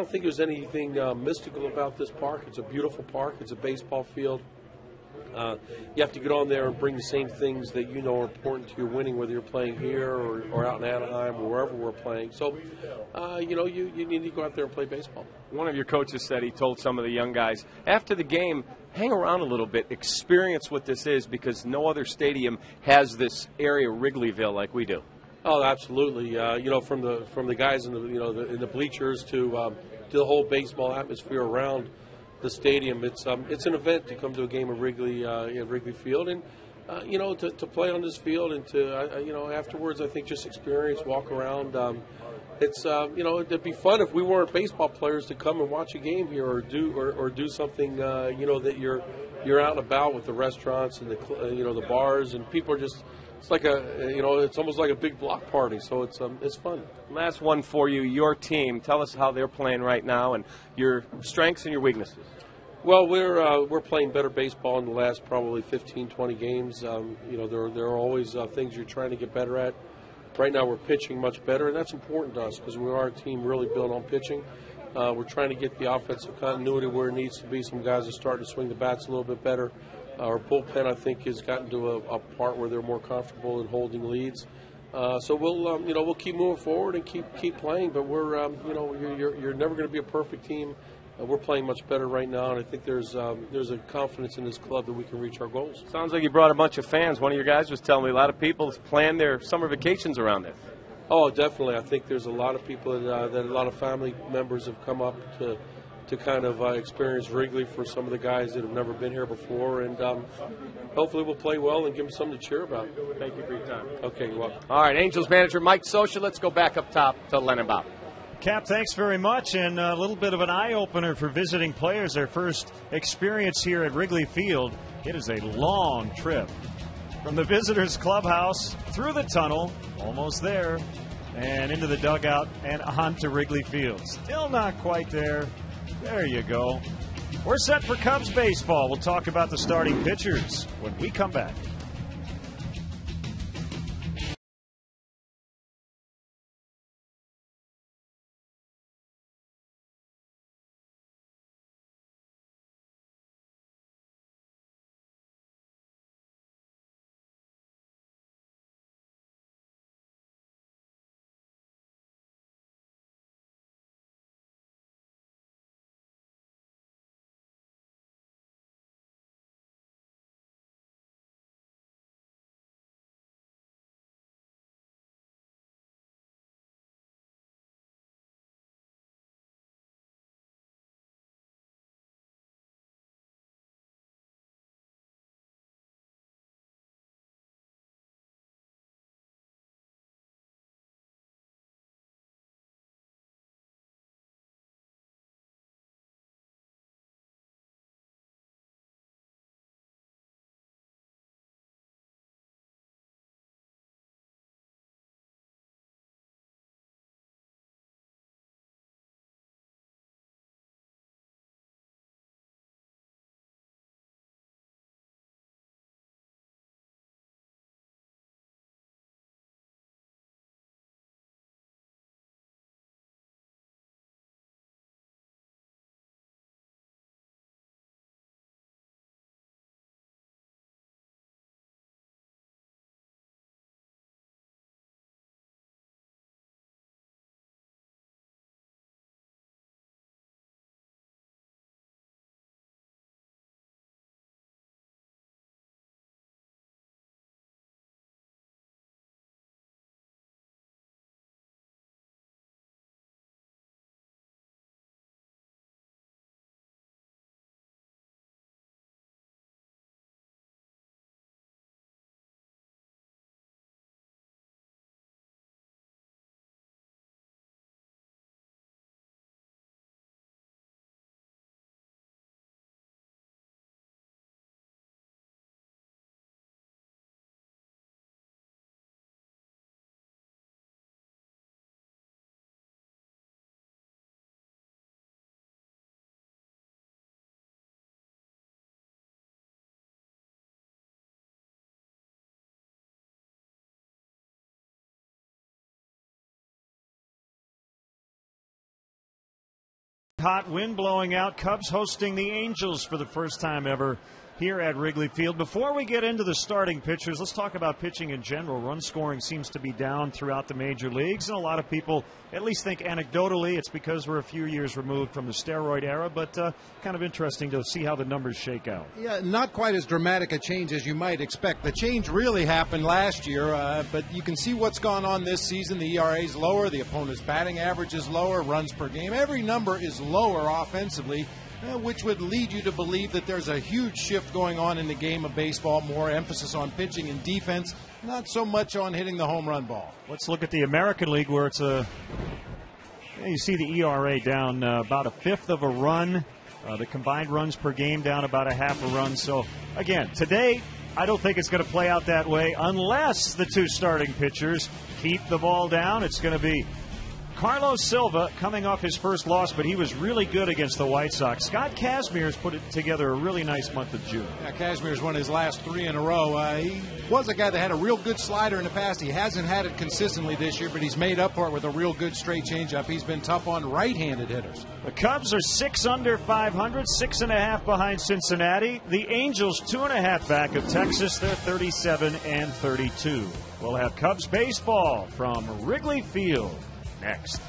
don't think there's anything mystical about this park. It's a beautiful park. It's a baseball field. You have to get on there and bring the same things that you know are important to your winning, whether you're playing here or out in Anaheim or wherever we're playing. So, you need to go out there and play baseball. One of your coaches said he told some of the young guys, after the game, hang around a little bit, experience what this is, because no other stadium has this area, Wrigleyville, like we do. Oh, absolutely. From the guys in the bleachers to the whole baseball atmosphere around the stadium. It's an event to come to a game of Wrigley at Wrigley Field, and to play on this field and to afterwards, I think just experience, walk around. It'd be fun if we weren't baseball players to come and watch a game here or do something that you're out and about with the restaurants and the bars, and people are just. It's like it's almost like a big block party, so it's fun. Last one for you, your team. Tell us how they're playing right now and your strengths and your weaknesses. Well, we're playing better baseball in the last probably 15, 20 games. There are always things you're trying to get better at. Right now we're pitching much better, and that's important to us because we are a team really built on pitching. We're trying to get the offensive continuity where it needs to be. Some guys are starting to swing the bats a little bit better. Our bullpen, I think, has gotten to a part where they're more comfortable in holding leads. So we'll keep moving forward and keep playing. But we're you're never going to be a perfect team. We're playing much better right now, and I think there's a confidence in this club that we can reach our goals. Sounds like you brought a bunch of fans. One of your guys was telling me a lot of people plan their summer vacations around this. Oh, definitely. I think there's a lot of people that a lot of family members have come up to kind of experience Wrigley for some of the guys that have never been here before, and hopefully we'll play well and give them something to cheer about. Thank you for your time. Okay, you're welcome. All right, Angels manager Mike Scioscia. Let's go back up top to Len and Bob. Cap, thanks very much, and a little bit of an eye-opener for visiting players. Their first experience here at Wrigley Field. It is a long trip from the visitors' clubhouse through the tunnel, almost there, and into the dugout and on to Wrigley Field. Still not quite there. There you go. We're set for Cubs baseball. We'll talk about the starting pitchers when we come back. hot wind blowing out. Cubs hosting the Angels for the first time ever here at Wrigley Field. Before we get into the starting pitchers, let's talk about pitching in general. Run scoring seems to be down throughout the major leagues, and a lot of people at least think anecdotally it's because we're a few years removed from the steroid era, but kind of interesting to see how the numbers shake out. Yeah, not quite as dramatic a change as you might expect. The change really happened last year, but you can see what's gone on this season. The ERA is lower, the opponent's batting average is lower, runs per game. Every number is lower offensively, which would lead you to believe that there's a huge shift going on in the game of baseball, more emphasis on pitching and defense, not so much on hitting the home run ball. Let's look at the American League, where it's you see the ERA down about a fifth of a run, the combined runs per game down about a half a run. So, again, today I don't think it's going to play out that way unless the two starting pitchers keep the ball down. It's going to be Carlos Silva coming off his first loss, but he was really good against the White Sox. Scott Kazmir's put together a really nice month of June. Yeah, Kazmir's won his last 3 in a row. He was a guy that had a real good slider in the past. He hasn't had it consistently this year, but he's made up for it with a real good straight changeup. He's been tough on right-handed hitters. The Cubs are 6 under 500, 6.5 behind Cincinnati. The Angels 2.5 back of Texas. They're 37 and 32. We'll have Cubs baseball from Wrigley Field next.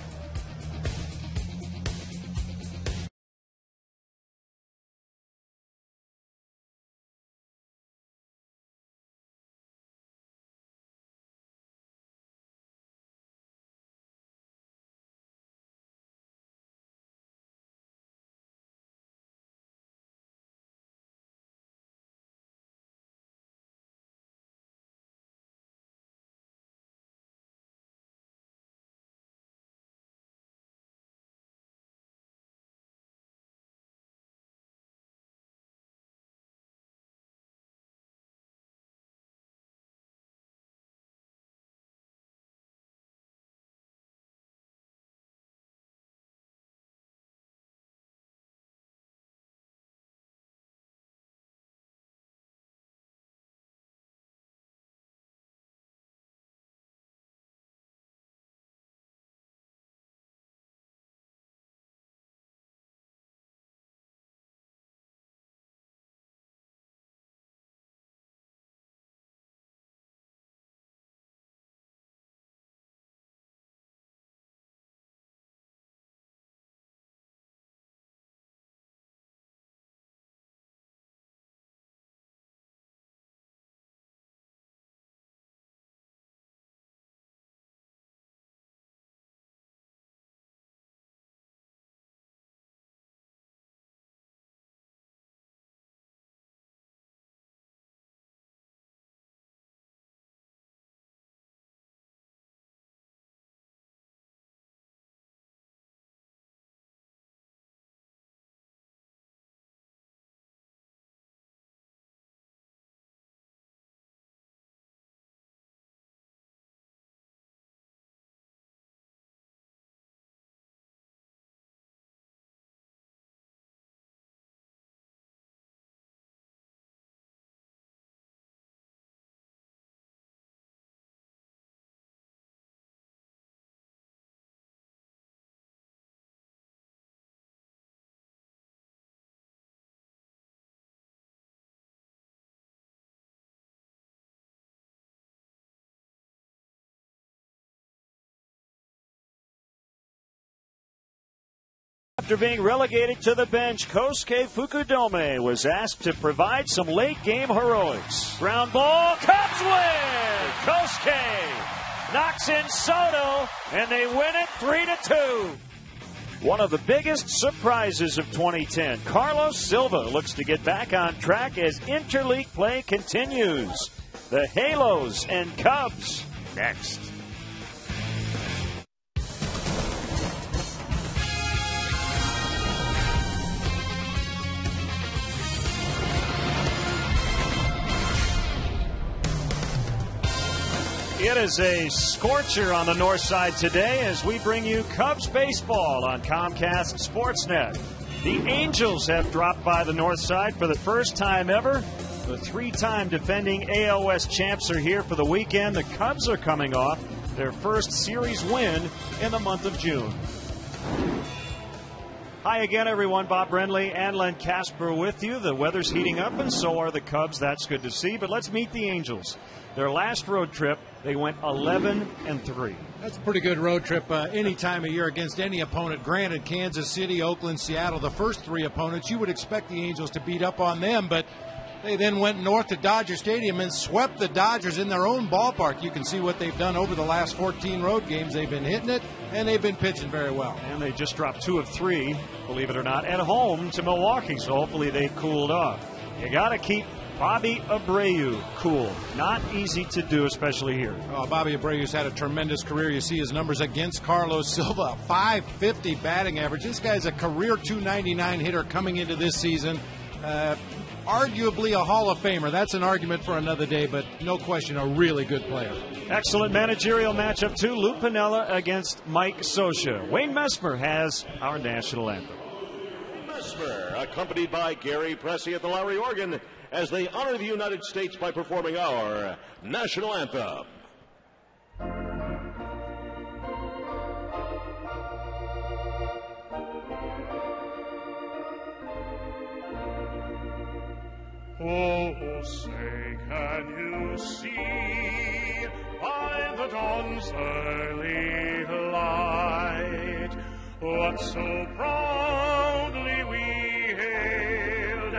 After being relegated to the bench, Kosuke Fukudome was asked to provide some late-game heroics. Ground ball, Cubs win! Kosuke knocks in Soto, and they win it 3-2. One of the biggest surprises of 2010, Carlos Silva looks to get back on track as interleague play continues. The Halos and Cubs next. It is a scorcher on the north side today as we bring you Cubs baseball on Comcast Sportsnet. The Angels have dropped by the north side for the first time ever. The 3-time defending AL West champs are here for the weekend. The Cubs are coming off their first series win in the month of June. Hi again, everyone. Bob Brenly and Len Casper with you. The weather's heating up, and so are the Cubs. That's good to see. But let's meet the Angels. Their last road trip, they went 11-3. That's a pretty good road trip any time of year against any opponent. Granted, Kansas City, Oakland, Seattle, the first three opponents, you would expect the Angels to beat up on them, but they then went north to Dodger Stadium and swept the Dodgers in their own ballpark. You can see what they've done over the last 14 road games. They've been hitting it, and they've been pitching very well. And they just dropped 2 of 3, believe it or not, at home to Milwaukee, so hopefully they've cooled off. You got to keep Bobby Abreu cool. Not easy to do, especially here. Bobby Abreu's had a tremendous career. You see his numbers against Carlos Silva, 550 batting average. This guy's a career 299 hitter coming into this season. Arguably a Hall of Famer. That's an argument for another day, but no question a really good player. Excellent managerial matchup, too. Lou Piniella against Mike Scioscia. Wayne Messmer has our national anthem. Messmer, accompanied by Gary Pressey at the Lowry organ, as they honor the United States by performing our national anthem. Oh, say, can you see by the dawn's early light what so proudly we hailed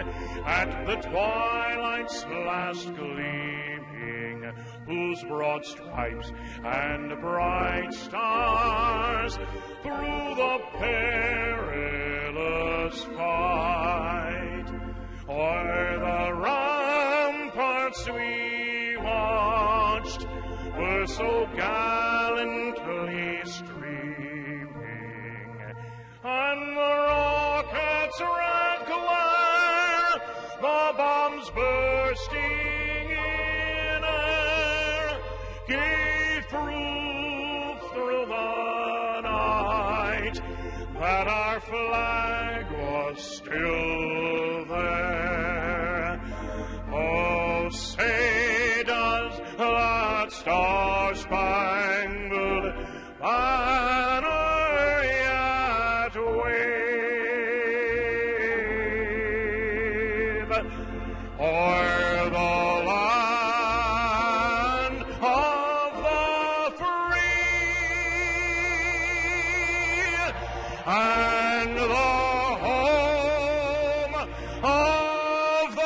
at the twilight's last gleaming, whose broad stripes and bright stars through the perilous fight o'er the ramparts we watched were so gallantly streaming, and the rocket's red glare, the bombs bursting in air, gave proof through the night that our flag was still there. Oh, say does that star-spangled banner yet wave o'er the land of the free and the home of the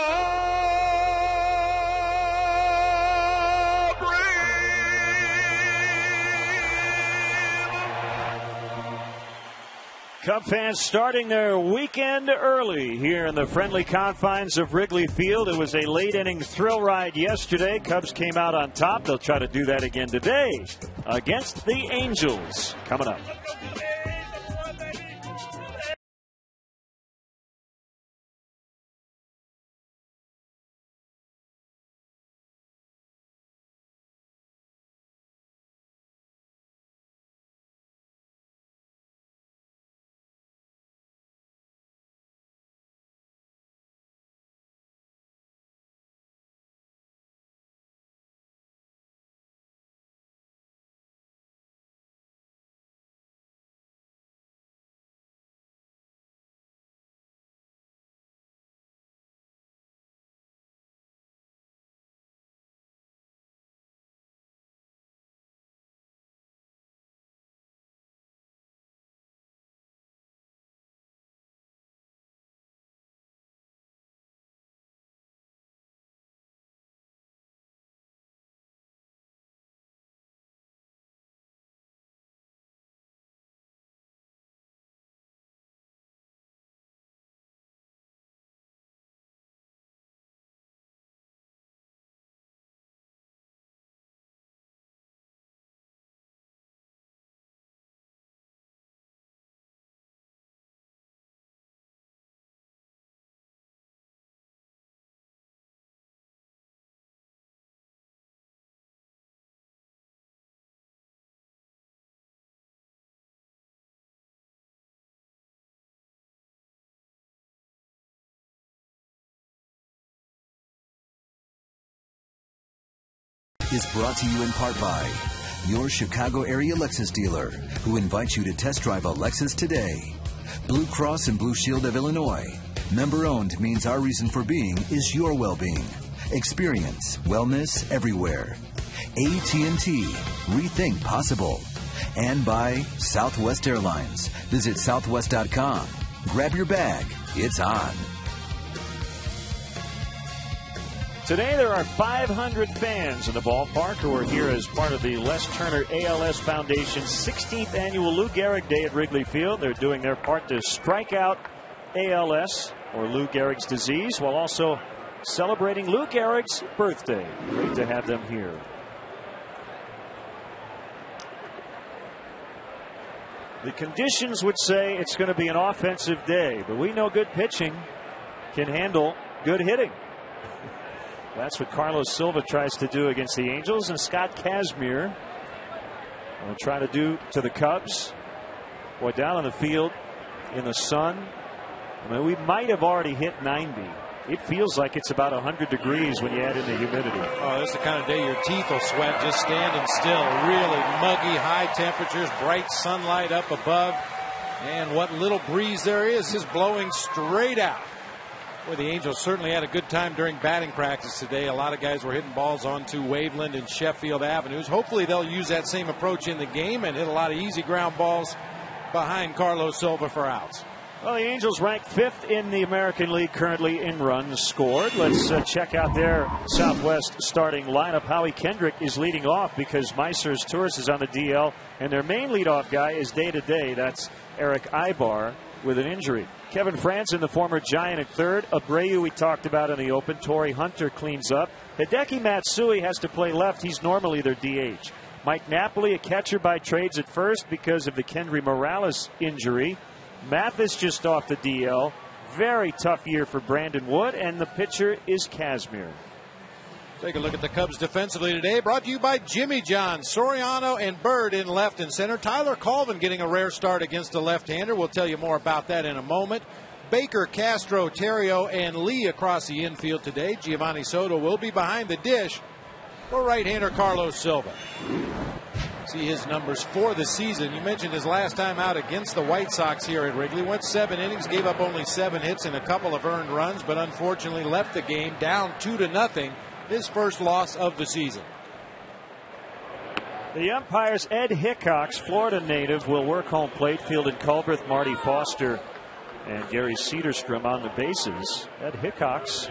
Cub fans starting their weekend early here in the friendly confines of Wrigley Field. It was a late-inning thrill ride yesterday. Cubs came out on top. They'll try to do that again today against the Angels. Coming up. Is brought to you in part by your Chicago area Lexus dealer, who invites you to test drive a Lexus today. Blue Cross and Blue Shield of Illinois. Member-owned means our reason for being is your well-being. Experience wellness everywhere. AT&T. Rethink possible. And by Southwest Airlines. Visit southwest.com. Grab your bag. It's on. Today there are 500 fans in the ballpark who are here as part of the Les Turner ALS Foundation's 16th annual Lou Gehrig Day at Wrigley Field. They're doing their part to strike out ALS, or Lou Gehrig's disease, while also celebrating Lou Gehrig's birthday. Great to have them here. The conditions would say it's going to be an offensive day, but we know good pitching can handle good hitting. That's what Carlos Silva tries to do against the Angels, and Scott Kazmir will try to do to the Cubs. Boy, down on the field in the sun, I mean, we might have already hit 90. It feels like it's about 100 degrees when you add in the humidity. Oh, this is the kind of day your teeth will sweat just standing still. Really muggy, high temperatures, bright sunlight up above. And what little breeze there is blowing straight out. Well, the Angels certainly had a good time during batting practice today. A lot of guys were hitting balls onto Waveland and Sheffield Avenues. Hopefully they'll use that same approach in the game and hit a lot of easy ground balls behind Carlos Silva for outs. Well, the Angels rank 5th in the American League currently in runs scored. Let's check out their Southwest starting lineup. Howie Kendrick is leading off because Meisers Torres is on the DL, and their main leadoff guy is day-to-day. That's Eric Ibar with an injury. Kevin Franzen, the former Giant, at third. Abreu we talked about in the open. Torrey Hunter cleans up. Hideki Matsui has to play left. He's normally their DH. Mike Napoli, a catcher by trades, at first because of the Kendry Morales injury. Mathis just off the DL. Very tough year for Brandon Wood, and the pitcher is Kazmir. Take a look at the Cubs defensively today. Brought to you by Jimmy John. Soriano and Bird in left and center. Tyler Colvin getting a rare start against a left-hander. We'll tell you more about that in a moment. Baker, Castro, Terrio, and Lee across the infield today. Giovanni Soto will be behind the dish for right-hander Carlos Silva. See his numbers for the season. You mentioned his last time out against the White Sox here at Wrigley. Went 7 innings, gave up only 7 hits and a couple of earned runs, but unfortunately left the game down 2-0. His first loss of the season. The umpires, Ed Hickox, Florida native, will work home plate. Fielded Culbreth, Marty Foster, and Gary Cedarstrom on the bases. Ed Hickox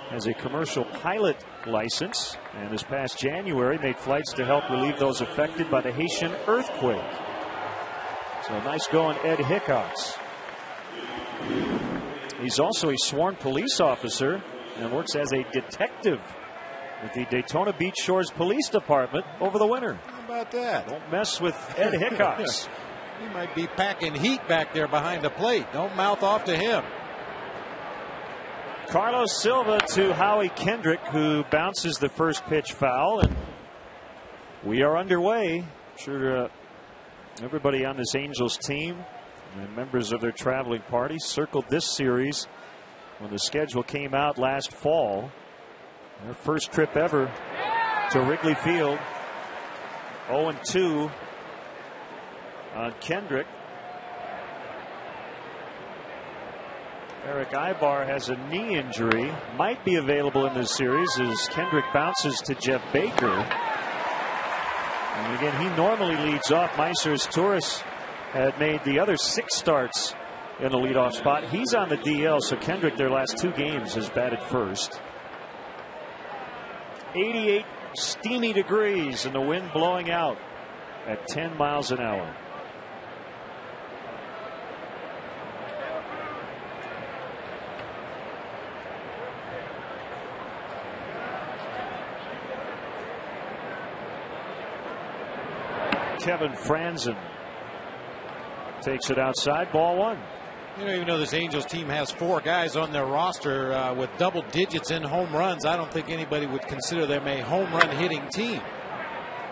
has a commercial pilot license, and this past January made flights to help relieve those affected by the Haitian earthquake. So nice going, Ed Hickox. He's also a sworn police officer and works as a detective with the Daytona Beach Shores Police Department over the winter. How about that? Don't mess with Ed Hickox. He might be packing heat back there behind the plate. Don't mouth off to him. Carlos Silva to Howie Kendrick, who bounces the first pitch foul, and we are underway. I'm sure everybody on this Angels team and members of their traveling party circled this series when the schedule came out last fall. Their first trip ever to Wrigley Field. 0-2 on Kendrick. Eric Ibar has a knee injury. Might be available in this series as Kendrick bounces to Jeff Baker. And again, he normally leads off. Meisers Torres had made the other 6 starts in the leadoff spot. He's on the DL, so Kendrick, their last 2 games, has batted first. 88 steamy degrees and the wind blowing out at 10 miles an hour. Kevin Franzen takes it outside, ball 1. You know, even though this Angels team has 4 guys on their roster with double digits in home runs, I don't think anybody would consider them a home run hitting team.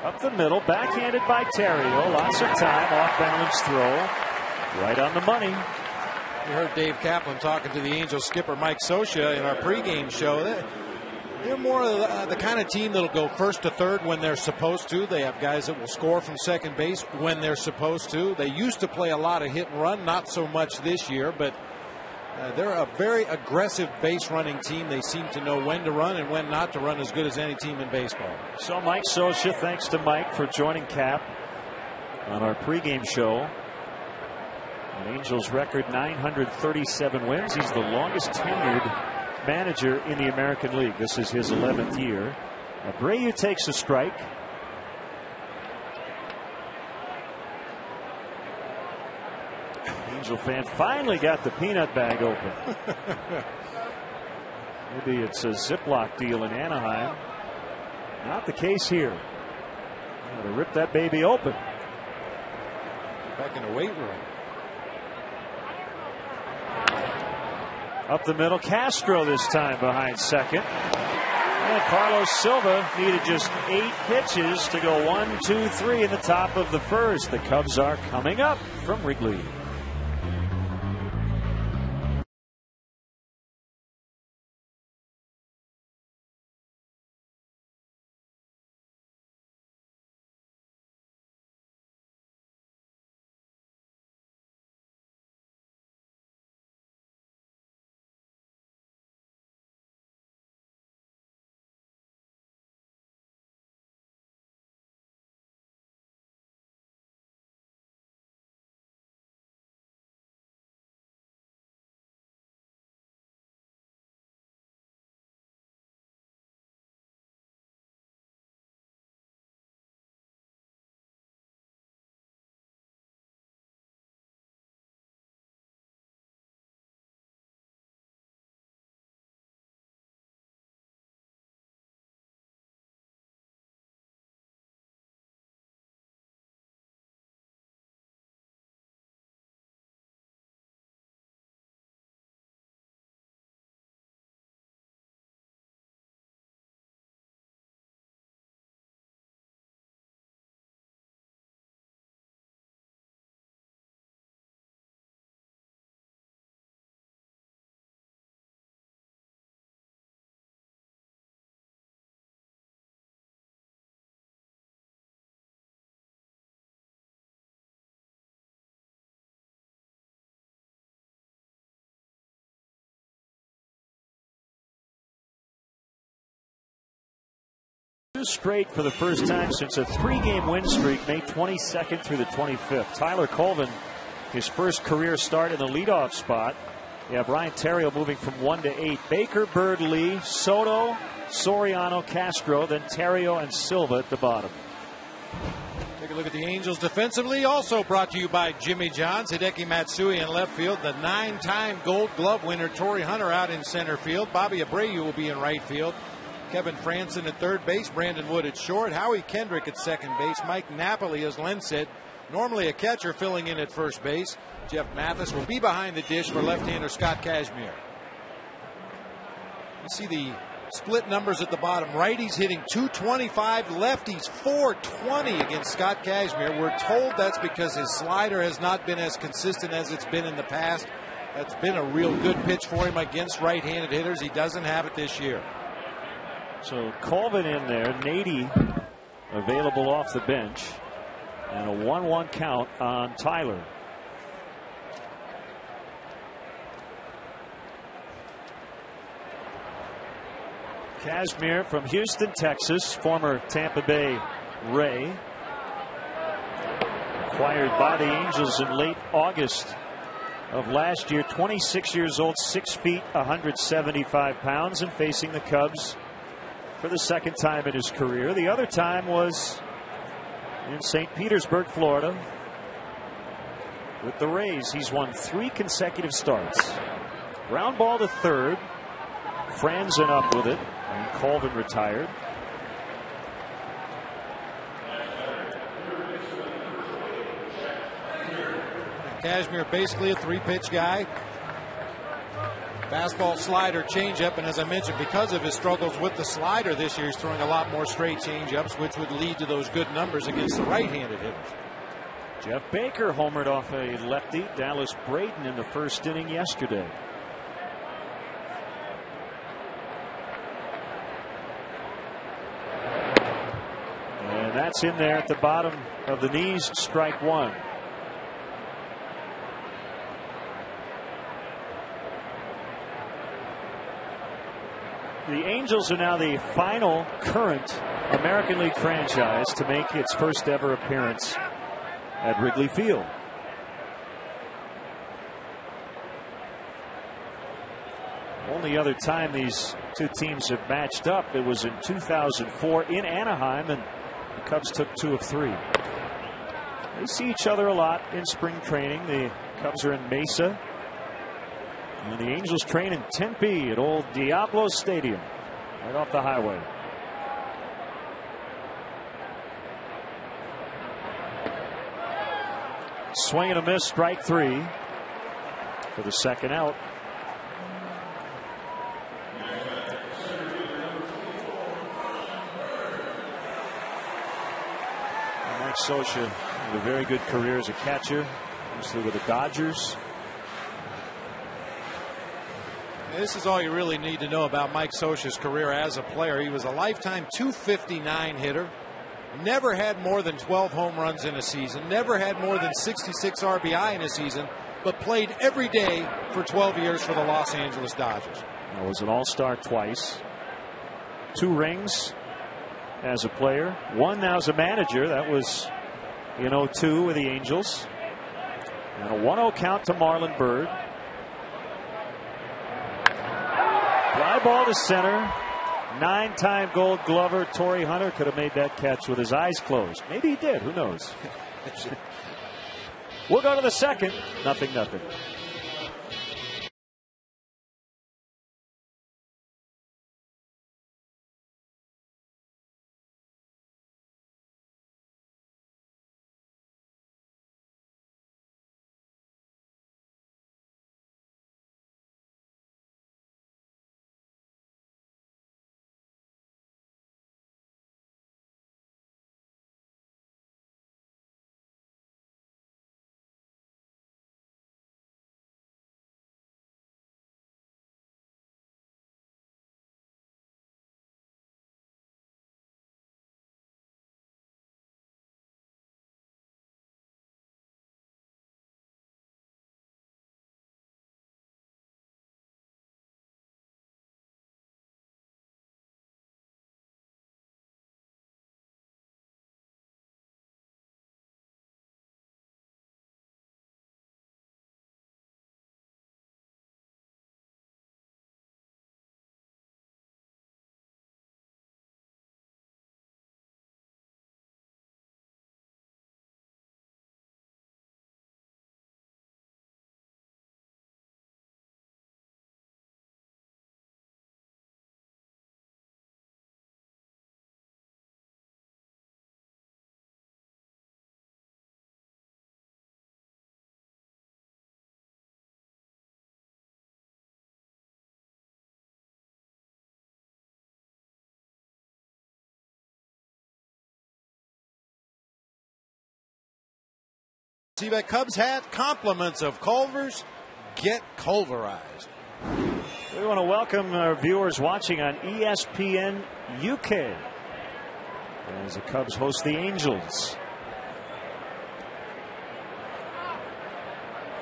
Up the middle, backhanded by Terrio. Lots of time, off balance throw. Right on the money. You heard Dave Kaplan talking to the Angels skipper Mike Scioscia in our pregame show. They're more of the kind of team that'll go first to third when they're supposed to. They have guys that will score from second base when they're supposed to. They used to play a lot of hit and run, not so much this year, but they're a very aggressive base running team. They seem to know when to run and when not to run as good as any team in baseball. So Mike Scioscia, thanks to Mike for joining Cap on our pregame show. An Angels record 937 wins. He's the longest tenured manager in the American League. This is his 11th year. Abreu takes a strike. Angel fan finally got the peanut bag open. Maybe it's a Ziploc deal in Anaheim. Not the case here. Got to rip that baby open. Back in the weight room. Up the middle, Castro this time behind second. And Carlos Silva needed just 8 pitches to go 1, 2, 3 in the top of the first. The Cubs are coming up from Wrigley. Straight for the first time since a 3-game win streak, May 22nd through the 25th. Tyler Colvin, his first career start in the leadoff spot. You have Ryan Theriot moving from 1 to 8. Baker, Bird, Lee, Soto, Soriano, Castro, then Theriot and Silva at the bottom. Take a look at the Angels defensively. Also brought to you by Jimmy John's. Hideki Matsui in left field. The 9-time Gold Glove winner Torrey Hunter out in center field. Bobby Abreu will be in right field. Kevin Franson at third base, Brandon Wood at short, Howie Kendrick at second base, Mike Napoli, as Len said, normally a catcher, filling in at first base. Jeff Mathis will be behind the dish for left-hander Scott Kazmir. You see the split numbers at the bottom. Righties hitting .225, lefties .420 against Scott Kazmir. We're told that's because his slider has not been as consistent as it's been in the past. That's been a real good pitch for him against right-handed hitters. He doesn't have it this year. So Colvin in there, Nady available off the bench, and a 1-1 count on Tyler. Kazmir from Houston, Texas, former Tampa Bay Ray, acquired by the Angels in late August of last year. 26 years old, 6 feet, 175 pounds, and facing the Cubs for the second time in his career. The other time was in St. Petersburg, Florida, with the Rays. He's won 3 consecutive starts. Ground ball to third. Franzen up with it, and Colvin retired. Kazmir basically a 3-pitch guy. Fastball, slider, changeup, and as I mentioned, because of his struggles with the slider this year, he's throwing a lot more straight changeups, which would lead to those good numbers against the right-handed hitters. Jeff Baker homered off a lefty, Dallas Braden, in the first inning yesterday. That's in there at the bottom of the knees. Strike one. The Angels are now the final current American League franchise to make its first ever appearance at Wrigley Field. Only other time these two teams have matched up, it was in 2004 in Anaheim, and the Cubs took 2 of 3. They see each other a lot in spring training. The Cubs are in Mesa, and the Angels train in Tempe at old Diablo Stadium, right off the highway. Swing and a miss, strike 3 for the second out. Mike Scioscia had a very good career as a catcher, mostly with the Dodgers. This is all you really need to know about Mike Scioscia's career as a player. He was a lifetime .259 hitter. Never had more than 12 home runs in a season. Never had more than 66 RBI in a season. But played every day for 12 years for the Los Angeles Dodgers. He was an all-star twice. 2 rings as a player. 1 now as a manager. That was in 2002 with the Angels. And a 1-0 count to Marlon Byrd. Fly ball to center. 9-time Gold Glover Torrey Hunter could have made that catch with his eyes closed. Maybe he did. Who knows? We'll go to the second. 0-0. See that Cubs hat? Compliments of Culver's. Get Culverized. We want to welcome our viewers watching on ESPN UK as the Cubs host the Angels.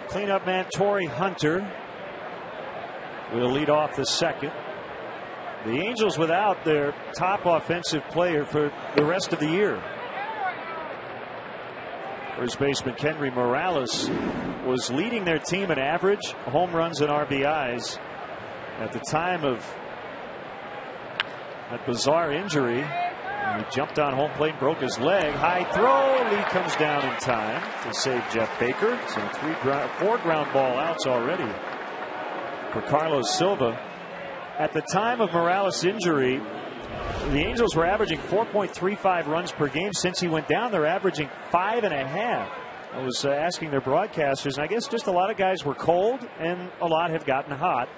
Cleanup man Torrey Hunter will lead off the second. The Angels without their top offensive player for the rest of the year. First baseman Kenry Morales was leading their team in average, home runs, and RBIs at the time of that bizarre injury. He jumped on home plate and broke his leg. High throw. Lee comes down in time to save Jeff Baker. So 4 ground ball outs already for Carlos Silva. At the time of Morales' injury, the Angels were averaging 4.35 runs per game. Since he went down, they're averaging 5.5. I was asking their broadcasters, and I guess just a lot of guys were cold and a lot have gotten hot.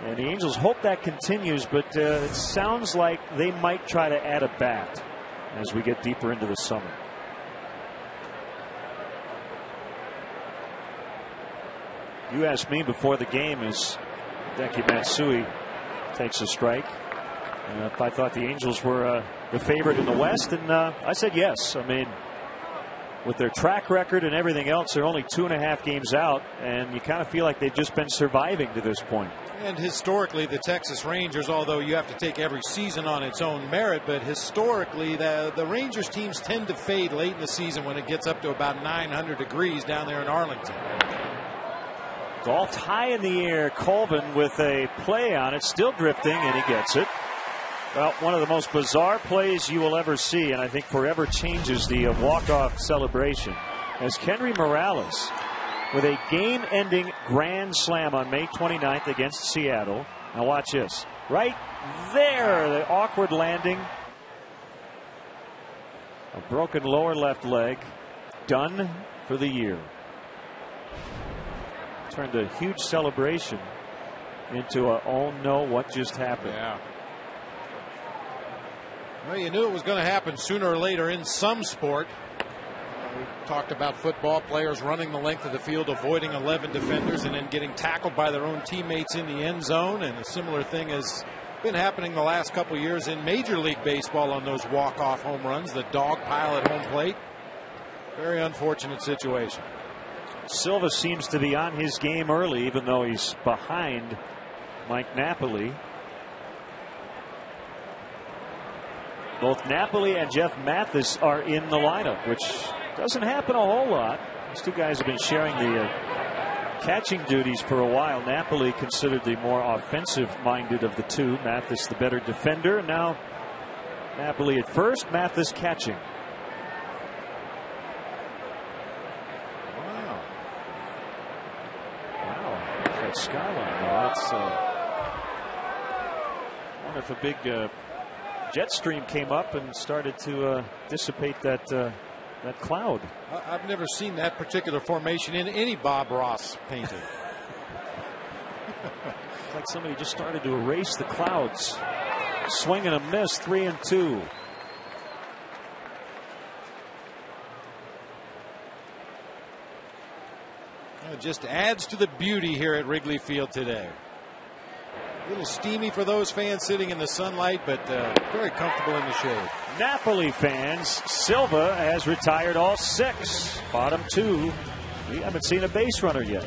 And the Angels hope that continues, but it sounds like they might try to add a bat as we get deeper into the summer. You asked me before the game as Hideki Matsui takes a strike. If I thought the Angels were the favorite in the West? And I said yes. I mean, with their track record and everything else, they're only 2.5 games out, and you kind of feel like they've just been surviving to this point. And historically, the Texas Rangers, although you have to take every season on its own merit, but historically, the Rangers teams tend to fade late in the season when it gets up to about 900 degrees down there in Arlington. Golfed high in the air. Colvin with a play on it, still drifting, and he gets it. Well, one of the most bizarre plays you will ever see, and I think forever changes the walk-off celebration, as Kenry Morales, with a game-ending grand slam on May 29th against Seattle. Now watch this. Right there, the awkward landing. A broken lower left leg. Done for the year. Turned a huge celebration into a, oh no, what just happened? Yeah. Well, you knew it was going to happen sooner or later in some sport. We talked about football players running the length of the field, avoiding 11 defenders, and then getting tackled by their own teammates in the end zone. And a similar thing has been happening the last couple years in Major League Baseball on those walk-off home runs, the dog pile at home plate. Very unfortunate situation. Silva seems to be on his game early, even though he's behind Mike Napoli. Both Napoli and Jeff Mathis are in the lineup, which doesn't happen a whole lot. These two guys have been sharing the catching duties for a while. Napoli considered the more offensive-minded of the two. Mathis the better defender. Now Napoli at first, Mathis catching. Wow. Wow. That skyline. That's I wonder if a big jet stream came up and started to dissipate that cloud. I've never seen that particular formation in any Bob Ross painting. It's like somebody just started to erase the clouds. Swing and a miss, 3-2. It just adds to the beauty here at Wrigley Field today. A little steamy for those fans sitting in the sunlight, but very comfortable in the shade. Napoli fans, Silva has retired all 6. Bottom 2. We haven't seen a base runner yet.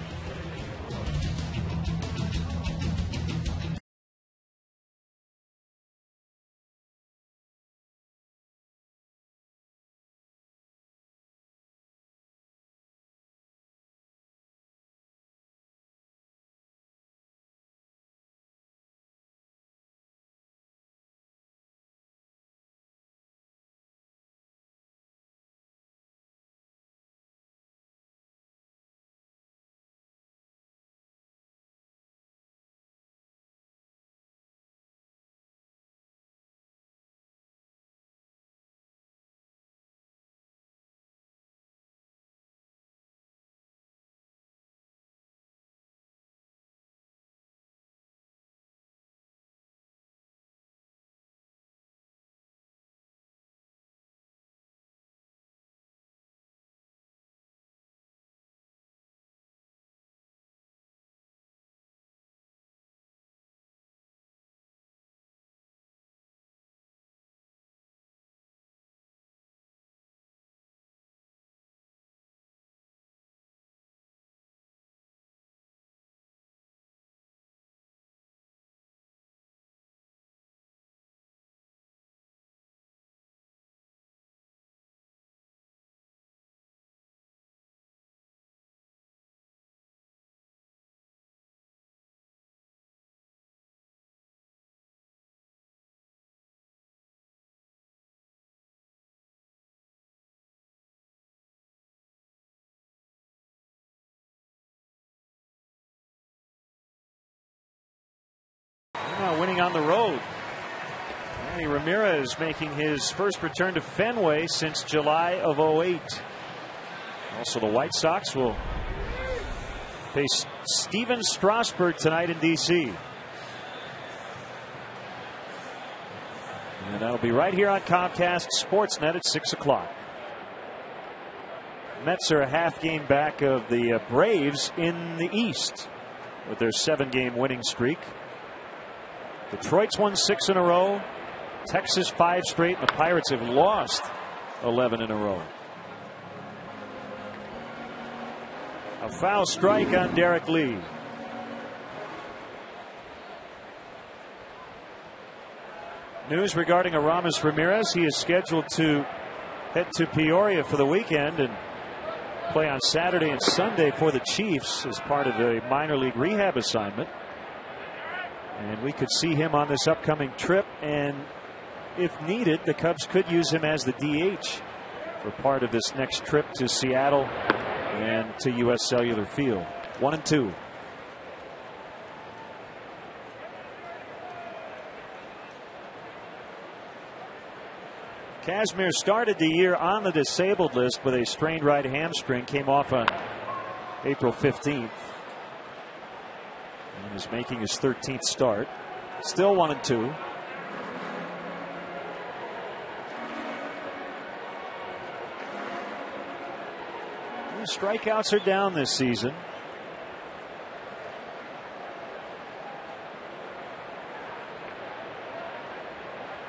Now winning on the road. Manny Ramirez making his first return to Fenway since July of 08. Also, the White Sox will face Steven Strasburg tonight in D.C. And that'll be right here on Comcast Sportsnet at 6 o'clock. Mets are a half game back of the Braves in the East with their 7-game winning streak. Detroit's won 6 in a row. Texas 5 straight, and the Pirates have lost 11 in a row. A foul strike on Derek Lee. News regarding Aramis Ramirez. He is scheduled to head to Peoria for the weekend and play on Saturday and Sunday for the Chiefs as part of a minor league rehab assignment. And we could see him on this upcoming trip, and if needed, the Cubs could use him as the DH for part of this next trip to Seattle and to U.S. Cellular Field. 1-2. Kazmir started the year on the disabled list with a strained right hamstring, came off on April 15th. And is making his 13th start. Still 1-2. Strikeouts are down this season.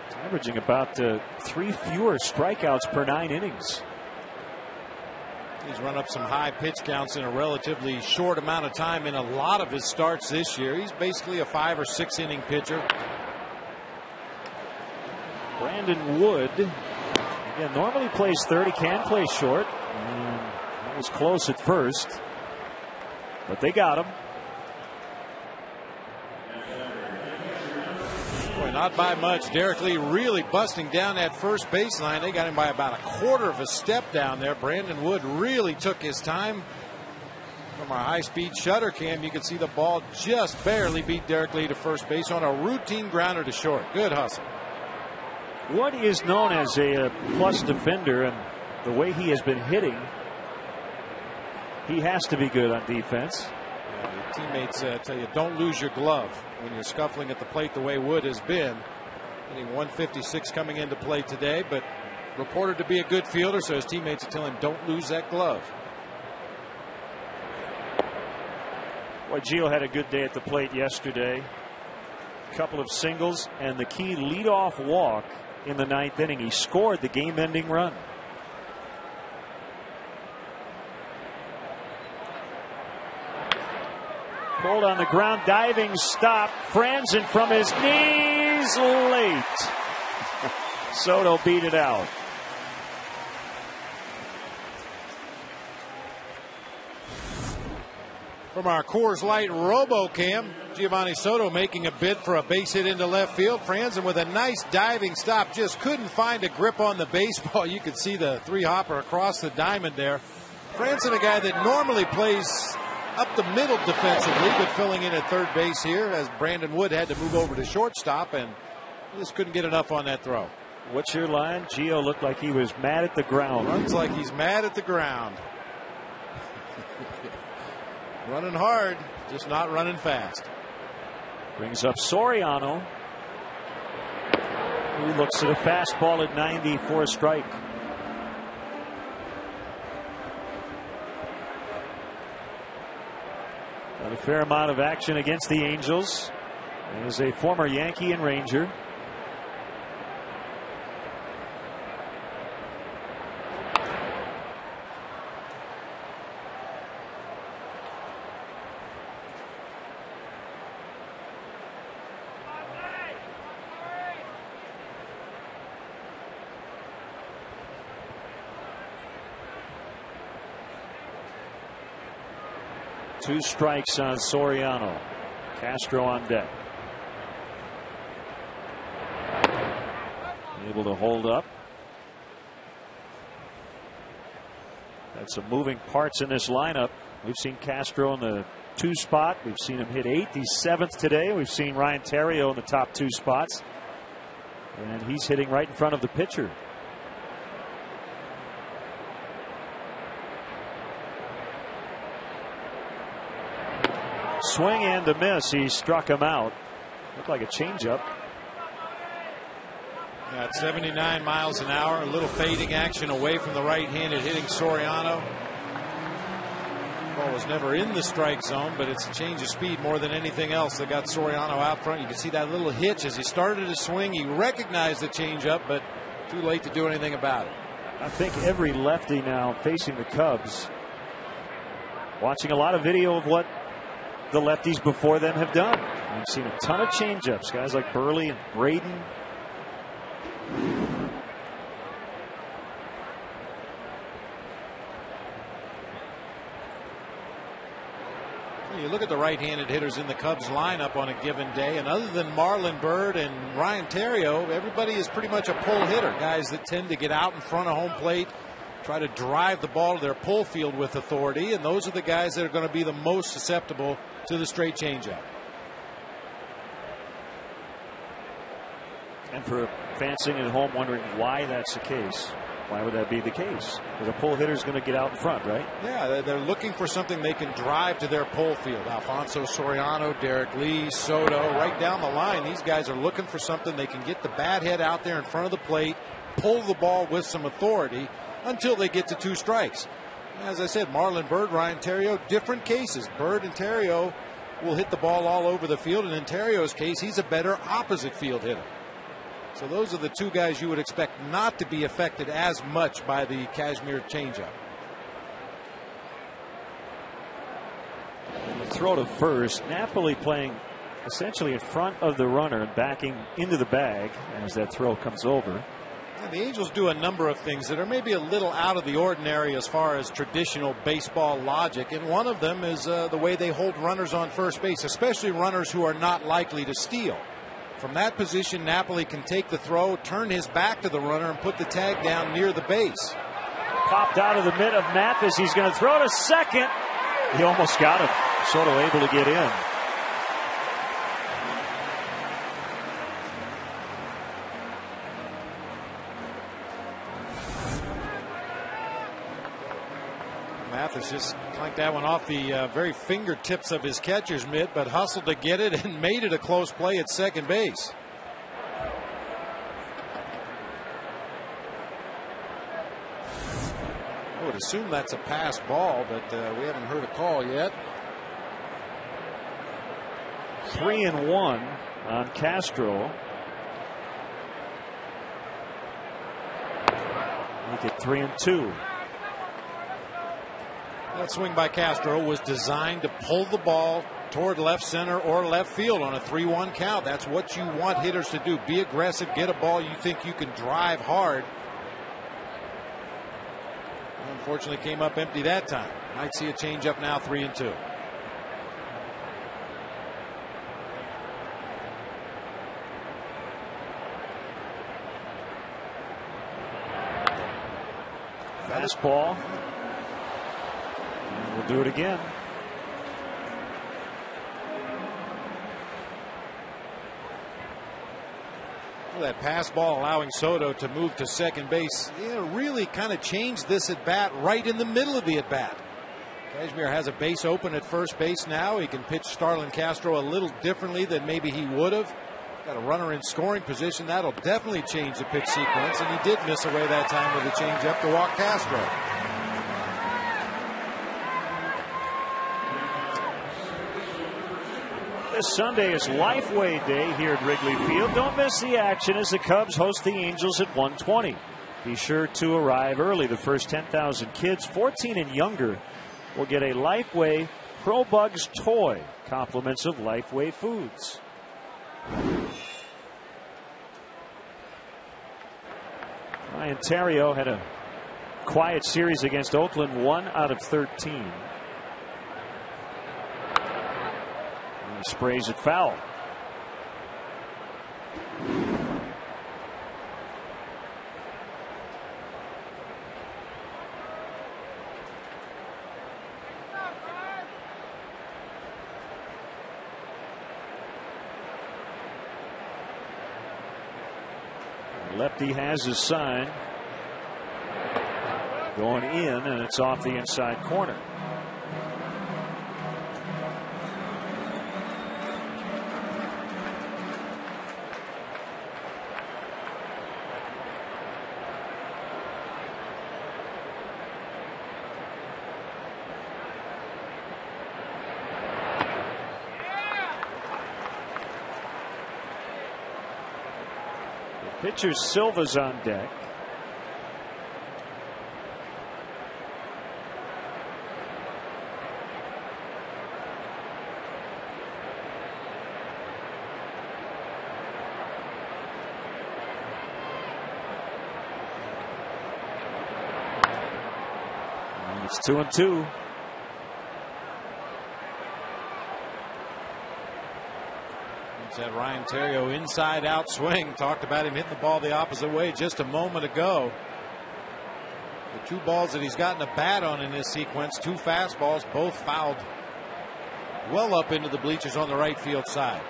It's averaging about 3 fewer strikeouts per 9 innings. He's run up some high pitch counts in a relatively short amount of time in a lot of his starts this year. He's basically a 5 or 6 inning pitcher. Brandon Wood, again, normally plays third. He can play short. And that was close at first, but they got him. Boy, not by much. Derek Lee really busting down that first baseline. They got him by about a quarter of a step down there. Brandon Wood really took his time. From our high-speed shutter cam, you can see the ball just barely beat Derek Lee to first base on a routine grounder to short. Good hustle. Wood is known as a plus defender, and the way he has been hitting, he has to be good on defense. Your teammates tell you don't lose your glove when you're scuffling at the plate the way Wood has been. Hitting 156 coming into play today, but reported to be a good fielder, so his teammates are telling him don't lose that glove. Boy, Gio had a good day at the plate yesterday. A couple of singles and the key leadoff walk in the 9th inning. He scored the game-ending run. Pulled on the ground, diving stop. Franzen from his knees late. Soto beat it out. From our Coors Light RoboCam, Giovanni Soto making a bid for a base hit into left field. Franzen with a nice diving stop, just couldn't find a grip on the baseball. You could see the 3-hopper across the diamond there. Franzen, a guy that normally plays up the middle defensively, but filling in at third base here as Brandon Wood had to move over to shortstop and just couldn't get enough on that throw. What's your line? Gio looked like he was mad at the ground. Runs like he's mad at the ground. Running hard, just not running fast. Brings up Soriano, who looks at a fastball at 90 for a strike. Got a fair amount of action against the Angels. As a former Yankee and Ranger. Two strikes on Soriano. Castro on deck. Able to hold up. Had some moving parts in this lineup. We've seen Castro in the 2 spot. We've seen him hit 8th. He's 7th today. We've seen Ryan Theriot in the top 2 spots. And he's hitting right in front of the pitcher. Swing and a miss. He struck him out. Looked like a changeup. At 79 miles an hour, a little fading action away from the right-handed hitting Soriano. Ball was never in the strike zone, but it's a change of speed more than anything else that got Soriano out front. You can see that little hitch as he started to swing. He recognized the changeup, but too late to do anything about it. I think every lefty now facing the Cubs, watching a lot of video of what the lefties before them have done. We've seen a ton of changeups, guys like Burley and Braden. You look at the right-handed hitters in the Cubs lineup on a given day, and other than Marlon Byrd and Ryan Theriot, everybody is pretty much a pull hitter. Guys that tend to get out in front of home plate, try to drive the ball to their pull field with authority, and those are the guys that are going to be the most susceptible to the straight changeup. And for fans sitting at home wondering why that's the case, why would that be the case? Because a pull hitter is going to get out in front, right? Yeah, they're looking for something they can drive to their pull field. Alfonso Soriano, Derek Lee, Soto, right down the line. These guys are looking for something they can get the bat head out there in front of the plate, pull the ball with some authority until they get to 2 strikes. As I said, Marlon Byrd, Ryan Theriot, different cases. Byrd and Theriot will hit the ball all over the field, and in Theriot's case, he's a better opposite field hitter. So those are the 2 guys you would expect not to be affected as much by the Kashmir changeup. And the throw to first, Napoli playing essentially in front of the runner and backing into the bag as that throw comes over. And the Angels do a number of things that are maybe a little out of the ordinary as far as traditional baseball logic, and one of them is the way they hold runners on first base, especially runners who are not likely to steal. From that position, Napoli can take the throw, turn his back to the runner, and put the tag down near the base. Popped out of the mitt of Mathis. He's going to throw to second. He almost got it. Soto able to get in. Mathis just clanked that one off the very fingertips of his catcher's mitt, but hustled to get it and made it a close play at second base. I would assume that's a pass ball, but we haven't heard a call yet. 3-1 on Castro. Make it 3-2. That swing by Castro was designed to pull the ball toward left center or left field on a 3-1 count. That's what you want hitters to do. Be aggressive, get a ball you think you can drive hard. Unfortunately, came up empty that time. Might see a changeup now, 3-2. Fastball. We'll do it again. Well, that pass ball allowing Soto to move to second base, really kind of changed this at bat right in the middle of the at bat. Kashmir has a base open at first base now. He can pitch Starlin Castro a little differently than maybe he would have. Got a runner in scoring position. That'll definitely change the pitch sequence, and he did miss away that time with a changeup to walk Castro. This Sunday is Lifeway Day here at Wrigley Field. Don't miss the action as the Cubs host the Angels at 1:20. Be sure to arrive early. The first 10,000 kids 14 and younger will get a Lifeway Pro Bugs toy. Compliments of Lifeway Foods. Ryan Theriot had a quiet series against Oakland, 1 out of 13. He sprays it foul. Lefty has his sign going in, and it's off the inside corner. Pitcher Silva's on deck. It's 2-2. It's that Ryan Theriot inside out swing. Talked about him hitting the ball the opposite way just a moment ago. The two balls that he's gotten a bat on in this sequence, two fastballs, both fouled well up into the bleachers on the right field side.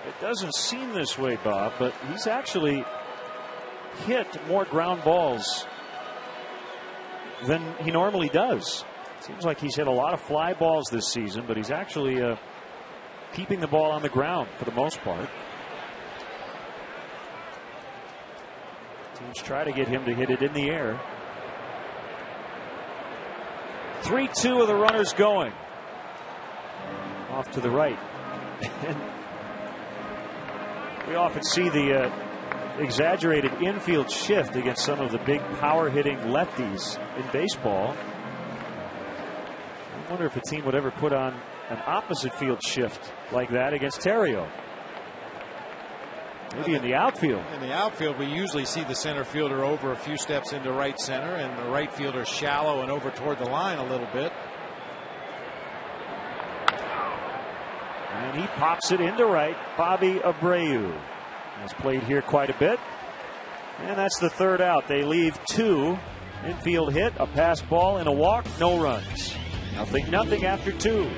It doesn't seem this way, Bob, but he's actually hit more ground balls than he normally does. Seems like he's hit a lot of fly balls this season, but he's actually keeping the ball on the ground for the most part. Teams try to get him to hit it in the air. 3-2 of the runners going. Off to the right. We often see the exaggerated infield shift against some of the big power hitting lefties in baseball. I wonder if a team would ever put on an opposite field shift like that against Theriot. Maybe in the outfield. In the outfield, we usually see the center fielder over a few steps into right center, and the right fielder shallow and over toward the line a little bit. And he pops it into right. Bobby Abreu has played here quite a bit. And that's the third out. They leave two. Infield hit, a pass ball, and a walk. No runs. Nothing after two.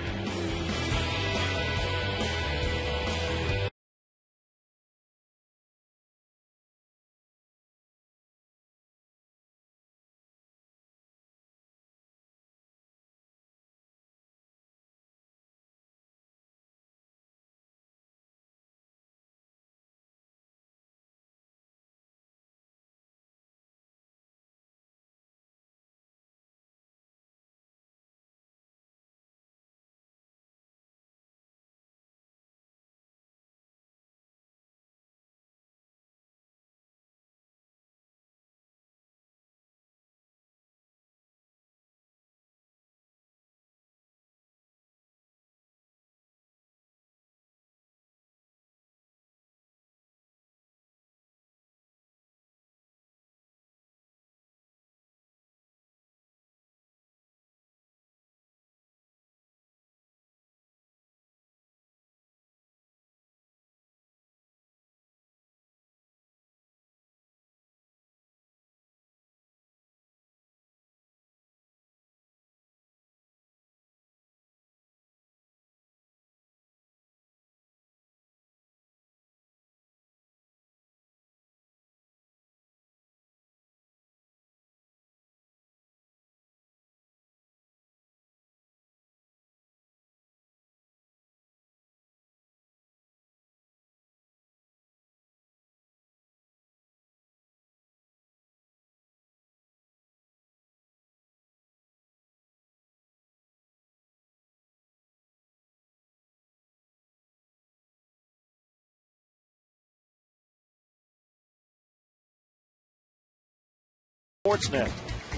Sportsnet.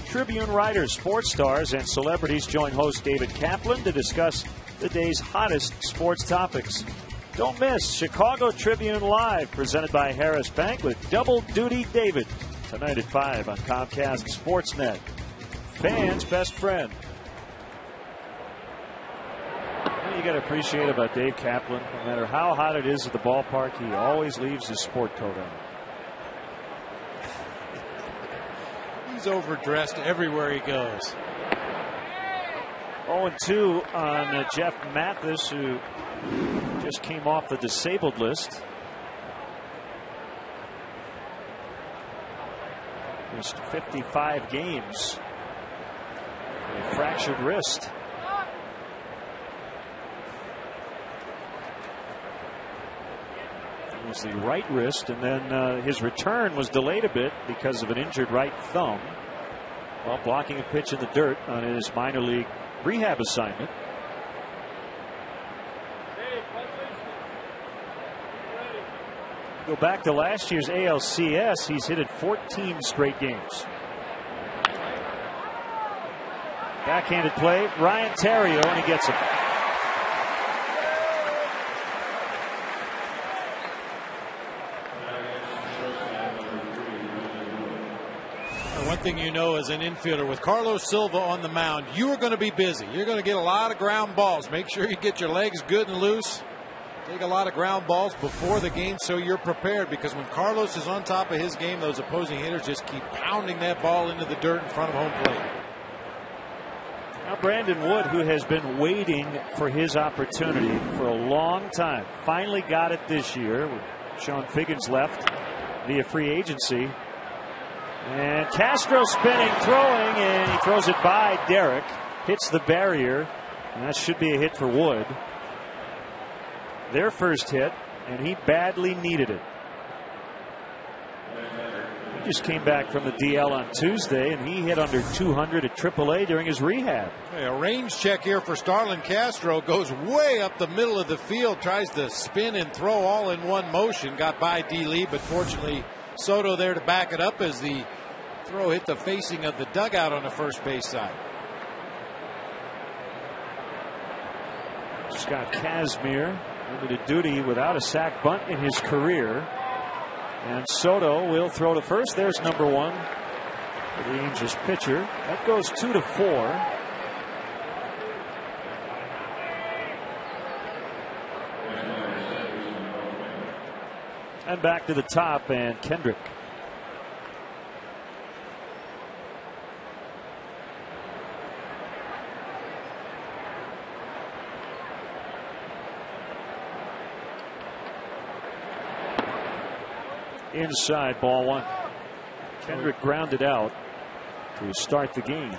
Tribune writers, sports stars, and celebrities join host David Kaplan to discuss the day's hottest sports topics. Don't miss Chicago Tribune Live, presented by Harris Bank with Double Duty David, tonight at 5 on Comcast Sportsnet. Fans' best friend. What you got to appreciate about Dave Kaplan, no matter how hot it is at the ballpark, he always leaves his sport coat on. He's overdressed everywhere he goes. 0-2 on Jeff Mathis, who just came off the disabled list. Missed 55 games. A fractured wrist. It was the right wrist, and then his return was delayed a bit because of an injured right thumb. Well, blocking a pitch in the dirt on his minor league rehab assignment. Go back to last year's ALCS, he's hit it 14 straight games. Backhanded play, Ryan Theriot, and he gets him. One thing you know as an infielder, with Carlos Silva on the mound, you are going to be busy. You're going to get a lot of ground balls. Make sure you get your legs good and loose. Take a lot of ground balls before the game so you're prepared, because when Carlos is on top of his game, those opposing hitters just keep pounding that ball into the dirt in front of home plate. Now Brandon Wood, who has been waiting for his opportunity for a long time, finally got it this year. Sean Figgins left via free agency. And Castro spinning, throwing, and he throws it by Derek. Hits the barrier, and that should be a hit for Wood. Their first hit, and he badly needed it. He just came back from the DL on Tuesday, and he hit under 200 at AAA during his rehab. Hey, a range check here for Starlin Castro. Goes way up the middle of the field, tries to spin and throw all in one motion. Got by D. Lee, but fortunately Soto there to back it up as the throw hit the facing of the dugout on the first base side. Scott Kazmir limited duty without a sac bunt in his career. And Soto will throw to first. There's number one for the Angels pitcher. That goes 2-4. And back to the top, and Kendrick. Inside, ball one. Kendrick grounded out to start the game.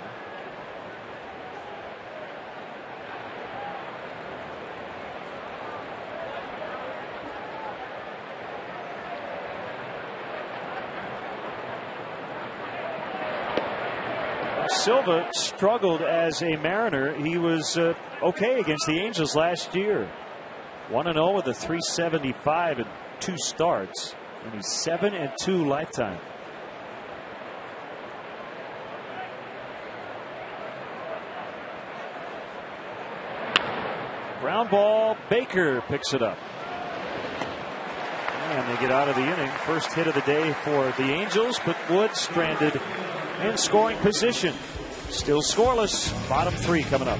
Silva struggled as a Mariner. He was okay against the Angels last year. 1-0 with a .375 in 2 starts. And he's 7-2 lifetime. Ground ball, Baker picks it up. And they get out of the inning. First hit of the day for the Angels, but Wood stranded in scoring position. Still scoreless. Bottom 3 coming up.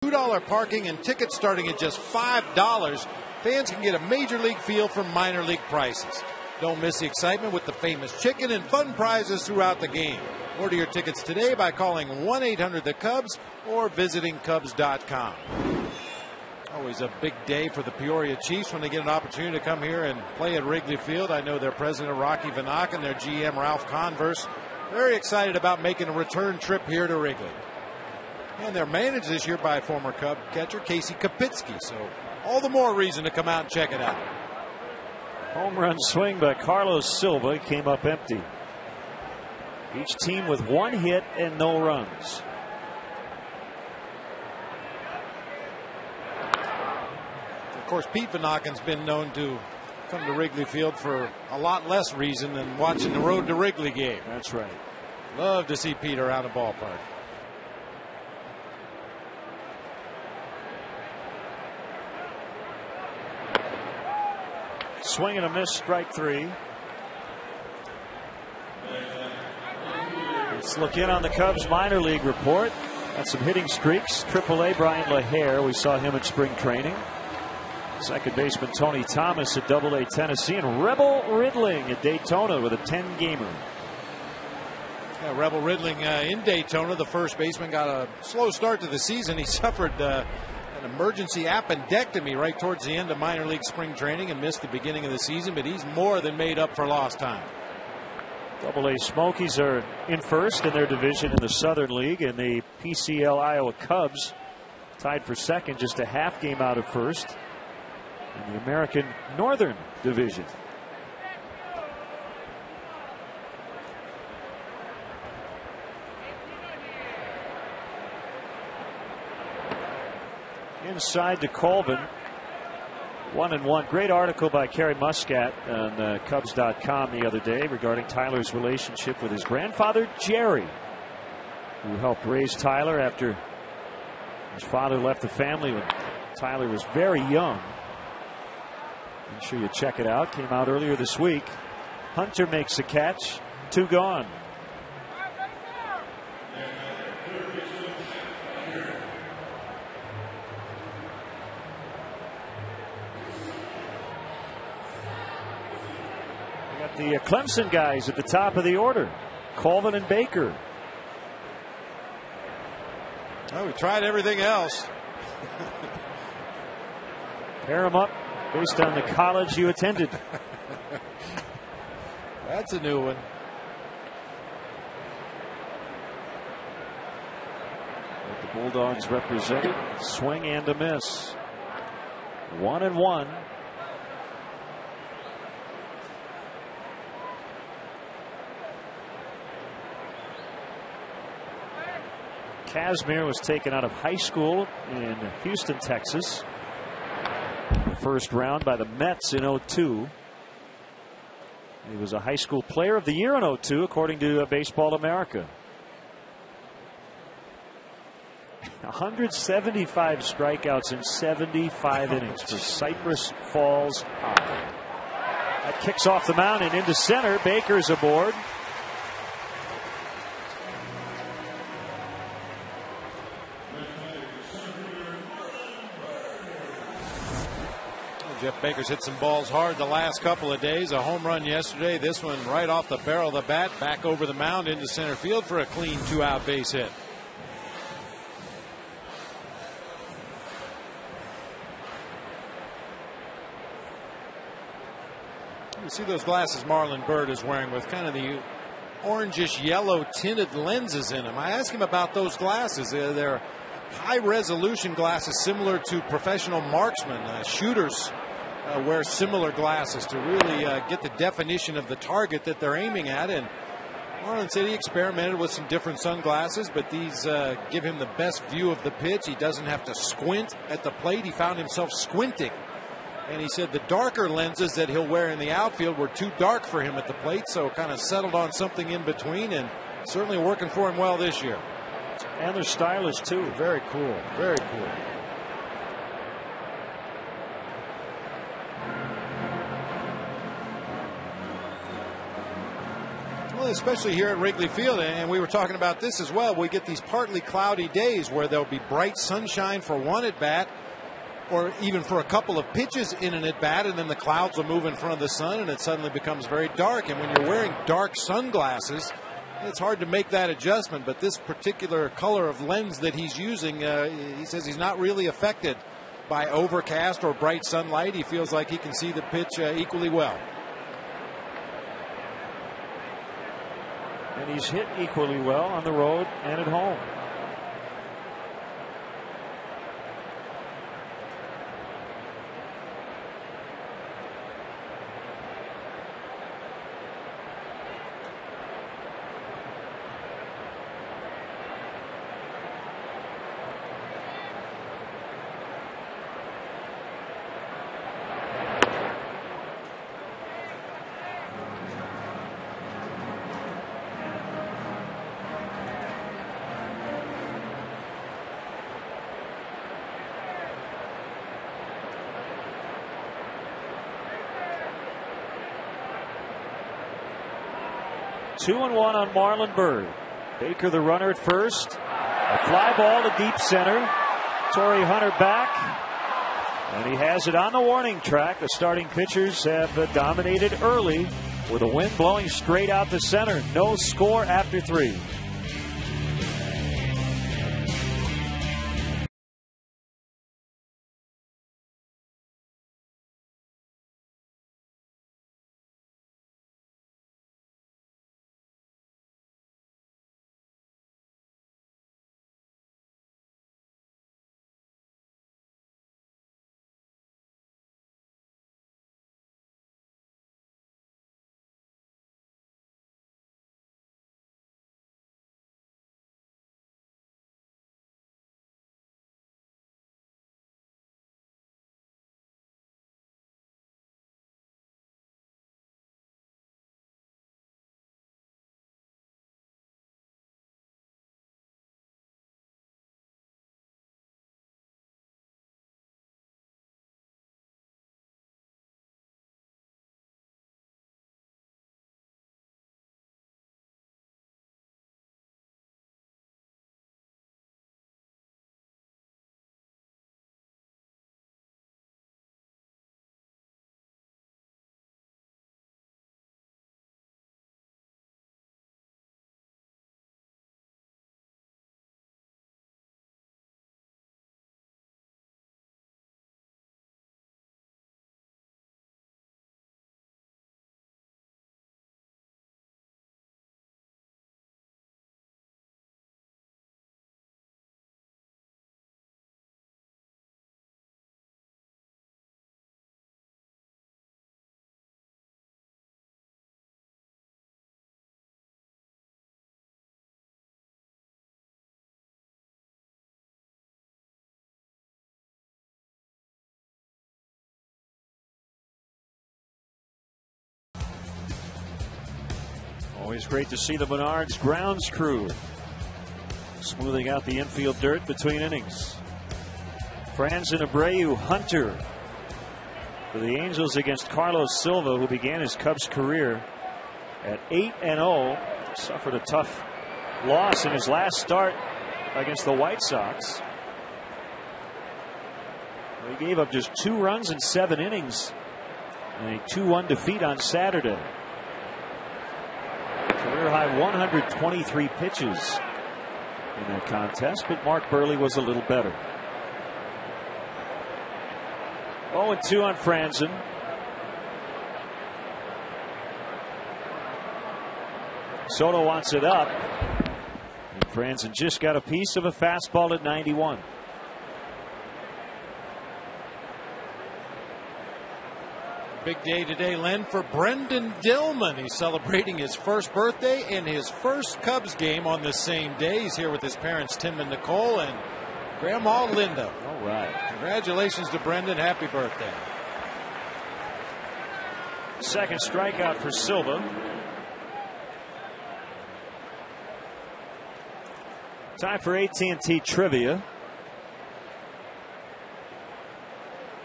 $2 parking and tickets starting at just $5. Fans can get a major league feel for minor league prices. Don't miss the excitement with the famous chicken and fun prizes throughout the game. Order your tickets today by calling 1-800-THE-CUBS or visiting Cubs.com. Always a big day for the Peoria Chiefs when they get an opportunity to come here and play at Wrigley Field. I know their president, Rocky Vanak, and their GM, Ralph Converse, very excited about making a return trip here to Wrigley. And they're managed this year by former Cub catcher Casey Kapitsky, so all the more reason to come out and check it out. Home run swing by Carlos Silva came up empty. Each team with one hit and no runs. Of course, Pete Vanaken's been known to come to Wrigley Field for a lot less reason than watching the Road to Wrigley game. That's right. Love to see Pete around the ballpark. Swing and a miss, strike 3. Let's look in on the Cubs minor league report. Got some hitting streaks. AAA Brian LaHare, we saw him at spring training. Second baseman Tony Thomas at AA Tennessee, and Rebel Ridling at Daytona with a 10-gamer. Yeah, Rebel Ridling in Daytona, the first baseman, got a slow start to the season. He suffered an emergency appendectomy right towards the end of minor league spring training and missed the beginning of the season, but he's more than made up for lost time. AA Smokies are in first in their division in the Southern League, and the PCL Iowa Cubs tied for second, just a half game out of first in the American Northern Division. Inside to Colvin. 1-1. Great article by Kerry Muscat on Cubs.com the other day regarding Tyler's relationship with his grandfather, Jerry, who helped raise Tyler after his father left the family when Tyler was very young. I'm sure you check it out. Came out earlier this week. Hunter makes a catch. 2 gone. The Clemson guys at the top of the order, Colvin and Baker. Well, we tried everything else. Pair them up based on the college you attended. That's a new one. What the Bulldogs represented. Swing and a miss. 1-1. Kazmir was taken out of high school in Houston, Texas. The first round by the Mets in 2002. He was a high school player of the year in 2002, according to Baseball America. 175 strikeouts in 75 innings for Cypress Falls High. That kicks off the mound and into center. Baker's aboard. Jeff Baker's hit some balls hard the last couple of days. A home run yesterday. This one right off the barrel of the bat, back over the mound into center field for a clean 2-out base hit. You see those glasses Marlon Byrd is wearing with kind of the orangish yellow tinted lenses in them. I asked him about those glasses. They're high resolution glasses similar to professional marksmen. Shooters wear similar glasses to really get the definition of the target that they're aiming at. And Marlon said he experimented with some different sunglasses, but these give him the best view of the pitch. He doesn't have to squint at the plate. He found himself squinting. And he said the darker lenses that he'll wear in the outfield were too dark for him at the plate, so kind of settled on something in between, and certainly working for him well this year. And they're stylish too. Very cool. Very cool. Well, especially here at Wrigley Field, and we were talking about this as well. We get these partly cloudy days where there'll be bright sunshine for one at bat, or even for a couple of pitches in an at-bat, and then the clouds will move in front of the sun, and it suddenly becomes very dark. And when you're wearing dark sunglasses, it's hard to make that adjustment. But this particular color of lens that he's using, he says he's not really affected by overcast or bright sunlight. He feels like he can see the pitch equally well. And he's hit equally well on the road and at home. Two and one on Marlon Byrd. Baker the runner at first. A fly ball to deep center. Torrey Hunter back. And he has it on the warning track. The starting pitchers have dominated early with a wind blowing straight out the center. No score after 3. Always great to see the Menards grounds crew smoothing out the infield dirt between innings. Franzen Abreu Hunter for the Angels against Carlos Silva, who began his Cubs career at 8-0. Suffered a tough loss in his last start against the White Sox. He gave up just 2 runs in 7 innings and a 2-1 defeat on Saturday. Career high 123 pitches in that contest, but Mark Burley was a little better. 0-2 on Franzen. Soto wants it up. And Franzen just got a piece of a fastball at 91. Big day today, Len, for Brendan Dillman. He's celebrating his first birthday and his first Cubs game on the same day. He's here with his parents, Tim and Nicole, and Grandma Linda. All right. Congratulations to Brendan. Happy birthday. Second strikeout for Silva. Time for AT&T Trivia.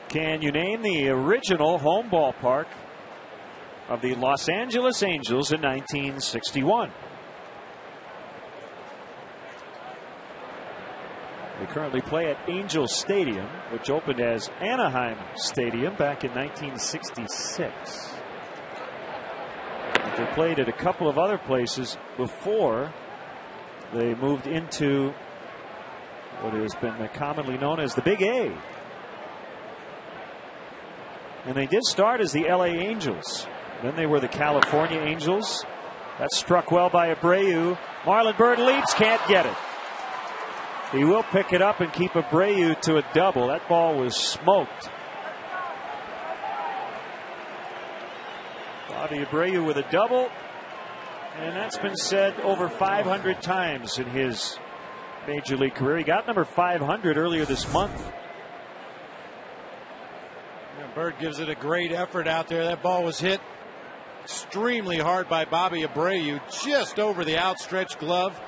Can you name the original home ballpark of the Los Angeles Angels in 1961? They currently play at Angel Stadium, which opened as Anaheim Stadium back in 1966. They played at a couple of other places before they moved into what has been commonly known as the Big A. And they did start as the LA Angels. Then they were the California Angels. That's struck well by Abreu. Marlon Byrd leaps, can't get it. He will pick it up and keep Abreu to a double. That ball was smoked. Bobby Abreu with a double. And that's been said over 500 times in his Major League career. He got number 500 earlier this month. Yeah, Byrd gives it a great effort out there. That ball was hit extremely hard by Bobby Abreu, just over the outstretched glove.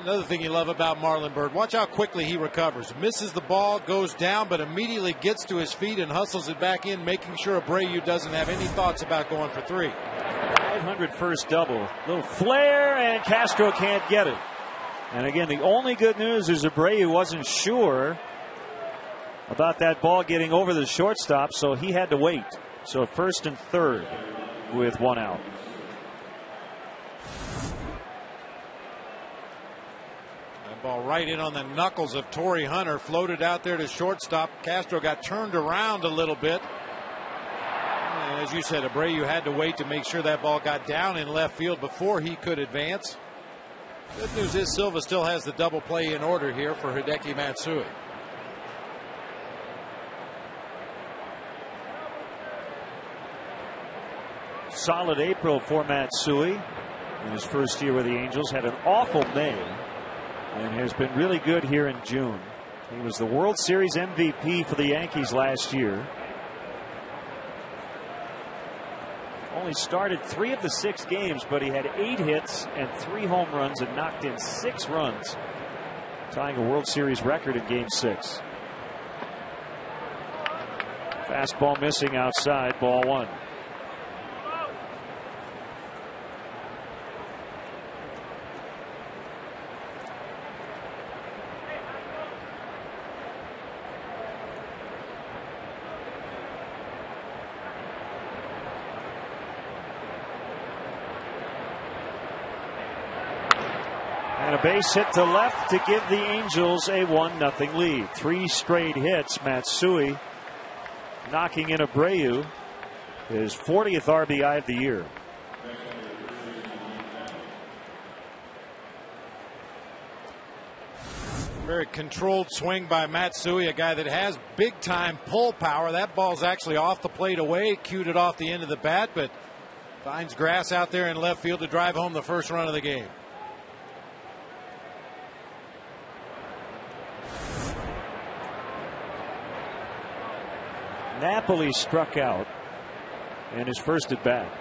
Another thing you love about Marlon Byrd, watch how quickly he recovers. Misses the ball, goes down, but immediately gets to his feet and hustles it back in, making sure Abreu doesn't have any thoughts about going for 3. 500 first double. Little flare, and Castro can't get it. And again, the only good news is Abreu wasn't sure about that ball getting over the shortstop, so he had to wait. So first and third with 1 out. Ball right in on the knuckles of Torrey Hunter, floated out there to shortstop. Castro got turned around a little bit. And as you said, Abreu had to wait to make sure that ball got down in left field before he could advance. Good news is Silva still has the double play in order here for Hideki Matsui. Solid April for Matsui in his first year with the Angels. Had an awful May and has been really good here in June. He was the World Series MVP for the Yankees last year. Only started 3 of the 6 games, but he had 8 hits and 3 home runs and knocked in 6 runs, tying a World Series record in Game 6. Fastball missing outside, ball 1. And a base hit to left to give the Angels a 1-0 lead. 3 straight hits. Matsui knocking in Abreu, his 40th RBI of the year. Very controlled swing by Matsui, a guy that has big time pull power. That ball's actually off the plate away, cued it off the end of the bat, but finds grass out there in left field to drive home the first run of the game. Napoli struck out in his first at bat.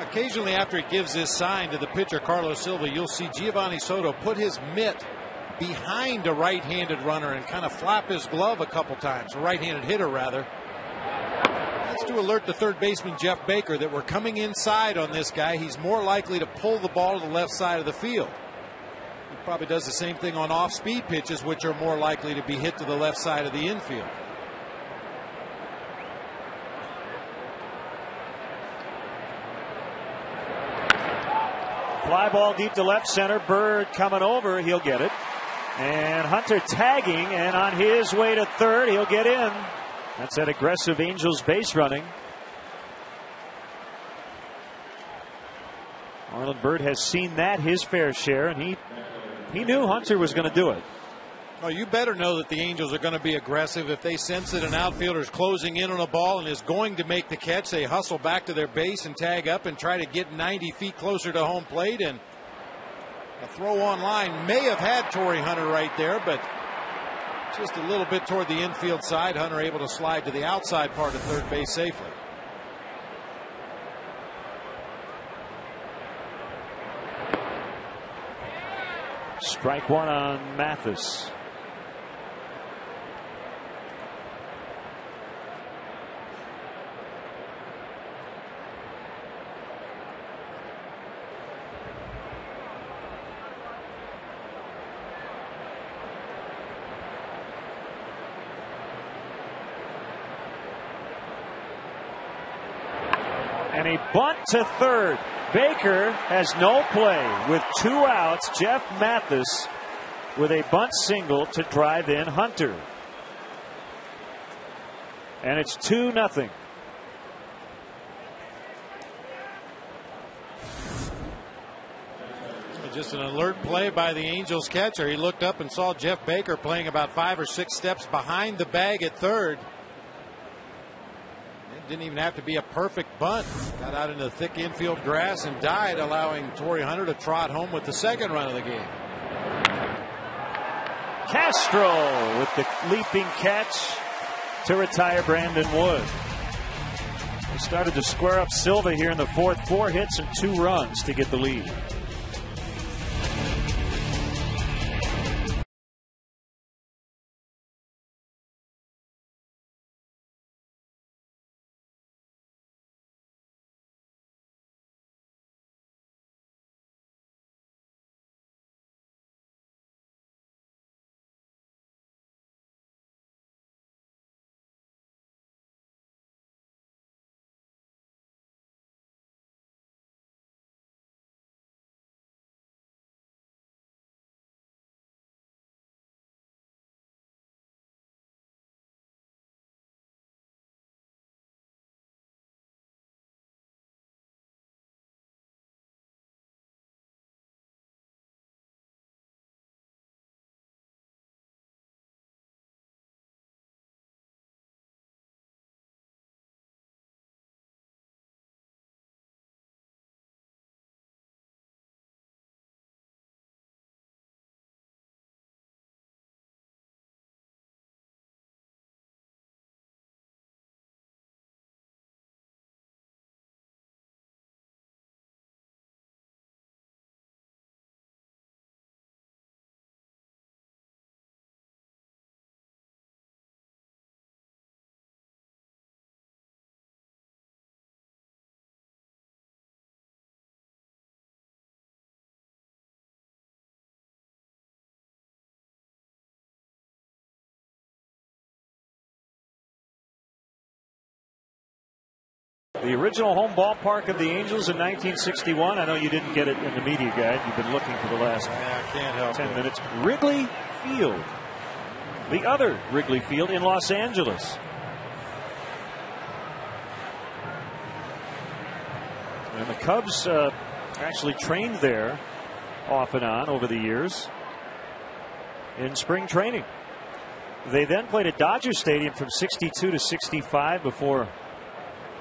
Occasionally after he gives this sign to the pitcher Carlos Silva, you'll see Giovanni Soto put his mitt behind a right-handed runner and kind of flap his glove a couple times, a right-handed hitter rather. That's to alert the third baseman Jeff Baker that we're coming inside on this guy. He's more likely to pull the ball to the left side of the field. He probably does the same thing on off-speed pitches, which are more likely to be hit to the left side of the infield. Fly ball deep to left center. Byrd coming over. He'll get it. And Hunter tagging, and on his way to third, he'll get in. That's that aggressive Angels base running. Marlon Byrd has seen that his fair share, and he knew Hunter was going to do it. Oh, you better know that the Angels are going to be aggressive. If they sense that an outfielder is closing in on a ball and is going to make the catch, they hustle back to their base and tag up and try to get 90 feet closer to home plate. And a throw on line may have had Torrey Hunter right there, but just a little bit toward the infield side. Hunter able to slide to the outside part of third base safely. Strike 1 on Mathis. And a bunt to third. Baker has no play with 2 outs. Jeff Mathis with a bunt single to drive in Hunter. And it's 2-0. Just an alert play by the Angels catcher. He looked up and saw Jeff Baker playing about 5 or 6 steps behind the bag at third. It didn't even have to be a perfect bunt. Got out into the thick infield grass and died, allowing Torrey Hunter to trot home with the second run of the game. Castro with the leaping catch to retire Brandon Wood. He started to square up Silva here in the fourth. 4 hits and 2 runs to get the lead. The original home ballpark of the Angels in 1961. I know you didn't get it in the media guide. You've been looking for the last 10 minutes. Wrigley Field. The other Wrigley Field in Los Angeles. And the Cubs actually trained there off and on over the years in spring training. They then played at Dodger Stadium from 62 to 65 before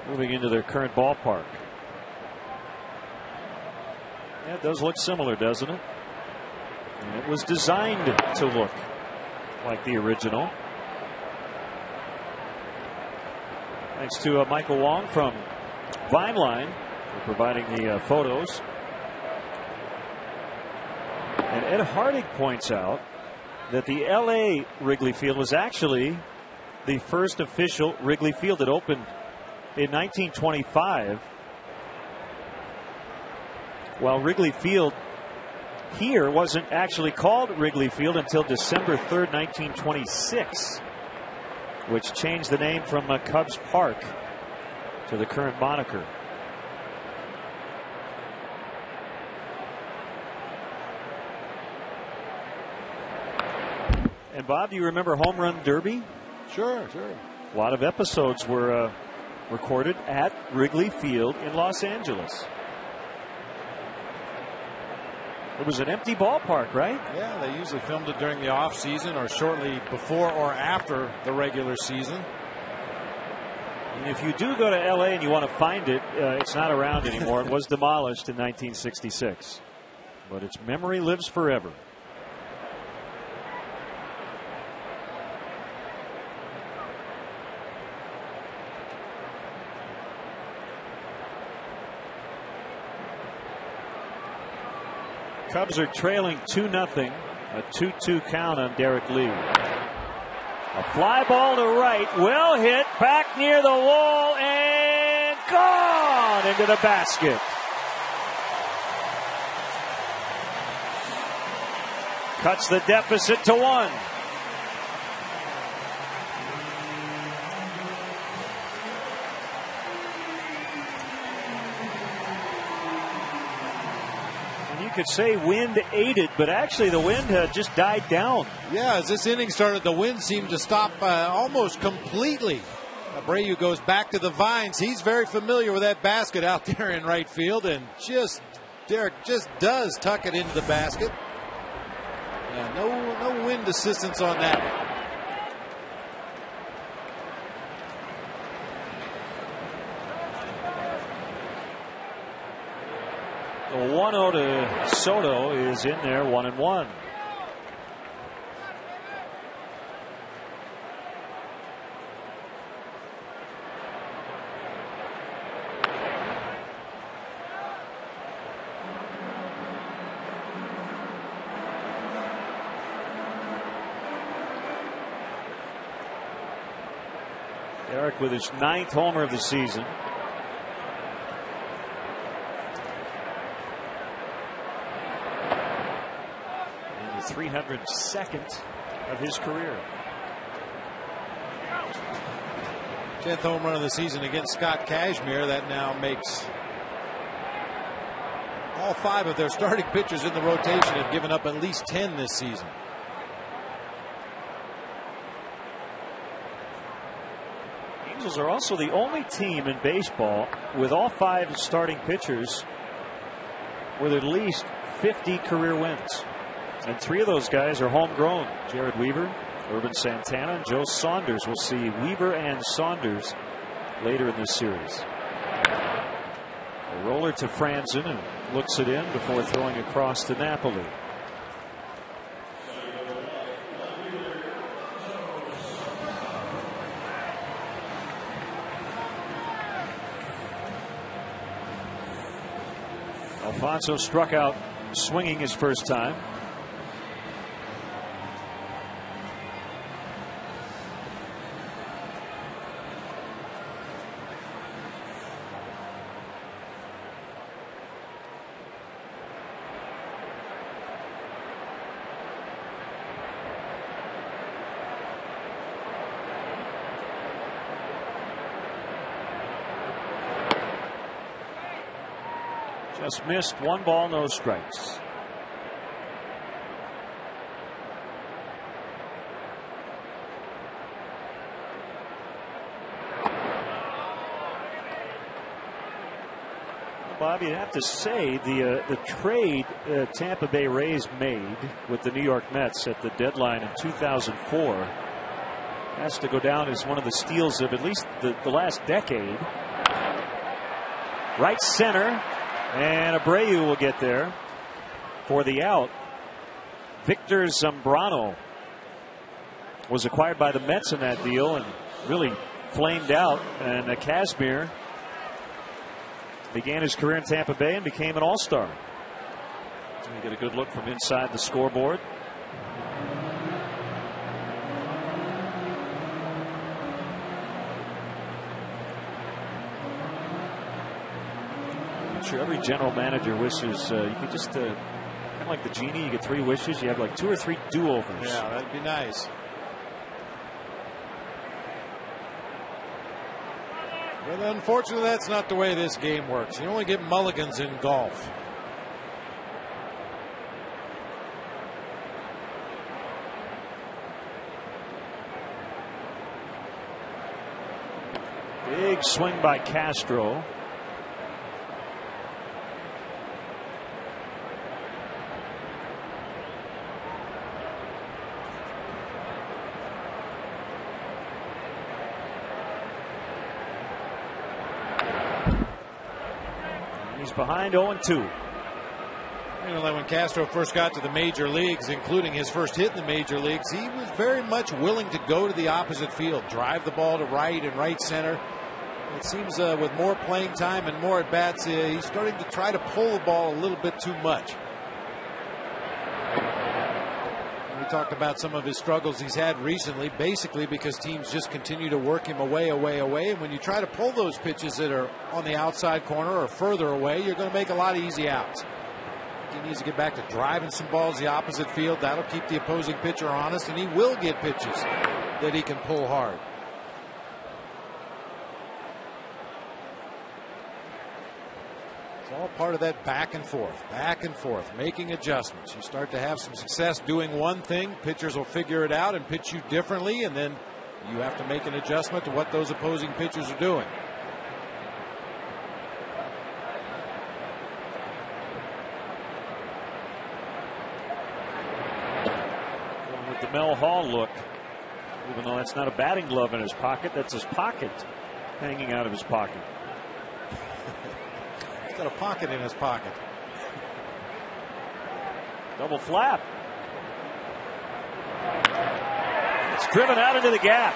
moving into their current ballpark. Yeah, it does look similar, doesn't it? And it was designed to look like the original. Thanks to Michael Wong from Vineline for providing the photos. And Ed Hardig points out that the LA Wrigley Field was actually the first official Wrigley Field that opened in 1925, while Wrigley Field here wasn't actually called Wrigley Field until December 3rd, 1926, which changed the name from Cubs Park to the current moniker. And Bob, do you remember Home Run Derby? Sure. A lot of episodes were recorded at Wrigley Field in Los Angeles. It was an empty ballpark, right? Yeah, they usually filmed it during the off season or shortly before or after the regular season. And if you do go to LA and you want to find it, it's not around anymore. It was demolished in 1966, but its memory lives forever. Cubs are trailing 2-0. A 2-2 count on Derek Lee. A fly ball to right. Well hit. Back near the wall and gone into the basket. Cuts the deficit to 1. You could say wind aided, but actually the wind just died down. Yeah, as this inning started, the wind seemed to stop almost completely. Abreu goes back to the vines. He's very familiar with that basket out there in right field, and Derek just does tuck it into the basket. Yeah, no wind assistance on that one. The 1-0 to Soto is in there, 1-1. Eric with his 9th homer of the season. And the 302nd of his career. 10th home run of the season against Scott Kashmir. That now makes all 5 of their starting pitchers in the rotation have given up at least 10 this season. Angels are also the only team in baseball with all 5 starting pitchers with at least 50 career wins. And 3 of those guys are homegrown. Jared Weaver, Urban Santana, and Joe Saunders. We'll see Weaver and Saunders later in this series. A roller to Franzen, and looks it in before throwing across to Napoli. Alfonso struck out swinging his first time. Just missed. 1 ball, no strikes. Bob, you have to say the trade Tampa Bay Rays made with the New York Mets at the deadline in 2004 has to go down as one of the steals of at least the last decade. Right center. And Abreu will get there for the out. Victor Zambrano was acquired by the Mets in that deal and really flamed out. And Kazmir began his career in Tampa Bay and became an all-star. You get a good look from inside the scoreboard. Sure, every general manager wishes you could just kind of like the genie. You get 3 wishes. You have like 2 or 3 do-overs. Yeah, that'd be nice. But unfortunately, that's not the way this game works. You only get mulligans in golf. Big swing by Castro. Behind 0-2. You know, like when Castro first got to the major leagues, including his first hit in the major leagues, he was very much willing to go to the opposite field, drive the ball to right and right center. It seems with more playing time and more at bats, he's starting to try to pull the ball a little bit too much. We talked about some of his struggles he's had recently, basically because teams just continue to work him away. And when you try to pull those pitches that are on the outside corner or further away, you're going to make a lot of easy outs. He needs to get back to driving some balls the opposite field. That'll keep the opposing pitcher honest, and he will get pitches that he can pull hard. It's all part of that back and forth, making adjustments. You start to have some success doing one thing, pitchers will figure it out and pitch you differently, and then you have to make an adjustment to what those opposing pitchers are doing. Going with the Mel Hall look, even though that's not a batting glove in his pocket, that's his pocket hanging out of his pocket. He's got a pocket in his pocket. Double flap. It's driven out into the gap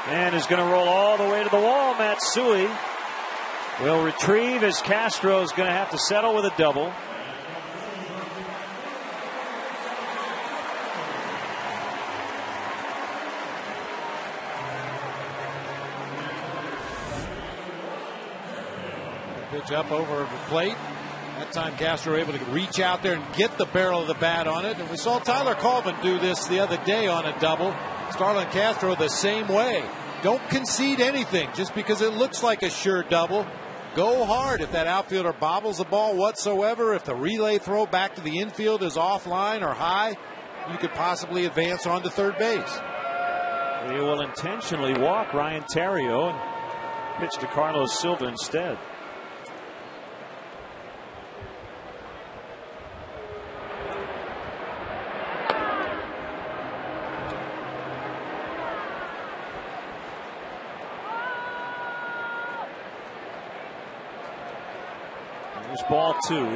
and is going to roll all the way to the wall. Matsui will retrieve as Castro is going to have to settle with a double. Pitch up over the plate. That time Castro able to reach out there and get the barrel of the bat on it. And we saw Tyler Colvin do this the other day on a double. Starlin Castro the same way. Don't concede anything just because it looks like a sure double. Go hard if that outfielder bobbles the ball whatsoever. If the relay throw back to the infield is offline or high, you could possibly advance on to third base. They will intentionally walk Ryan Theriot and pitch to Carlos Silva instead. Here's ball 2.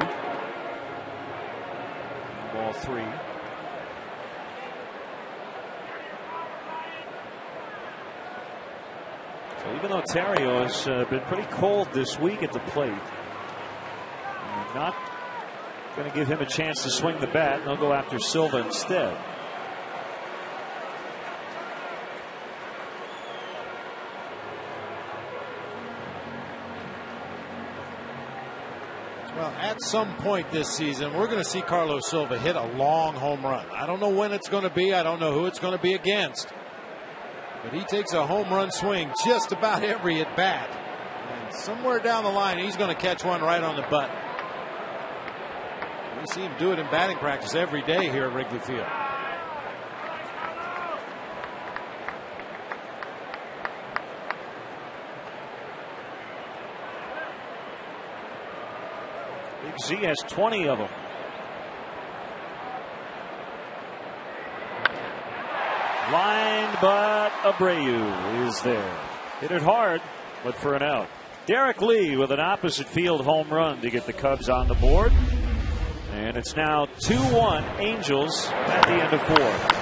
Ball 3. So even though Theriot has been pretty cold this week at the plate, not going to give him a chance to swing the bat, and they'll go after Silva instead. Well, at some point this season, we're going to see Carlos Silva hit a long home run. I don't know when it's going to be. I don't know who it's going to be against. But he takes a home run swing just about every at bat. And somewhere down the line, he's going to catch one right on the butt. We see him do it in batting practice every day here at Wrigley Field. Big Z has 20 of them. Line, but Abreu is there. Hit it hard, but for an out. Derek Lee with an opposite field home run to get the Cubs on the board. And it's now 2-1 Angels at the end of 4.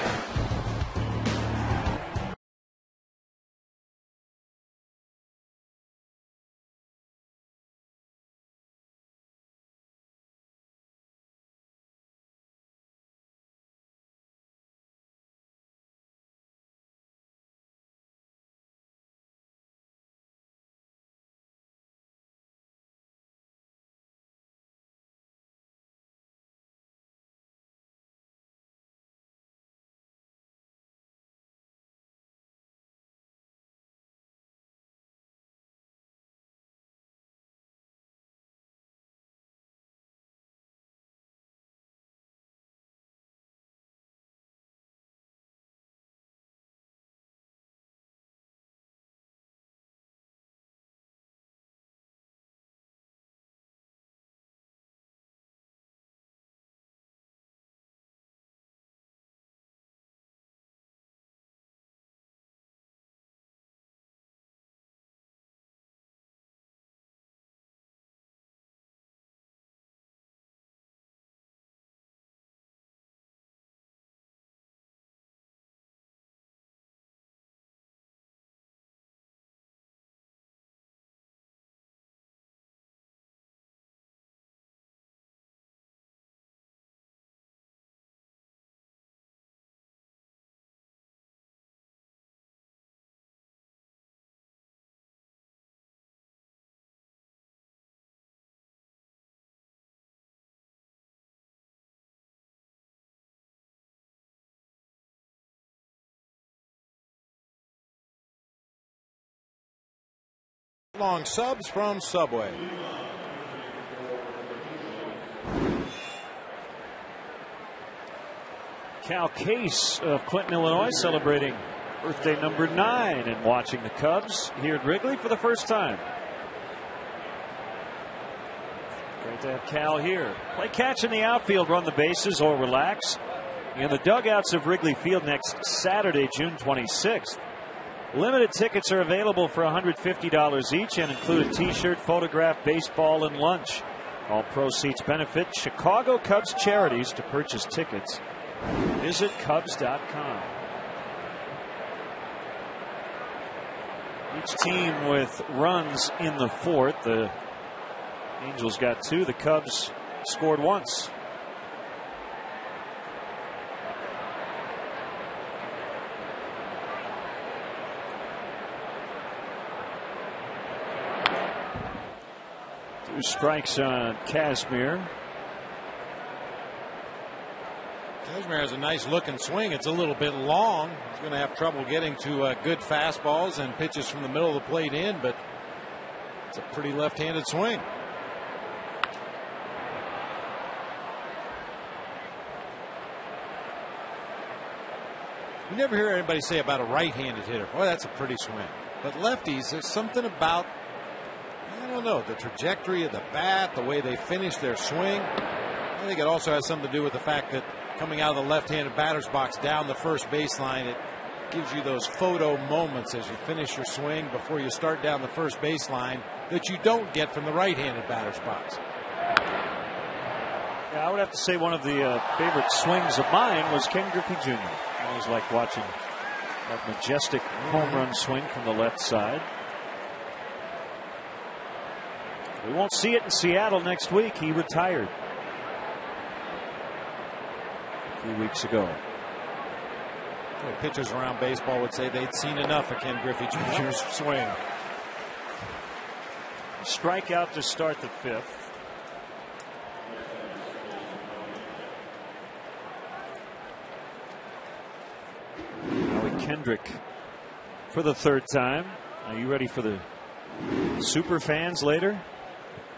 Long subs from Subway. Cal Case of Clinton, Illinois, celebrating birthday number 9 and watching the Cubs here at Wrigley for the first time. Great to have Cal here. Play catch in the outfield, run the bases, or relax in the dugouts of Wrigley Field next Saturday, June 26th. Limited tickets are available for $150 each and include a t-shirt, photograph, baseball, and lunch. All proceeds benefit Chicago Cubs charities. To purchase tickets, visit Cubs.com. Each team with runs in the fourth. The Angels got 2. The Cubs scored once. Two strikes on Kazmir. Kazmir has a nice looking swing. It's a little bit long. He's going to have trouble getting to good fastballs and pitches from the middle of the plate in, but it's a pretty left-handed swing. You never hear anybody say about a right-handed hitter, "Boy, that's a pretty swing." But lefties, there's something about, I don't know, the trajectory of the bat, the way they finish their swing. I think it also has something to do with the fact that coming out of the left-handed batter's box down the first baseline, it gives you those photo moments as you finish your swing before you start down the first baseline that you don't get from the right-handed batter's box. Yeah, I would have to say one of the favorite swings of mine was Ken Griffey Jr. I always liked watching that majestic home run swing from the left side. We won't see it in Seattle next week. He retired a few weeks ago. Well, pitchers around baseball would say they'd seen enough of Ken Griffey Jr.'s swing. Strikeout to start the 5th. Kendrick for the 3rd time. Are you ready for the super fans later?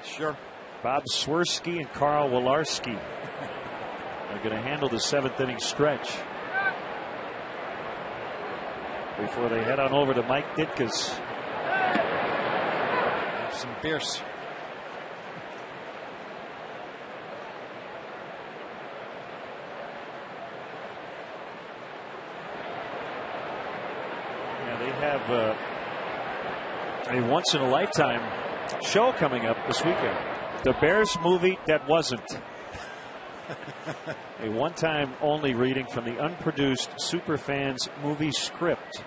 Sure. Bob Swirsky and Carl Wolarski are going to handle the 7th inning stretch before they head on over to Mike Ditka's. Have some beers. Have a once-in-a-lifetime show coming up this weekend. The Bears movie that wasn't. A one-time only reading from the unproduced Superfans movie script.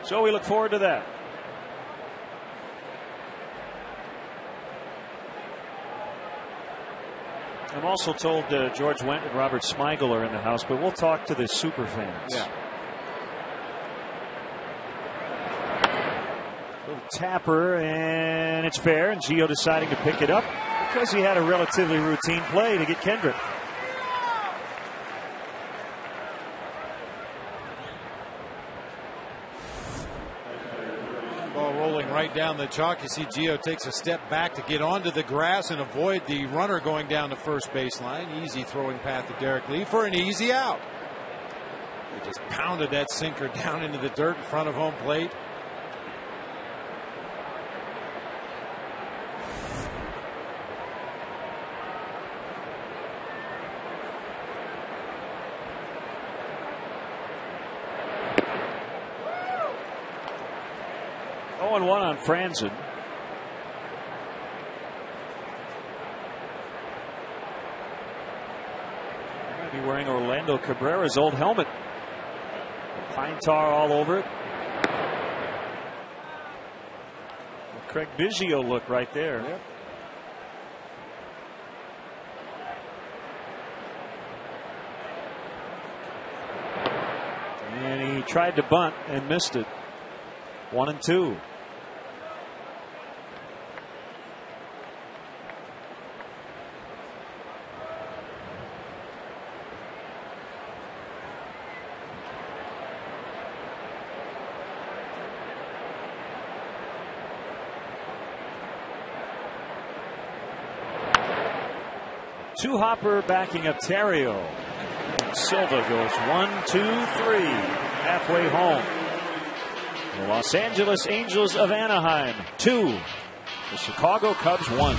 So we look forward to that. I'm also told George Wendt and Robert Smigel are in the house, but we'll talk to the super fans. Yeah. Little tapper, and it's fair, and Gio deciding to pick it up because he had a relatively routine play to get Kendrick. Rolling right down the chalk. You see Gio takes a step back to get onto the grass and avoid the runner going down the first baseline. Easy throwing path to Derek Lee for an easy out. He just pounded that sinker down into the dirt in front of home plate. One on Franzen. Might be wearing Orlando Cabrera's old helmet. Pine tar all over it. A Craig Biggio look right there. Yep. And he tried to bunt and missed it. 1-2. two-hopper backing up Terrio. Silva goes 1, 2, 3, halfway home. The Los Angeles Angels of Anaheim 2. The Chicago Cubs 1.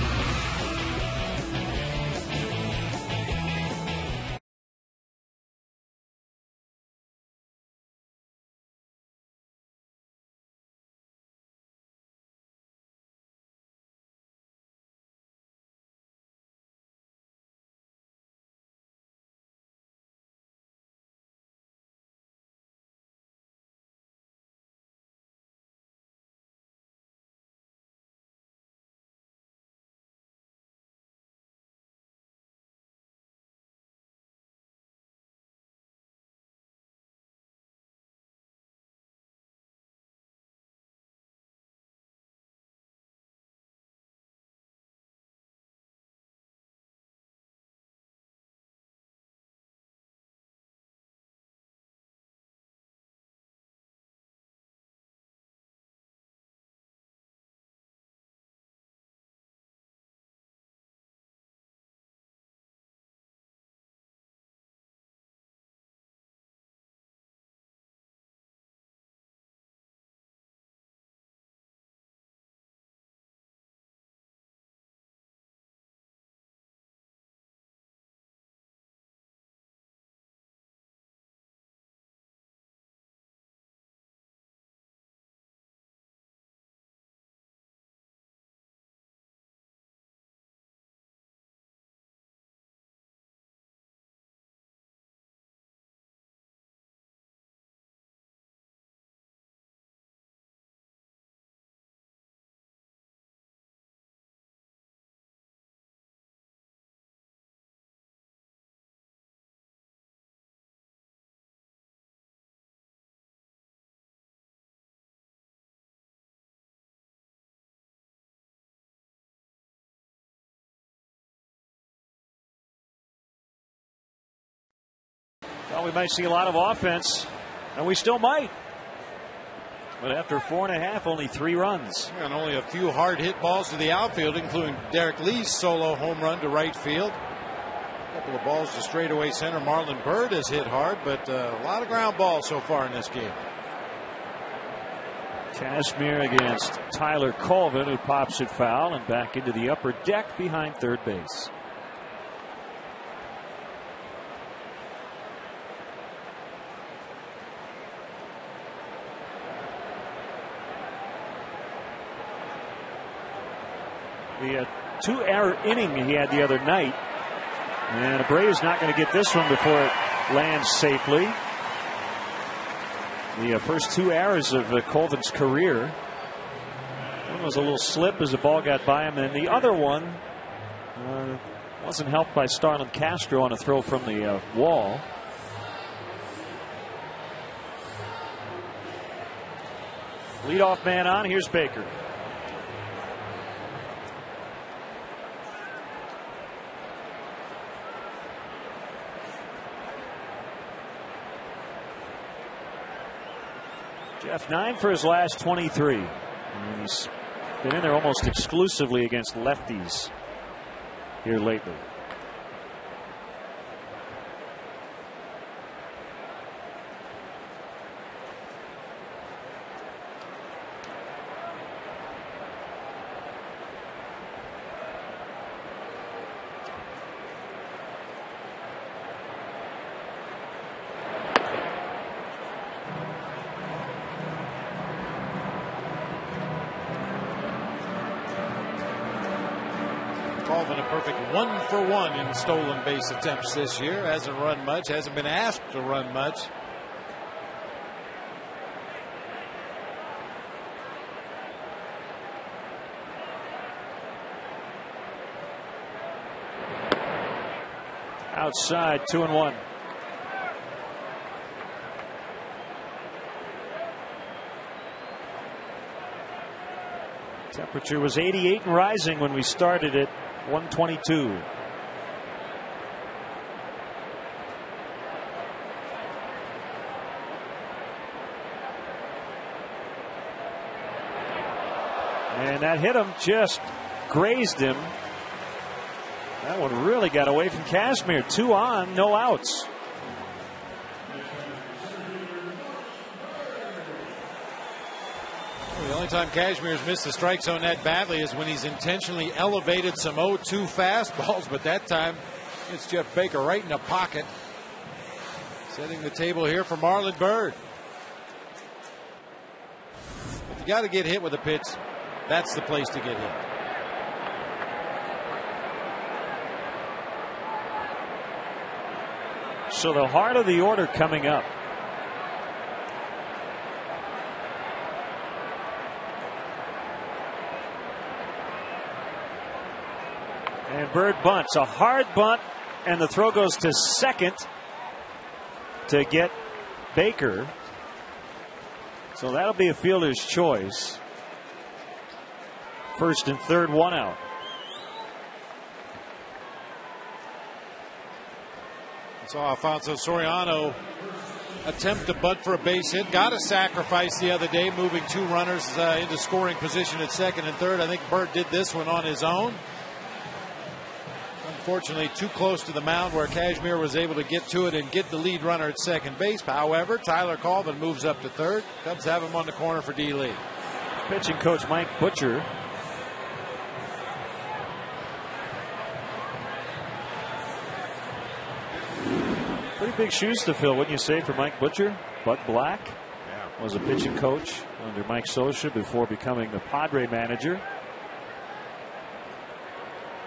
Well, we might see a lot of offense, and we still might. But after 4.5, only 3 runs. And only a few hard hit balls to the outfield, including Derek Lee's solo home run to right field. A couple of balls to straightaway center. Marlon Byrd has hit hard, but a lot of ground balls so far in this game. Kashmir against Tyler Colvin, who pops it foul and back into the upper deck behind third base. The 2-error inning he had the other night. And Abreu's not going to get this one before it lands safely. The first 2 errors of Colvin's career. One was a little slip as the ball got by him, and the other one wasn't helped by Starlin Castro on a throw from the wall. Leadoff man on. Here's Baker. Jeff 9 for his last 23. And he's been in there almost exclusively against lefties here lately. Colvin a perfect 1-for-1 in stolen base attempts this year. Hasn't run much, hasn't been asked to run much. Outside, 2-1. Temperature was 88 and rising when we started at 122. And that hit him, just grazed him. That one really got away from Kashmir. 2 on, no outs. The only time Kashmir's missed the strike zone that badly is when he's intentionally elevated some 0-2 fastballs, but that time it's Jeff Baker right in the pocket. Setting the table here for Marlon Byrd. If you got to get hit with a pitch, that's the place to get hit. So the heart of the order coming up. And Byrd bunts, a hard bunt, and the throw goes to second to get Baker. So that'll be a fielder's choice. First and third, 1 out. Saw Alfonso Soriano attempt to bunt for a base hit. Got a sacrifice the other day, moving 2 runners into scoring position at second and third. I think Byrd did this one on his own. Unfortunately, too close to the mound where Kashmir was able to get to it and get the lead runner at second base. However, Tyler Colvin moves up to third. Cubs have him on the corner for D. Lee. Pitching coach Mike Butcher. Pretty big shoes to fill, wouldn't you say, for Mike Butcher? Bud Black was a pitching coach under Mike Scioscia before becoming the Padre manager.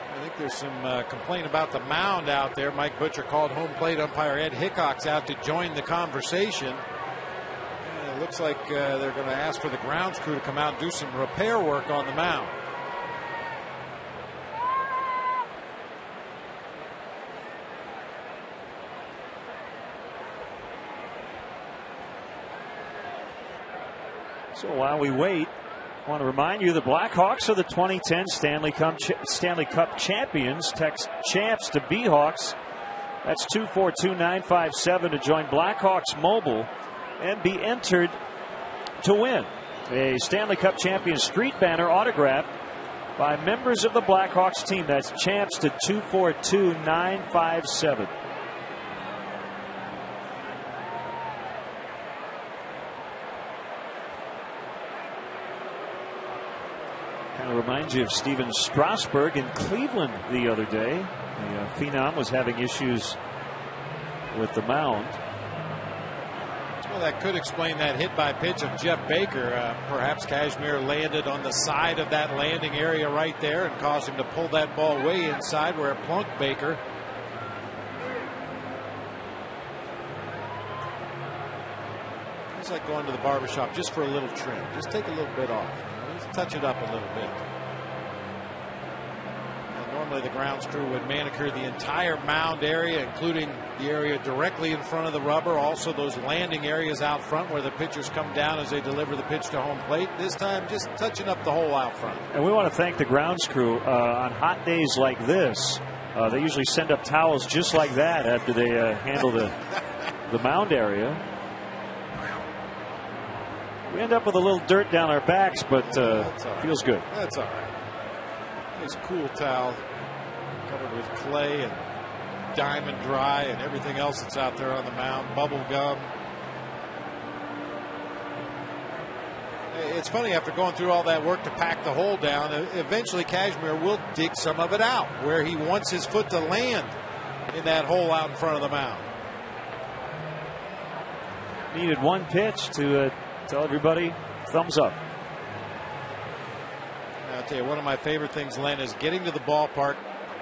I think there's some complaint about the mound out there. Mike Butcher called home plate umpire Ed Hickox out to join the conversation. It looks like they're going to ask for the grounds crew to come out and do some repair work on the mound. So while we wait, I want to remind you the Blackhawks are the 2010 Stanley Cup champions. Text CHAMPS to BHawks. That's 242-957 to join Blackhawks Mobile and be entered to win a Stanley Cup champion street banner autographed by members of the Blackhawks team. That's CHAMPS to 242-957. Kind of reminds you of Steven Strasburg in Cleveland the other day. The Phenom was having issues with the mound. Well, that could explain that hit by pitch of Jeff Baker. Perhaps Kashmir landed on the side of that landing area right there and caused him to pull that ball way inside where it plunked Baker. It's like going to the barbershop just for a little trim. Just take a little bit off. Just touch it up a little bit. And normally the grounds crew would manicure the entire mound area, including the area directly in front of the rubber. Also those landing areas out front where the pitchers come down as they deliver the pitch to home plate. This time just touching up the hole out front. And we want to thank the grounds crew. On hot days like this, they usually send up towels just like that after they handle the mound area. We end up with a little dirt down our backs, but feels good. That's all right. Nice cool towel covered with clay and diamond dry and everything else that's out there on the mound. Bubble gum. It's funny, after going through all that work to pack the hole down, eventually Kashmir will dig some of it out where he wants his foot to land in that hole out in front of the mound. Needed one pitch to tell everybody thumbs up. I'll tell you, one of my favorite things, Len, is getting to the ballpark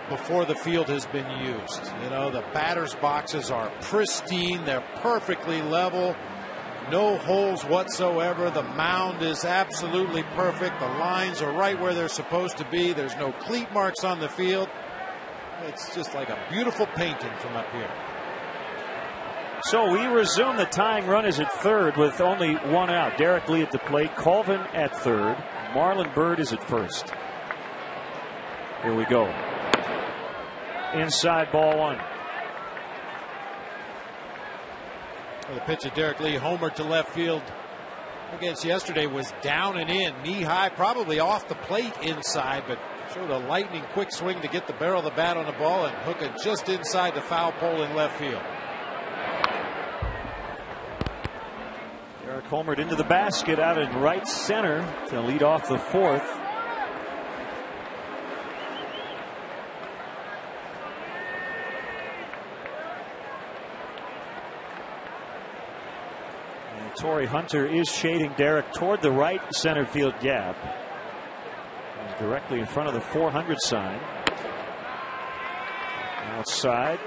before the field has been used. You know, the batter's boxes are pristine. They're perfectly level. No holes whatsoever. The mound is absolutely perfect. The lines are right where they're supposed to be. There's no cleat marks on the field. It's just like a beautiful painting from up here. So we resume. The tying run is at third with only 1 out. Derek Lee at the plate. Colvin at third. Marlon Byrd is at first. Here we go. Inside, ball 1. Well, the pitch of Derek Lee, homer to left field against yesterday, was down and in, knee high, probably off the plate inside, but Showed a lightning quick swing to get the barrel of the bat on the ball and hook it just inside the foul pole in left field. Eric homered into the basket out in right center to lead off the fourth. And Torrey Hunter is shading Derek toward the right center field gap. He's directly in front of the 400 sign. Outside.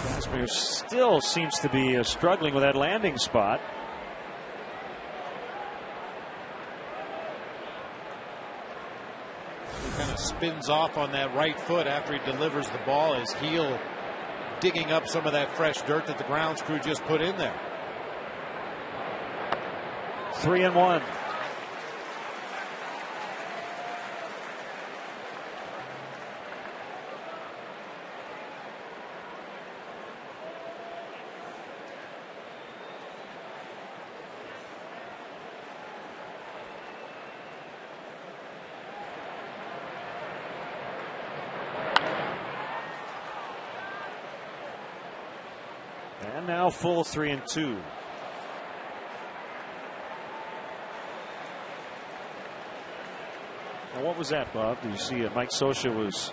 Kazmir still seems to be struggling with that landing spot. He kind of spins off on that right foot after he delivers the ball, his heel digging up some of that fresh dirt that the grounds crew just put in there. 3-1. And now full 3-2. Now what was that, Bob? Do you see Mike Scioscia was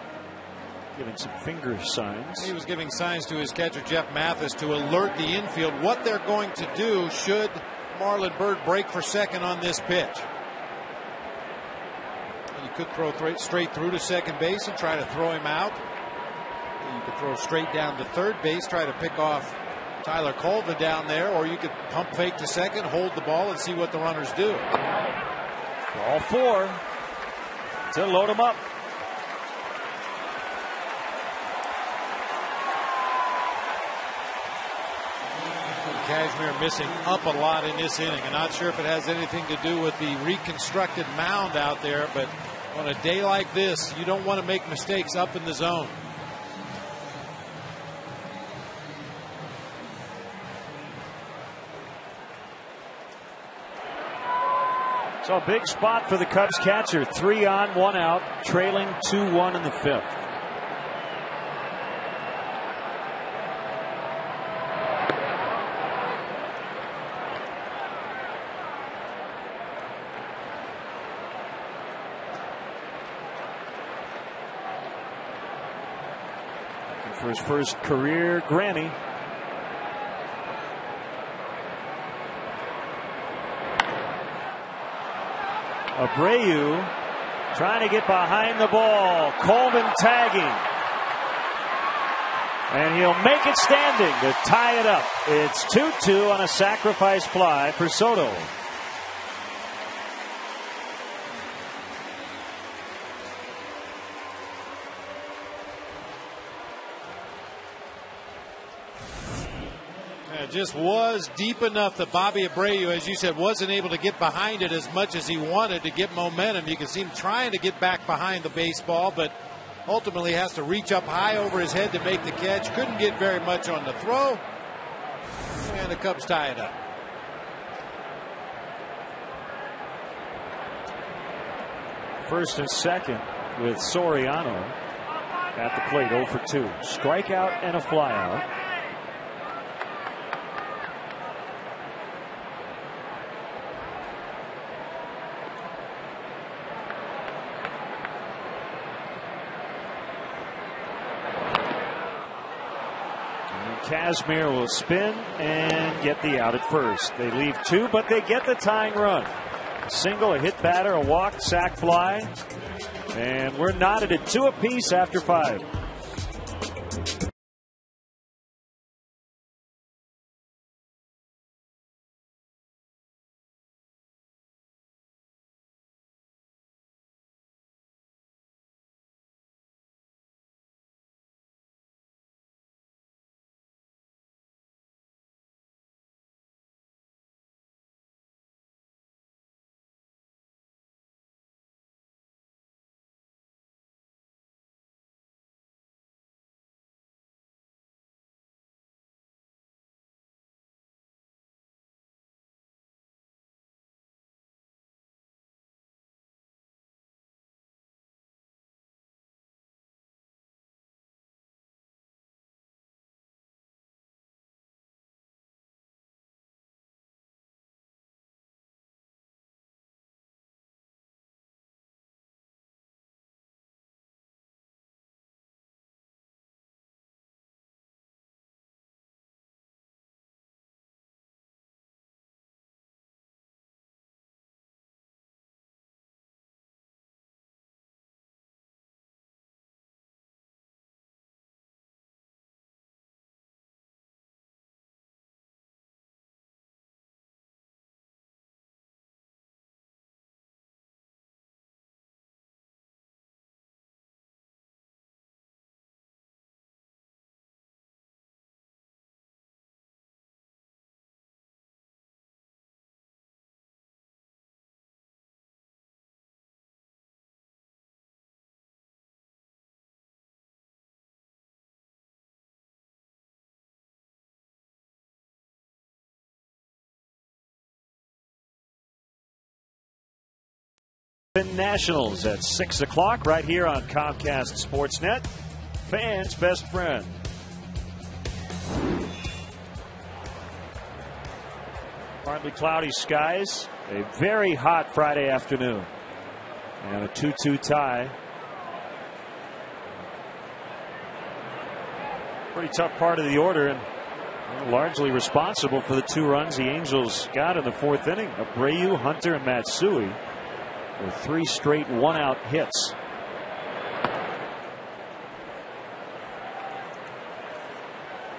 giving some finger signs? He was giving signs to his catcher Jeff Mathis to alert the infield what they're going to do should Marlon Byrd break for second on this pitch. You could throw straight through to second base and try to throw him out. You could throw straight down to third base, try to pick off Tyler Colvin down there, or you could pump fake to second, hold the ball, and see what the runners do. All four to load them up. Kazmir missing up a lot in this inning. I'm not sure if it has anything to do with the reconstructed mound out there, but on a day like this, you don't want to make mistakes up in the zone. So a big spot for the Cubs catcher. 3 on, 1 out, trailing 2-1 in the fifth. Looking for his first career Grammy. Abreu trying to get behind the ball. Coleman tagging. And he'll make it standing to tie it up. It's 2-2 on a sacrifice fly for Soto. Just was deep enough that Bobby Abreu, as you said, wasn't able to get behind it as much as he wanted to get momentum. You can see him trying to get back behind the baseball, but ultimately has to reach up high over his head to make the catch. Couldn't get very much on the throw, and the Cubs tie it up. First and second with Soriano at the plate, 0 for 2. Strikeout and a flyout. Kazmir will spin and get the out at first. They leave 2, but they get the tying run. A single, a hit batter, a walk, sac fly. And we're knotted at 2 apiece after 5. Nationals at 6 o'clock right here on Comcast Sportsnet. Fans' best friend. Partly cloudy skies. A very hot Friday afternoon. And a 2-2 tie. Pretty tough part of the order, and largely responsible for the 2 runs the Angels got in the 4th inning. Abreu, Hunter, and Matsui with 3 straight 1-out hits.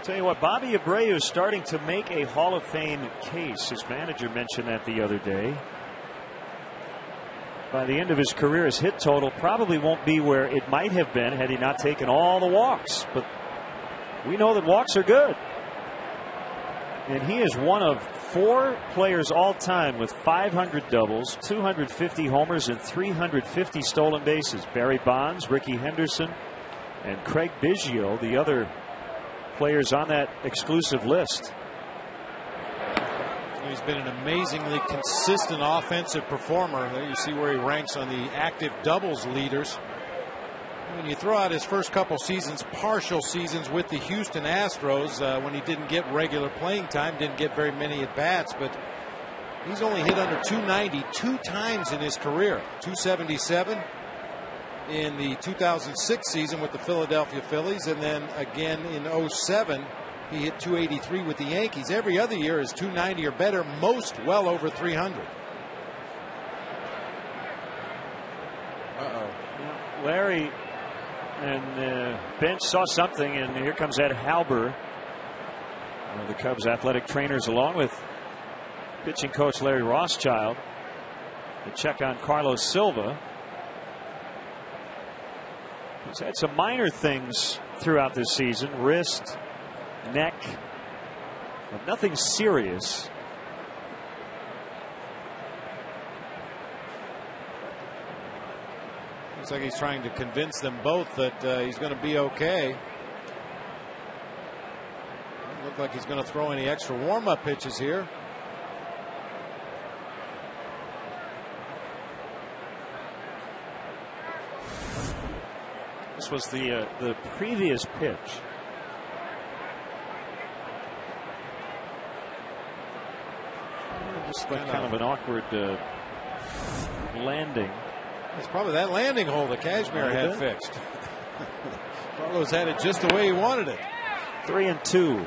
Tell you what, Bobby Abreu is starting to make a Hall of Fame case. His manager mentioned that the other day. By the end of his career, his hit total probably won't be where it might have been had he not taken all the walks. But we know that walks are good. And he is one of 4 players all time with 500 doubles, 250 homers, and 350 stolen bases. Barry Bonds, Ricky Henderson, and Craig Biggio, the other players on that exclusive list. He's been an amazingly consistent offensive performer. There you see where he ranks on the active doubles leaders. When you throw out his first couple seasons, partial seasons with the Houston Astros, when he didn't get regular playing time, didn't get very many at bats, but he's only hit under 290 2 times in his career. 277 in the 2006 season with the Philadelphia Phillies, and then again in 07 he hit 283 with the Yankees. Every other year is 290 or better, most well over 300. Larry and the bench saw something, and here comes Ed Halber, one of the Cubs athletic trainers, along with pitching coach Larry Rothschild, to check on Carlos Silva. He's had some minor things throughout this season, wrist, neck, but nothing serious. Looks like he's trying to convince them both that he's going to be okay. Doesn't look like he's going to throw any extra warm-up pitches here. This was the previous pitch. Just like kind of an awkward landing. It's probably that landing hole that Cashmere had fixed. Carlos had it just the way he wanted it. 3-2.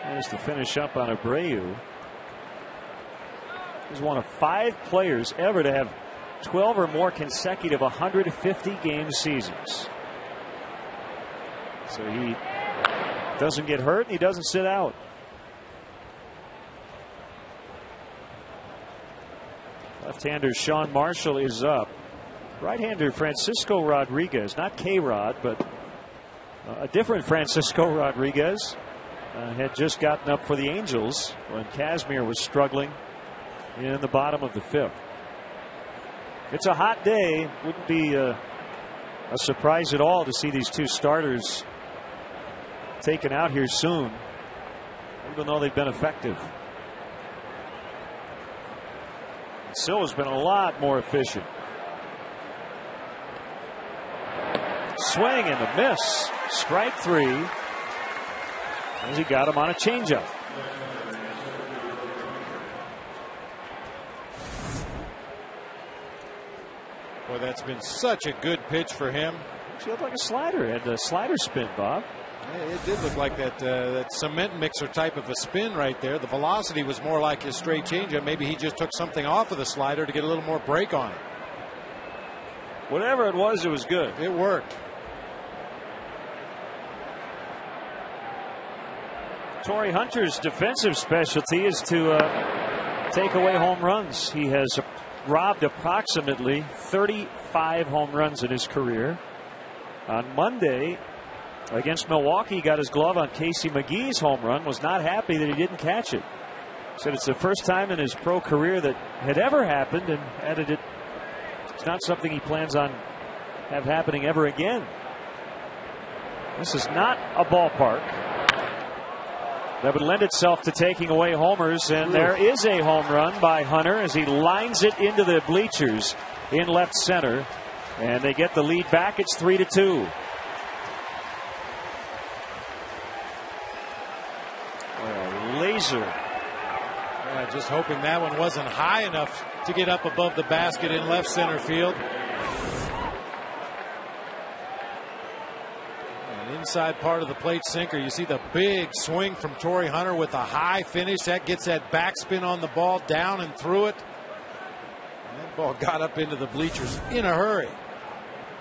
There's the finish up on Abreu. He's one of 5 players ever to have 12 or more consecutive 150 game seasons. So he doesn't get hurt and he doesn't sit out. Left-hander Sean Marshall is up. Right-hander Francisco Rodriguez, not K-Rod, but a different Francisco Rodriguez, had just gotten up for the Angels when Kazmir was struggling in the bottom of the 5th. It's a hot day. Wouldn't be a surprise at all to see these 2 starters taken out here soon, even though they've been effective. Silva's been a lot more efficient. Swing and a miss. Strike 3. As he got him on a changeup. Boy, that's been such a good pitch for him. It looked like a slider. It had a slider spin, Bob. Yeah, it did look like that cement mixer type of a spin right there. The velocity was more like his straight changeup. Maybe he just took something off of the slider to get a little more break on it. Whatever it was good. It worked. Torrey Hunter's defensive specialty is to take away home runs. He has robbed approximately 35 home runs in his career. On Monday against Milwaukee, he got his glove on Casey McGee's home run, was not happy that he didn't catch it. Said it's the first time in his pro career that had ever happened, and added it's not something he plans on have happening ever again. This is not a ballpark. that would lend itself to taking away homers, and there is a home run by Hunter as he lines it into the bleachers in left center, and they get the lead back. It's 3-2. Laser. Just hoping that one wasn't high enough to get up above the basket in left center field. And inside part of the plate sinker, you see the big swing from Torrey Hunter with a high finish. That gets that backspin on the ball, down and through it. And that ball got up into the bleachers in a hurry.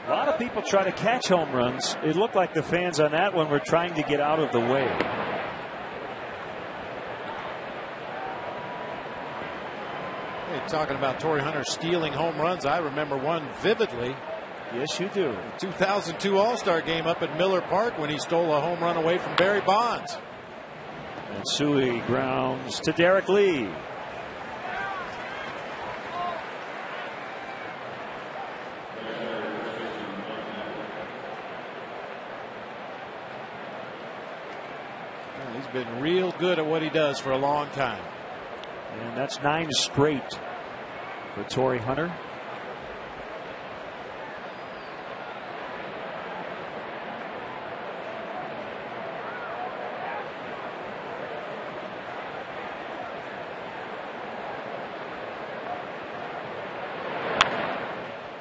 A lot of people try to catch home runs. It looked like the fans on that one were trying to get out of the way. Hey, talking about Torrey Hunter stealing home runs, I remember one vividly. Yes, you do. The 2002 All-Star game up at Miller Park when he stole a home run away from Barry Bonds. And Suey grounds to Derek Lee. Well, he's been real good at what he does for a long time. And that's 9 straight for Torrey Hunter.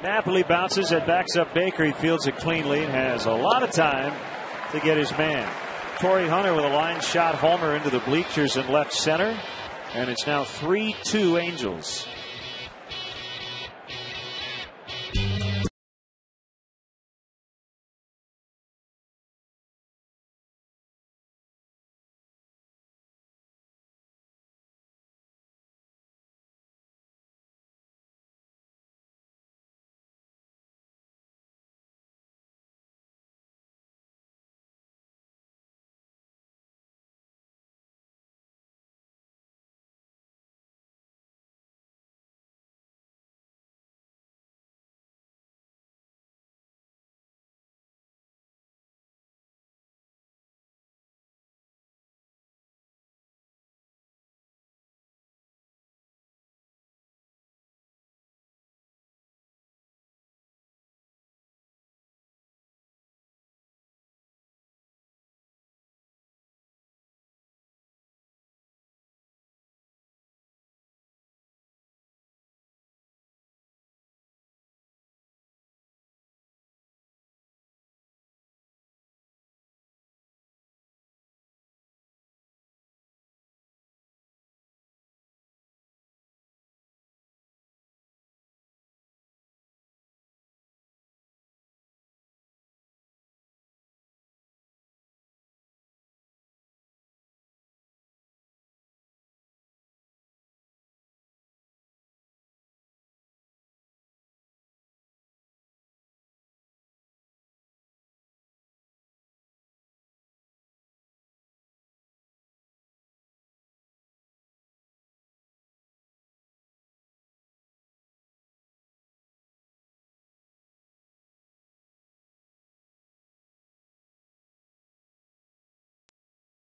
Napoli bounces and backs up Baker. He fields it cleanly and has a lot of time to get his man. Torrey Hunter with a line shot homer into the bleachers in left center. And it's now 3-2 Angels.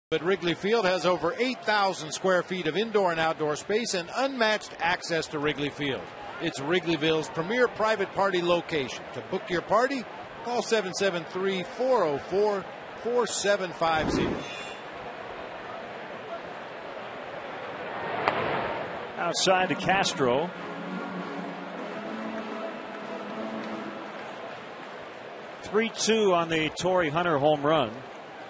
But Wrigley Field has over 8,000 square feet of indoor and outdoor space and unmatched access to Wrigley Field. It's Wrigleyville's premier private party location. To book your party, call 773-404-4750. Outside to Castro. (3-2) on the Torrey Hunter home run.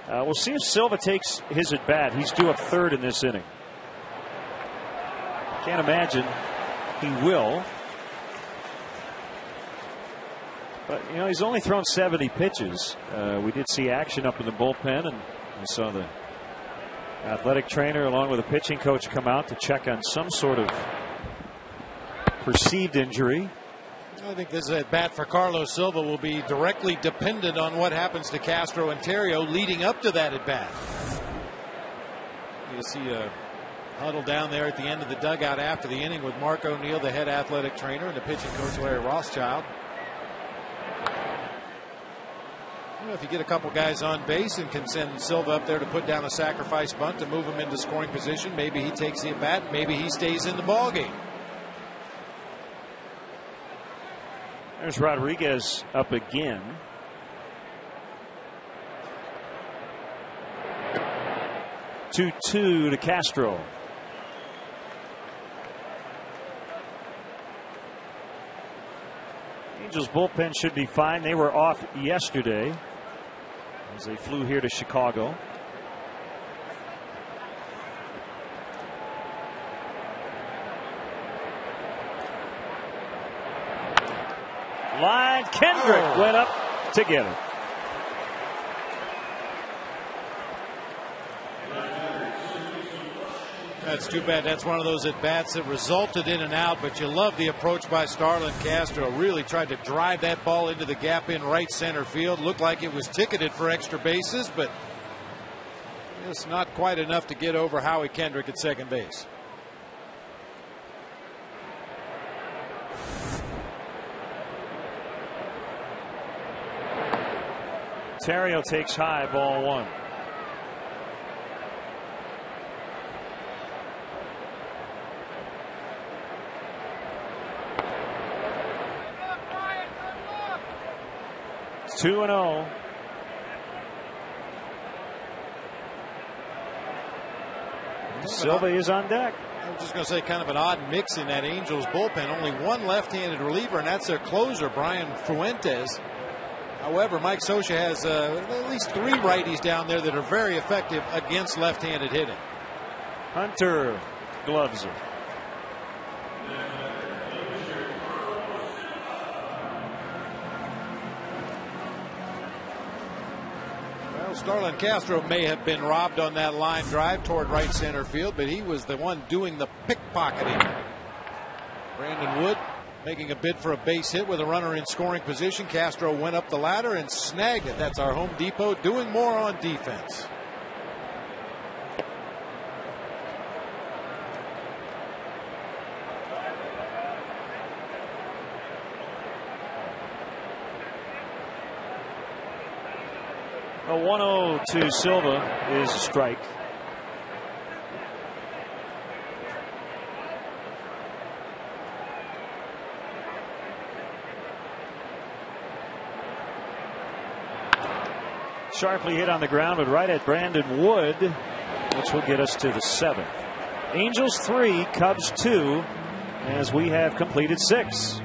We'll see if Silva takes his at bat. He's due up third in this inning. Can't imagine he will. But, you know, he's only thrown 70 pitches. We did see action up in the bullpen, and we saw the athletic trainer along with the pitching coach come out to check on some sort of perceived injury. I think this at bat for Carlos Silva will be directly dependent on what happens to Castro and Terrio leading up to that at bat. You see a huddle down there at the end of the dugout after the inning with Mark O'Neill, the head athletic trainer, and the pitching coach Larry Rothschild. Well, if you get a couple guys on base and can send Silva up there to put down a sacrifice bunt to move him into scoring position, maybe he takes the at bat, maybe he stays in the ball game. There's Rodriguez up again. Two-two to Castro. Angels bullpen should be fine. They were off yesterday as they flew here to Chicago. Line Kendrick went up to get it. That's too bad. That's one of those at bats that resulted in an out, but you love the approach by Starlin Castro. Really tried to drive that ball into the gap in right center field. Looked like it was ticketed for extra bases, but it's not quite enough to get over Howie Kendrick at second base. Terrio takes high, ball one. It's 2-0. Silva is on deck. I was just going to say, kind of an odd mix in that Angels bullpen. Only one left-handed reliever, and that's their closer, Brian Fuentes. However, Mike Scioscia has at least three righties down there that are very effective against left-handed hitting. Hunter gloves it. Well, Starlin Castro may have been robbed on that line drive toward right center field, but he was the one doing the pickpocketing. Brandon Wood making a bid for a base hit with a runner in scoring position. Castro went up the ladder and snagged it. That's our Home Depot doing more on defense. A 1-0 to Silva is a strike. Sharply hit on the ground, but right at Brandon Wood, which will get us to the seventh. Angels 3, Cubs 2, as we have completed 6.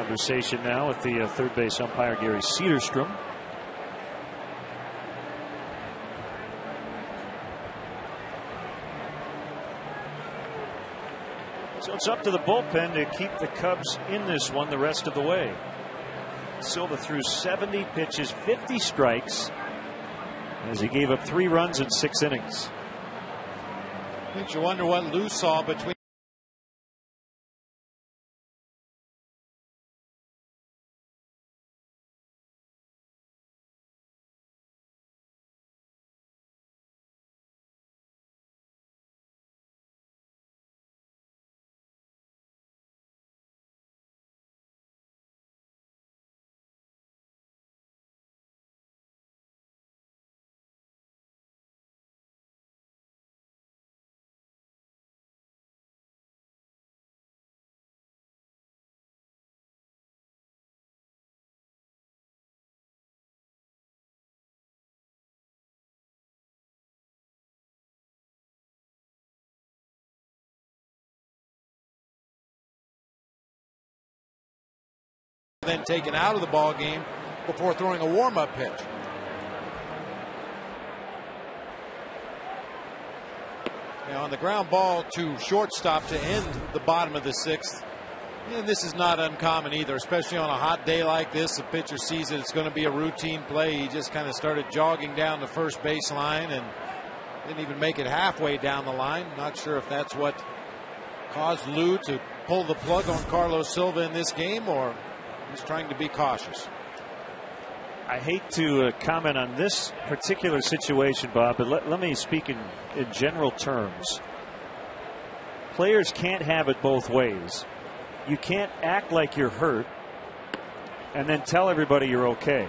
Conversation now with the third base umpire, Gary Cedarstrom. So it's up to the bullpen to keep the Cubs in this one the rest of the way. Silva threw 70 pitches, 50 strikes, as he gave up 3 runs in 6 innings. Makes you wonder what Lou saw between. Then taken out of the ball game before throwing a warm-up pitch. Now on the ground ball to shortstop to end the bottom of the 6th. And this is not uncommon either, especially on a hot day like this. The pitcher sees that it's going to be a routine play. He just kind of started jogging down the first baseline and didn't even make it halfway down the line. Not sure if that's what caused Lou to pull the plug on Carlos Silva in this game, or he's trying to be cautious. I hate to comment on this particular situation, Bob, but let me speak in general terms. Players can't have it both ways. You can't act like you're hurt and then tell everybody you're okay.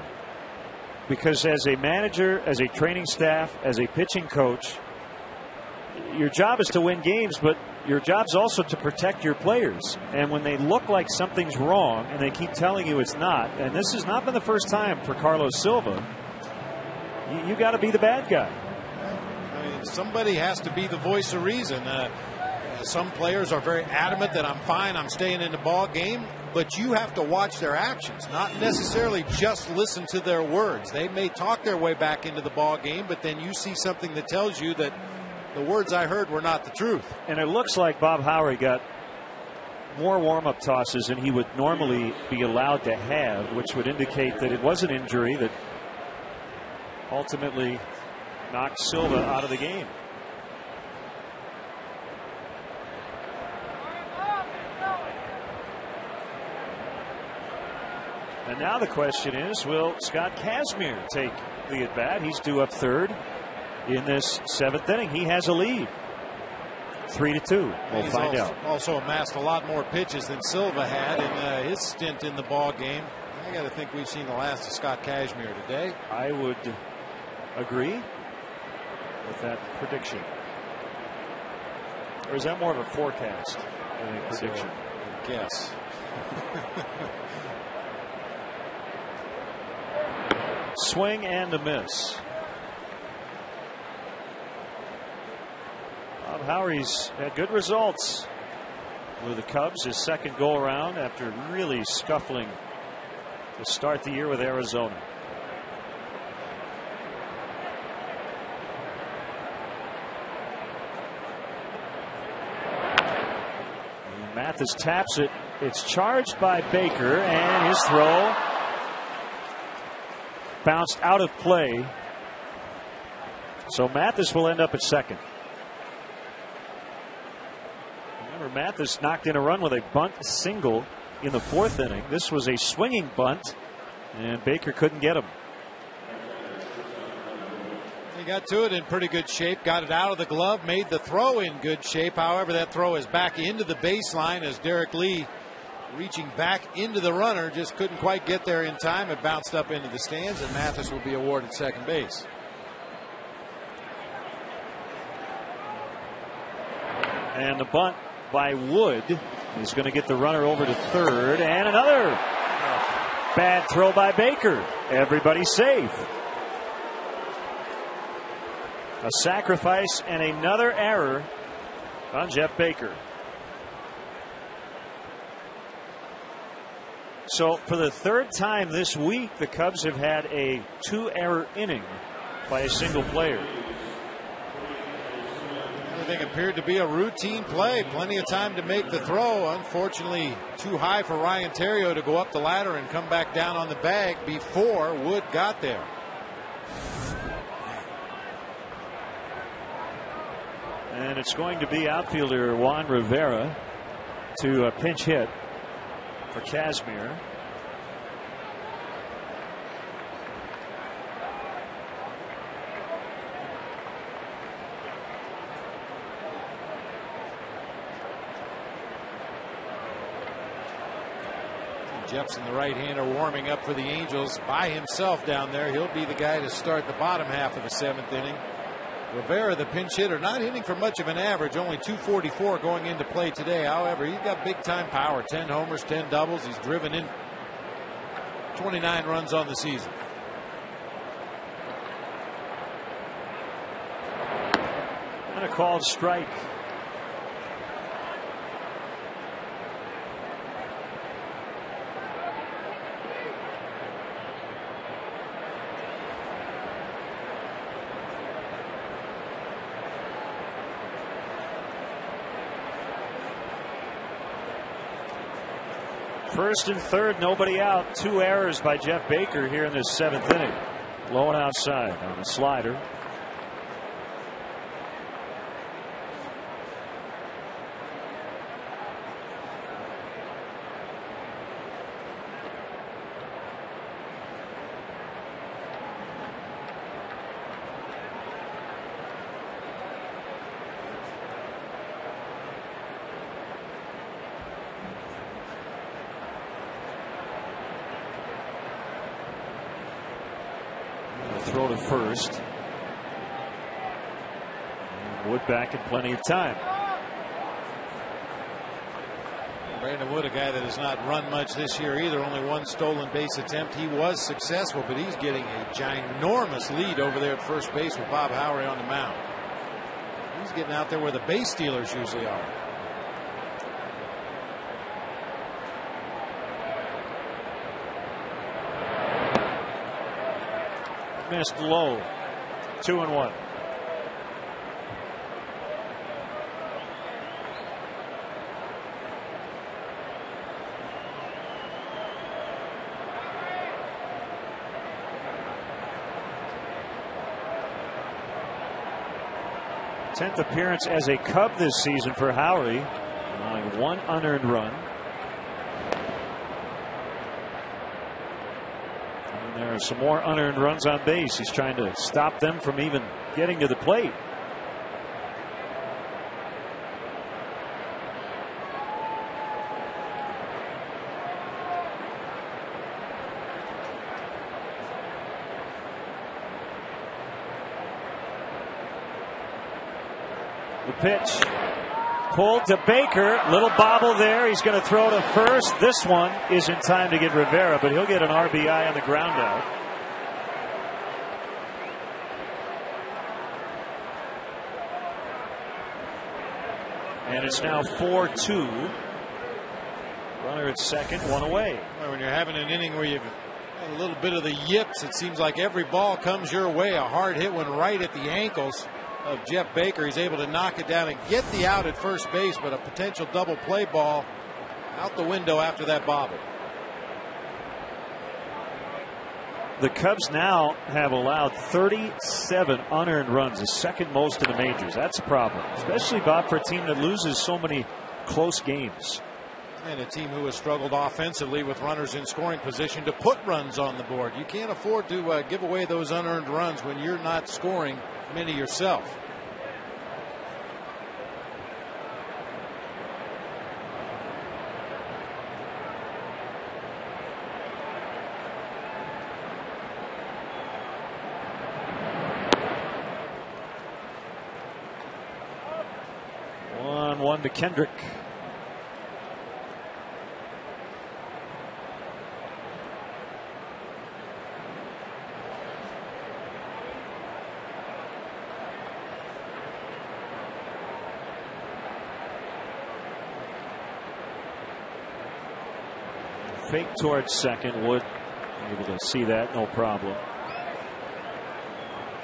Because as a manager, as a training staff, as a pitching coach, your job is to win games, but your job's also to protect your players. And when they look like something's wrong and they keep telling you it's not, and this has not been the first time for Carlos Silva, you got to be the bad guy. I mean, somebody has to be the voice of reason. Some players are very adamant that I'm fine, I'm staying in the ball game, but you have to watch their actions, not necessarily just listen to their words. They may talk their way back into the ball game, but then you see something that tells you that the words I heard were not the truth. And it looks like Bob Howard got more warm-up tosses than he would normally be allowed to have, which would indicate that it was an injury that ultimately knocked Silva out of the game. And now the question is, will Scott Kazmir take the at-bat? He's due up third in this 7th inning. He has a lead, 3-2. We'll find out. Also amassed a lot more pitches than Silva had in his stint in the ball game. I got to think we've seen the last of Scott Kazmir today. I would agree with that prediction. Or is that more of a forecast than a prediction? So, guess. Swing and a miss. Bob Howry's had good results with the Cubs. His second go around after really scuffling to start the year with Arizona. And Mathis taps it. It's charged by Baker, and his throw bounced out of play. So Mathis will end up at second. Remember, Mathis knocked in a run with a bunt single in the 4th inning. This was a swinging bunt, and Baker couldn't get him. He got to it in pretty good shape, got it out of the glove, made the throw in good shape. However, that throw is back into the baseline as Derek Lee, reaching back into the runner, just couldn't quite get there in time. It bounced up into the stands, and Mathis will be awarded second base. And the bunt by Wood is going to get the runner over to third, and another bad throw by Baker. Everybody safe. A sacrifice and another error on Jeff Baker. So for the third time this week, the Cubs have had a 2-error inning by a single player. Everything appeared to be a routine play. Plenty of time to make the throw. Unfortunately, too high for Ryan Theriot to go up the ladder and come back down on the bag before Wood got there. And it's going to be outfielder Juan Rivera to pinch hit for Kazmir. Jepson, the right-hander, warming up for the Angels by himself down there. He'll be the guy to start the bottom half of the 7th inning. Rivera, the pinch hitter, not hitting for much of an average, only .244 going into play today. However, he's got big-time power, 10 homers, 10 doubles. He's driven in 29 runs on the season. And a called strike. First and third, nobody out. 2 errors by Jeff Baker here in this 7th inning. Low and outside on a slider. Throw to first. Wood back in plenty of time. Brandon Wood, a guy that has not run much this year either, only 1 stolen base attempt. He was successful, but he's getting a ginormous lead over there at first base with Bob Howery on the mound. He's getting out there where the base stealers usually are. Missed low. 2-1. Tenth appearance as a Cub this season for Howery. Only 1 unearned run. There are some more unearned runs on base. He's trying to stop them from even getting to the plate. The pitch pulled to Baker. Little bobble there. He's going to throw to first. This one is in time to get Rivera, but he'll get an RBI on the ground out. And it's now 4-2. Runner at second, 1 away. Well, when you're having an inning where you've got a little bit of the yips, it seems like every ball comes your way. A hard hit one right at the ankles of Jeff Baker. He's able to knock it down and get the out at first base, but a potential double play ball out the window after that bobble. The Cubs now have allowed 37 unearned runs, the second most in the majors. That's a problem, especially, Bob, for a team that loses so many close games. And a team who has struggled offensively with runners in scoring position to put runs on the board. You can't afford to give away those unearned runs when you're not scoring many yourself. One to Kendrick. Fake towards second. Wood able to see that, no problem.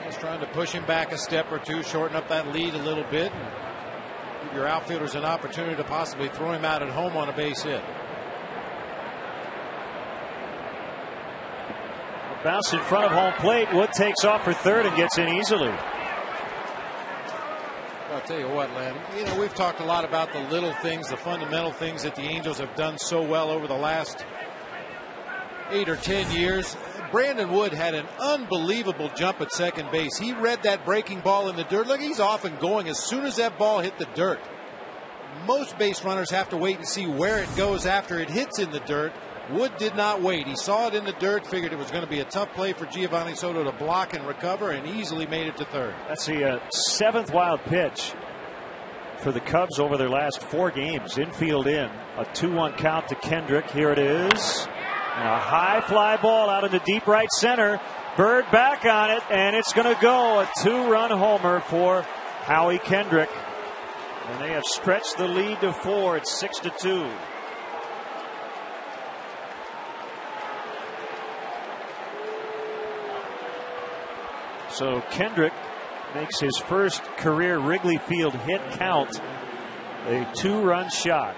He's trying to push him back a step or two, shorten up that lead a little bit, and give your outfielders an opportunity to possibly throw him out at home on a base hit. A bounce in front of home plate. Wood takes off for third and gets in easily. I'll tell you what, Len, we've talked a lot about the little things, the fundamental things that the Angels have done so well over the last 8 or 10 years. Brandon Wood had an unbelievable jump at second base. He read that breaking ball in the dirt. Look, he's off and going as soon as that ball hit the dirt. Most base runners have to wait and see where it goes after it hits in the dirt. Wood did not wait. He saw it in the dirt, figured it was going to be a tough play for Giovanni Soto to block and recover, and easily made it to third. That's the 7th wild pitch for the Cubs over their last 4 games. Infield in. A 2-1 count to Kendrick. Here it is. And a high fly ball out into deep right center. Bird back on it, and it's going to go. A 2-run homer for Howie Kendrick. And they have stretched the lead to 4. It's 6-2. So Kendrick makes his first career Wrigley Field hit count a 2-run shot.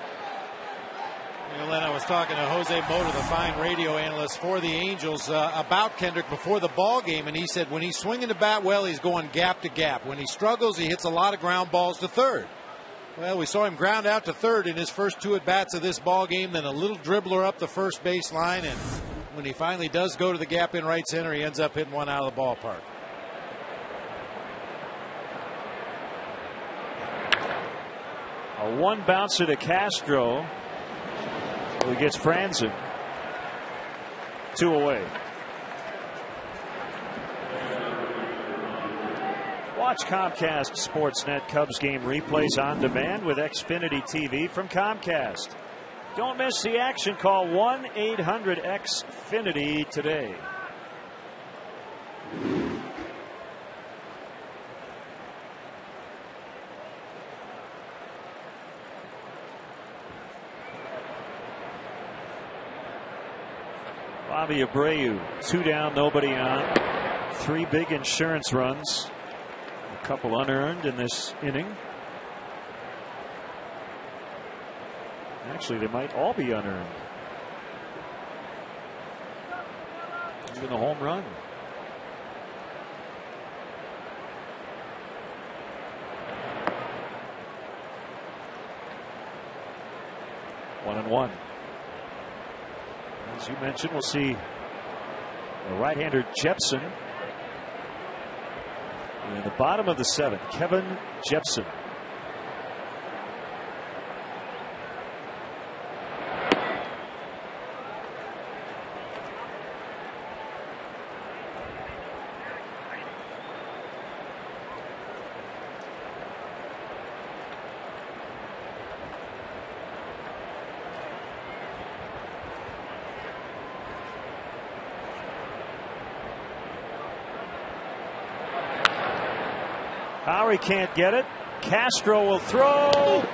Len, I was talking to Jose Mota, the fine radio analyst for the Angels, about Kendrick before the ball game, and he said when he's swinging the bat well, he's going gap to gap. When he struggles, he hits a lot of ground balls to third. Well, we saw him ground out to third in his first 2 at-bats of this ball game, then a little dribbler up the first base line, and when he finally does go to the gap in right center, he ends up hitting one out of the ballpark. A 1 bouncer to Castro. He gets Franzen. 2 away. Watch Comcast Sportsnet Cubs game replays on demand with Xfinity TV from Comcast. Don't miss the action. Call 1-800-XFINITY today. Bobby Abreu, 2 down, nobody on. 3 big insurance runs. A couple unearned in this inning. Actually, they might all be unearned. Even a home run. One and one. As you mentioned, we'll see the right-hander Jepson in the bottom of the 7th. Kevin Jepson. Howie can't get it. Castro will throw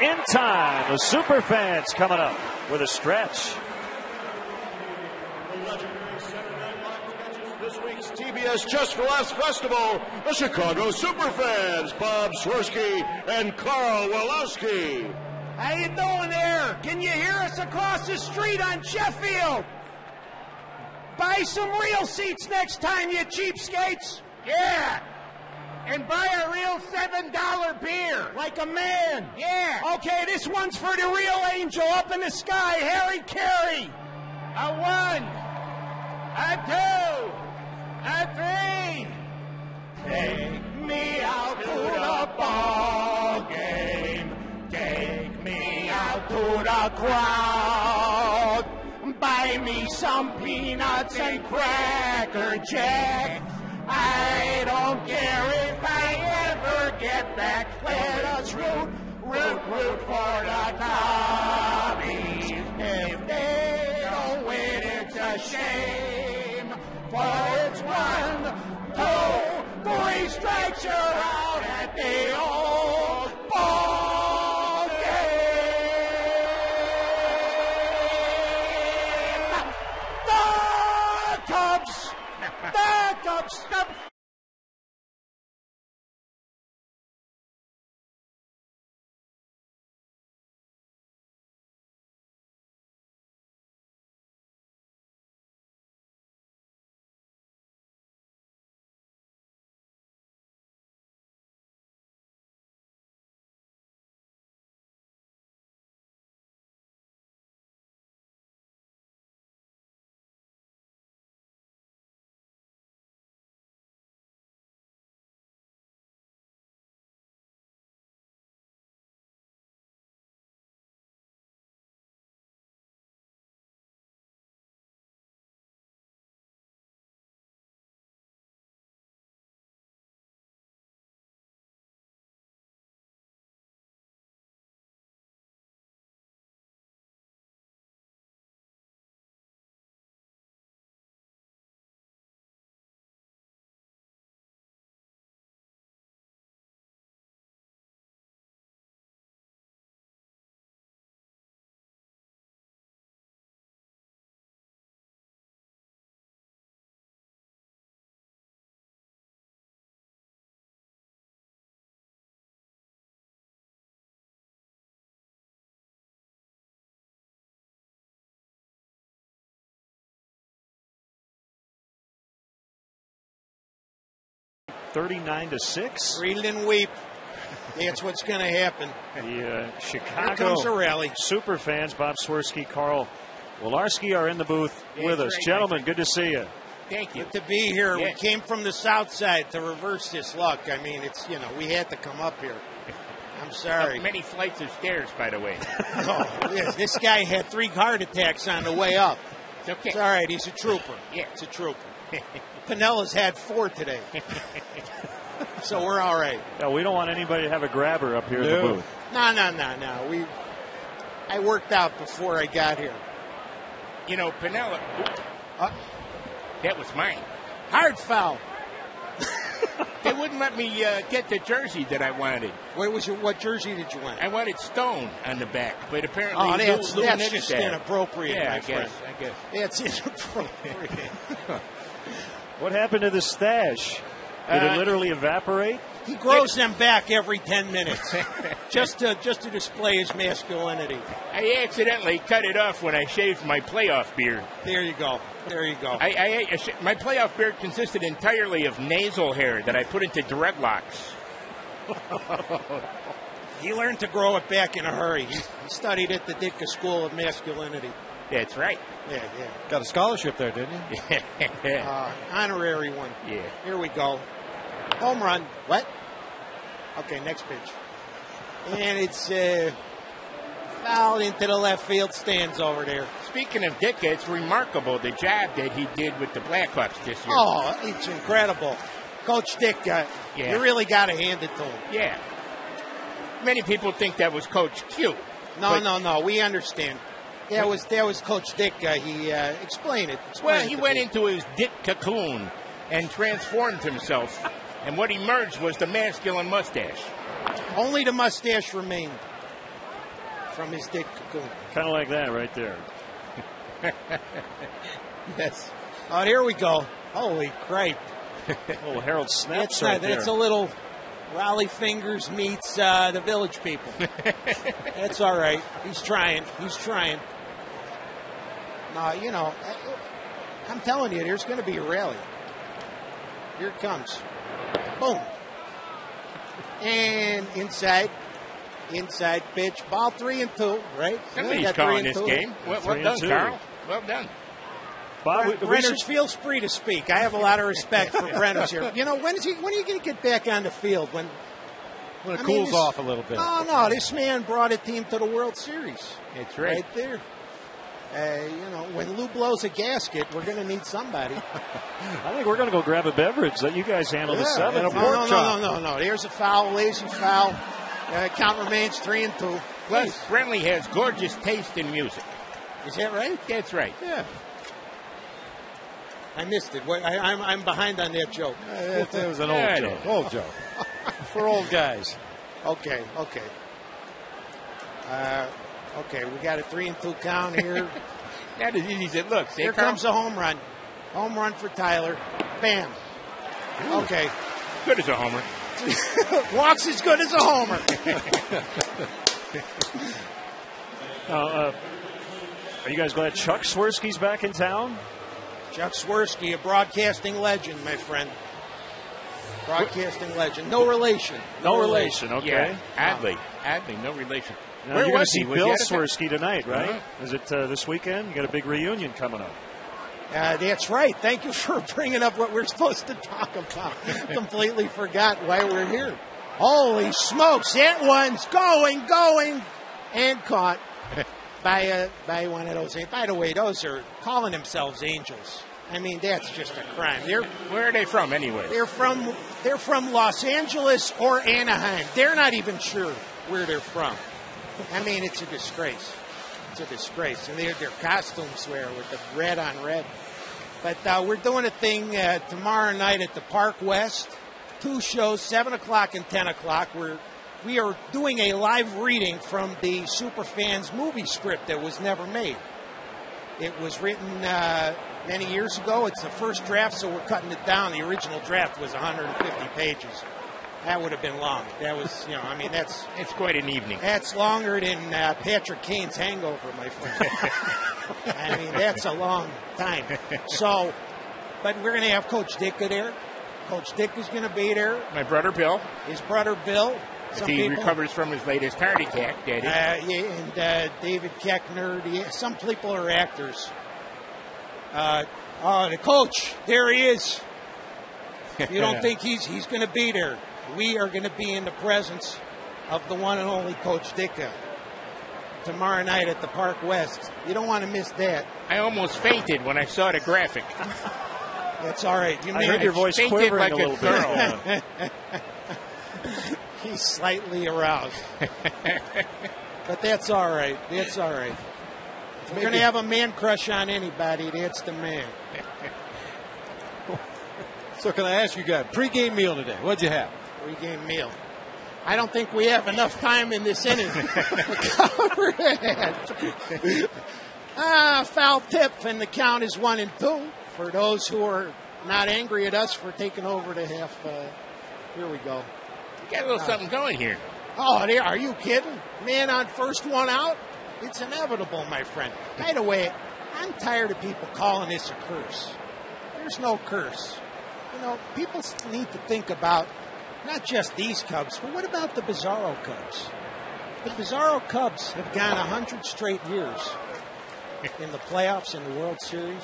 in time. The super fans coming up with a stretch. This week's TBS Just for Laughs Festival, the Chicago Superfans, Bob Swirsky and Carl Walowski. How you doing there? Can you hear us across the street on Sheffield? Buy some real seats next time, you cheapskates. Yeah. And buy a real $7 beer. Like a man. Yeah. Okay, this one's for the real angel up in the sky, Harry Carey. A 1, a 2, a 3. Take me out to the ball game. Take me out to the crowd. Buy me some peanuts and Cracker Jack. I don't care if I ever get back. Let us root for the Cubbies. If they don't win, it's a shame. For it's 1, 2, 3 strikes, you're out at the old ball game. 39-6. Read it and weep. That's what's going to happen. The Chicago Here comes the rally. super fans, Bob Swirsky, Carl Wolarski, are in the booth with us. Gentlemen, good to see you. Thank you. Good to be here. Yeah. We came from the south side to reverse this luck. I mean, it's, we had to come up here. I'm sorry. Up many flights of stairs, by the way. Oh, yes, this guy had 3 heart attacks on the way up. It's okay. It's all right. He's a trooper. Yeah. It's a trooper. Pinella's had 4 today. So we're all right. Yeah, we don't want anybody to have a grabber up here in the booth. No. I worked out before I got here. Pinella. That was mine. Hard foul. They wouldn't let me get the jersey that I wanted. What jersey did you want? I wanted Stone on the back, but apparently that's Lou just that. inappropriate. Yeah, my I friend. guess. That's inappropriate. What happened to the stash? Did it literally evaporate? He grows them back every 10 minutes, just to display his masculinity. I accidentally cut it off when I shaved my playoff beard. There you go. My playoff beard consisted entirely of nasal hair that I put into dreadlocks. He learned to grow it back in a hurry. He studied at the Ditka School of Masculinity. That's right. Yeah. Got a scholarship there, didn't you? Honorary one. Yeah. Here we go. Home run. What? Okay, next pitch. And it's fouled into the left field stands over there. Speaking of Ditka, it's remarkable the job that he did with the Blackhawks this year. Oh, it's incredible. Coach Ditka, you really got to hand it to him. Yeah. Many people think that was Coach Q. No. We understand. That was Coach Ditka. He explained it. He went into his Dick cocoon and transformed himself. And what emerged was the masculine mustache. Only the mustache remained from his Dick cocoon. Kind of like that right there. Yes. Oh, here we go. Holy cripe. Little Harold Snaps there. That's a little Raleigh Fingers meets the Village People. That's all right. He's trying. No, I'm telling you, there's going to be a rally. Here it comes. Boom. And inside pitch. Ball 3-2, right? Somebody's calling this game. Well done, Carl. Well done. Brenner's feels free to speak. I have a lot of respect for Brenner's here. When are you going to get back on the field? When it cools off a little bit. No. This man brought a team to the World Series. That's right. Right there. When Lou blows a gasket, we're going to need somebody. I think we're going to go grab a beverage. Let you guys handle the 7th. No. There's a foul, lazy foul. Count remains 3-2. Plus, Brentley has gorgeous taste in music. Is that right? That's right. Yeah. I missed it. I'm behind on that joke. It was an old joke. Old joke. For old guys. Okay. We got a 3-2 count here. Not as easy as it looks. Here comes a home run. Home run for Tyler. Bam. Ooh. Okay. Good as a homer. Walks as good as a homer. Are you guys glad Chuck Swirsky's back in town? Chuck Swirsky, a broadcasting legend, my friend. Broadcasting legend. No relation. No relation, okay. Yeah, oddly, no relation. Now, Where you're going was to see he? Bill Swirsky tonight, right? Uh-huh. Is it this weekend? You got a big reunion coming up. That's right. Thank you for bringing up what we're supposed to talk about. Completely forgot why we're here. Holy smokes. That one's going, and caught by one of those. By the way, those are calling themselves angels. I mean, that's just a crime. Where are they from, anyway? They're from Los Angeles or Anaheim. They're not even sure where they're from. I mean, it's a disgrace. It's a disgrace. And their costumes wear with the red on red. But we're doing a thing tomorrow night at the Park West. 2 shows, 7 o'clock and 10 o'clock. We are doing a live reading from the Superfans movie script that was never made. It was written many years ago. It's the first draft, so we're cutting it down. The original draft was 150 pages. That would have been long. That was, it's quite an evening. That's longer than Patrick Kane's hangover, my friend. I mean, that's a long time. So, but we're going to have Coach Ditka there. Coach Dick is going to be there. My brother Bill. His brother Bill. If he recovers from his latest heart attack, that is. And David Keckner. Some people are actors. The coach, there he is. You don't think he's going to be there? We are going to be in the presence of the one and only Coach Dicka tomorrow night at the Park West. You don't want to miss that. I almost fainted when I saw the graphic. That's all right. I heard your voice quivering like a little bit. He's slightly aroused. But that's all right. That's all right. If we're going to have a man crush on anybody, that's the man. So can I ask you guys, pregame meal today, what'd you have? Pregame meal. I don't think we have enough time in this inning to cover that. Foul tip, and the count is 1-2. For those who are not angry at us for taking over the half, here we go. You got a little something going here. Oh, are you kidding? Man on first one out? It's inevitable, my friend. By the way, I'm tired of people calling this a curse. There's no curse. You know, people need to think about not just these Cubs, but what about the Bizarro Cubs? The Bizarro Cubs have gone 100 straight years in the playoffs and the World Series.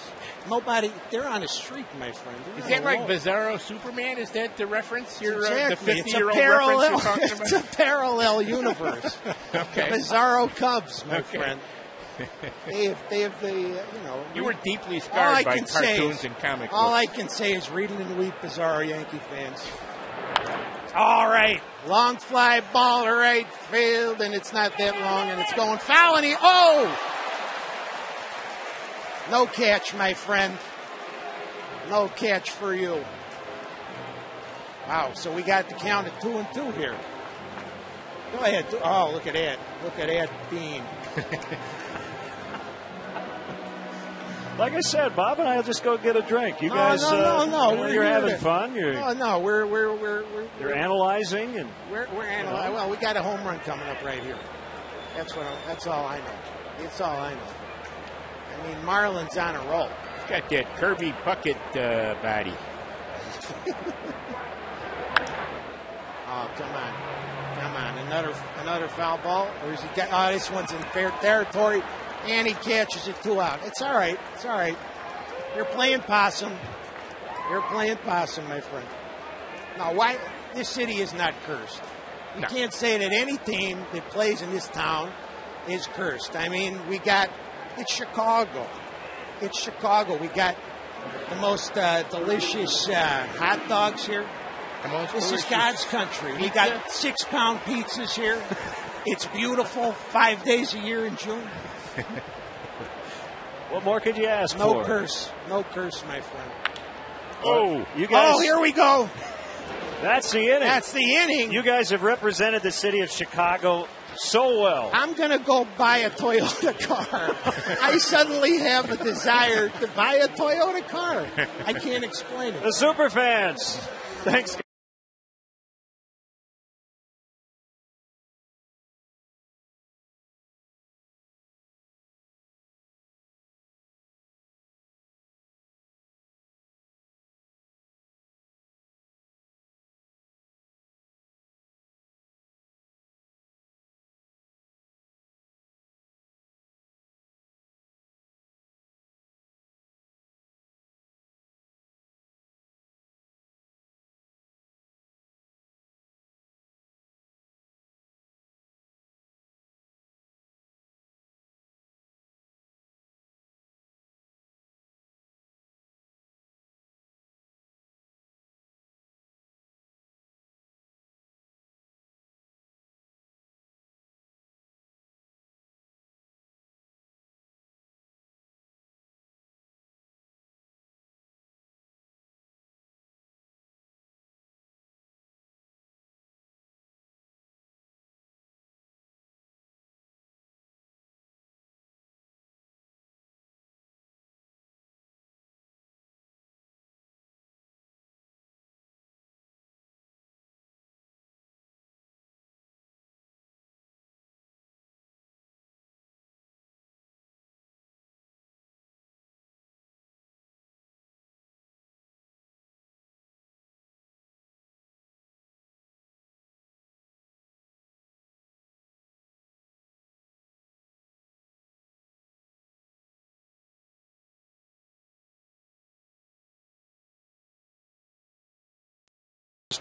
They're on a streak, my friend. Is that like Bizarro Superman? Is that the reference? Exactly. The 50-year-old reference you're talking about? It's a parallel universe. Okay. The Bizarro Cubs, my friend. They have the, You were deeply scarred by cartoons and comic books. All I can say is read it and weep, Bizarro Yankee fans. All right. Long fly ball to right field, and it's not that long, and it's going foul, and no catch, my friend. No catch for you. Wow, so we got the count at 2-2 here. Go ahead. Oh, look at that. Look at that bean. Like I said, Bob and I will just go get a drink. You guys, no. You're having fun. We're analyzing and we're analyzing. Well, we got a home run coming up right here. That's all I know. That's all I know. I mean, Marlon's on a roll. He's got that Kirby Puckett body. Oh, come on! Another foul ball. Or is he? This one's in fair territory. And he catches it 2 out. It's all right. It's all right. You're playing possum. You're playing possum, my friend. Now, why? This city is not cursed. You can't say that any team that plays in this town is cursed. I mean, it's Chicago. It's Chicago. We got the most delicious hot dogs here. This is God's country. We got 6-pound pizzas here. It's beautiful. 5 days a year in June. What more could you ask for? No curse, my friend. Oh, you guys! Oh, here we go. That's the inning. That's the inning. You guys have represented the city of Chicago so well. I'm going to go buy a Toyota car. I suddenly have a desire to buy a Toyota car. I can't explain it. The Superfans. Thanks.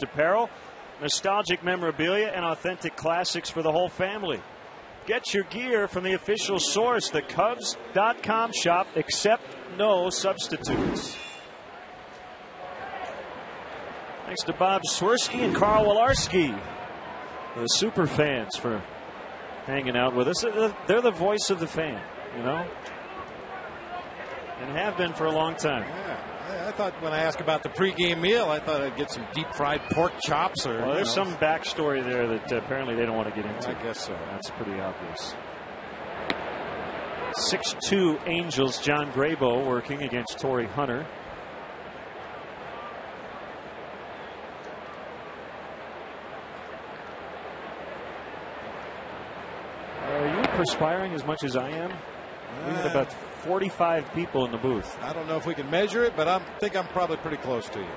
apparel, nostalgic memorabilia, and authentic classics for the whole family. Get your gear from the official source, the Cubs.com shop. Accept no substitutes. Thanks to Bob Swirsky and Carl Walarski, the super fans, for hanging out with us. They're the voice of the fan, you know, and have been for a long time. Yeah. I thought when I asked about the pregame meal, I thought I'd get some deep fried pork chops. Or well, there's some backstory there that apparently they don't want to get into. I guess so. That's pretty obvious. 6'2" Angels. John Graybo working against Torrey Hunter. Are you perspiring as much as I am? We had about 45 people in the booth. I don't know if we can measure it, but I think I'm probably pretty close to you.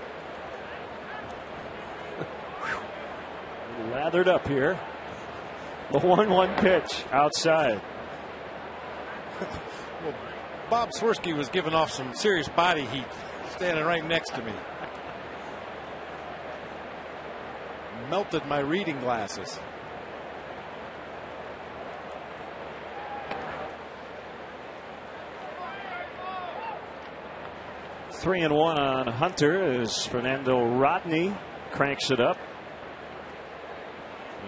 Lathered up here. The 1-1 pitch outside. Well, Bob Swirsky was giving off some serious body heat standing right next to me. Melted my reading glasses. Three and one on Hunter as Fernando Rodney cranks it up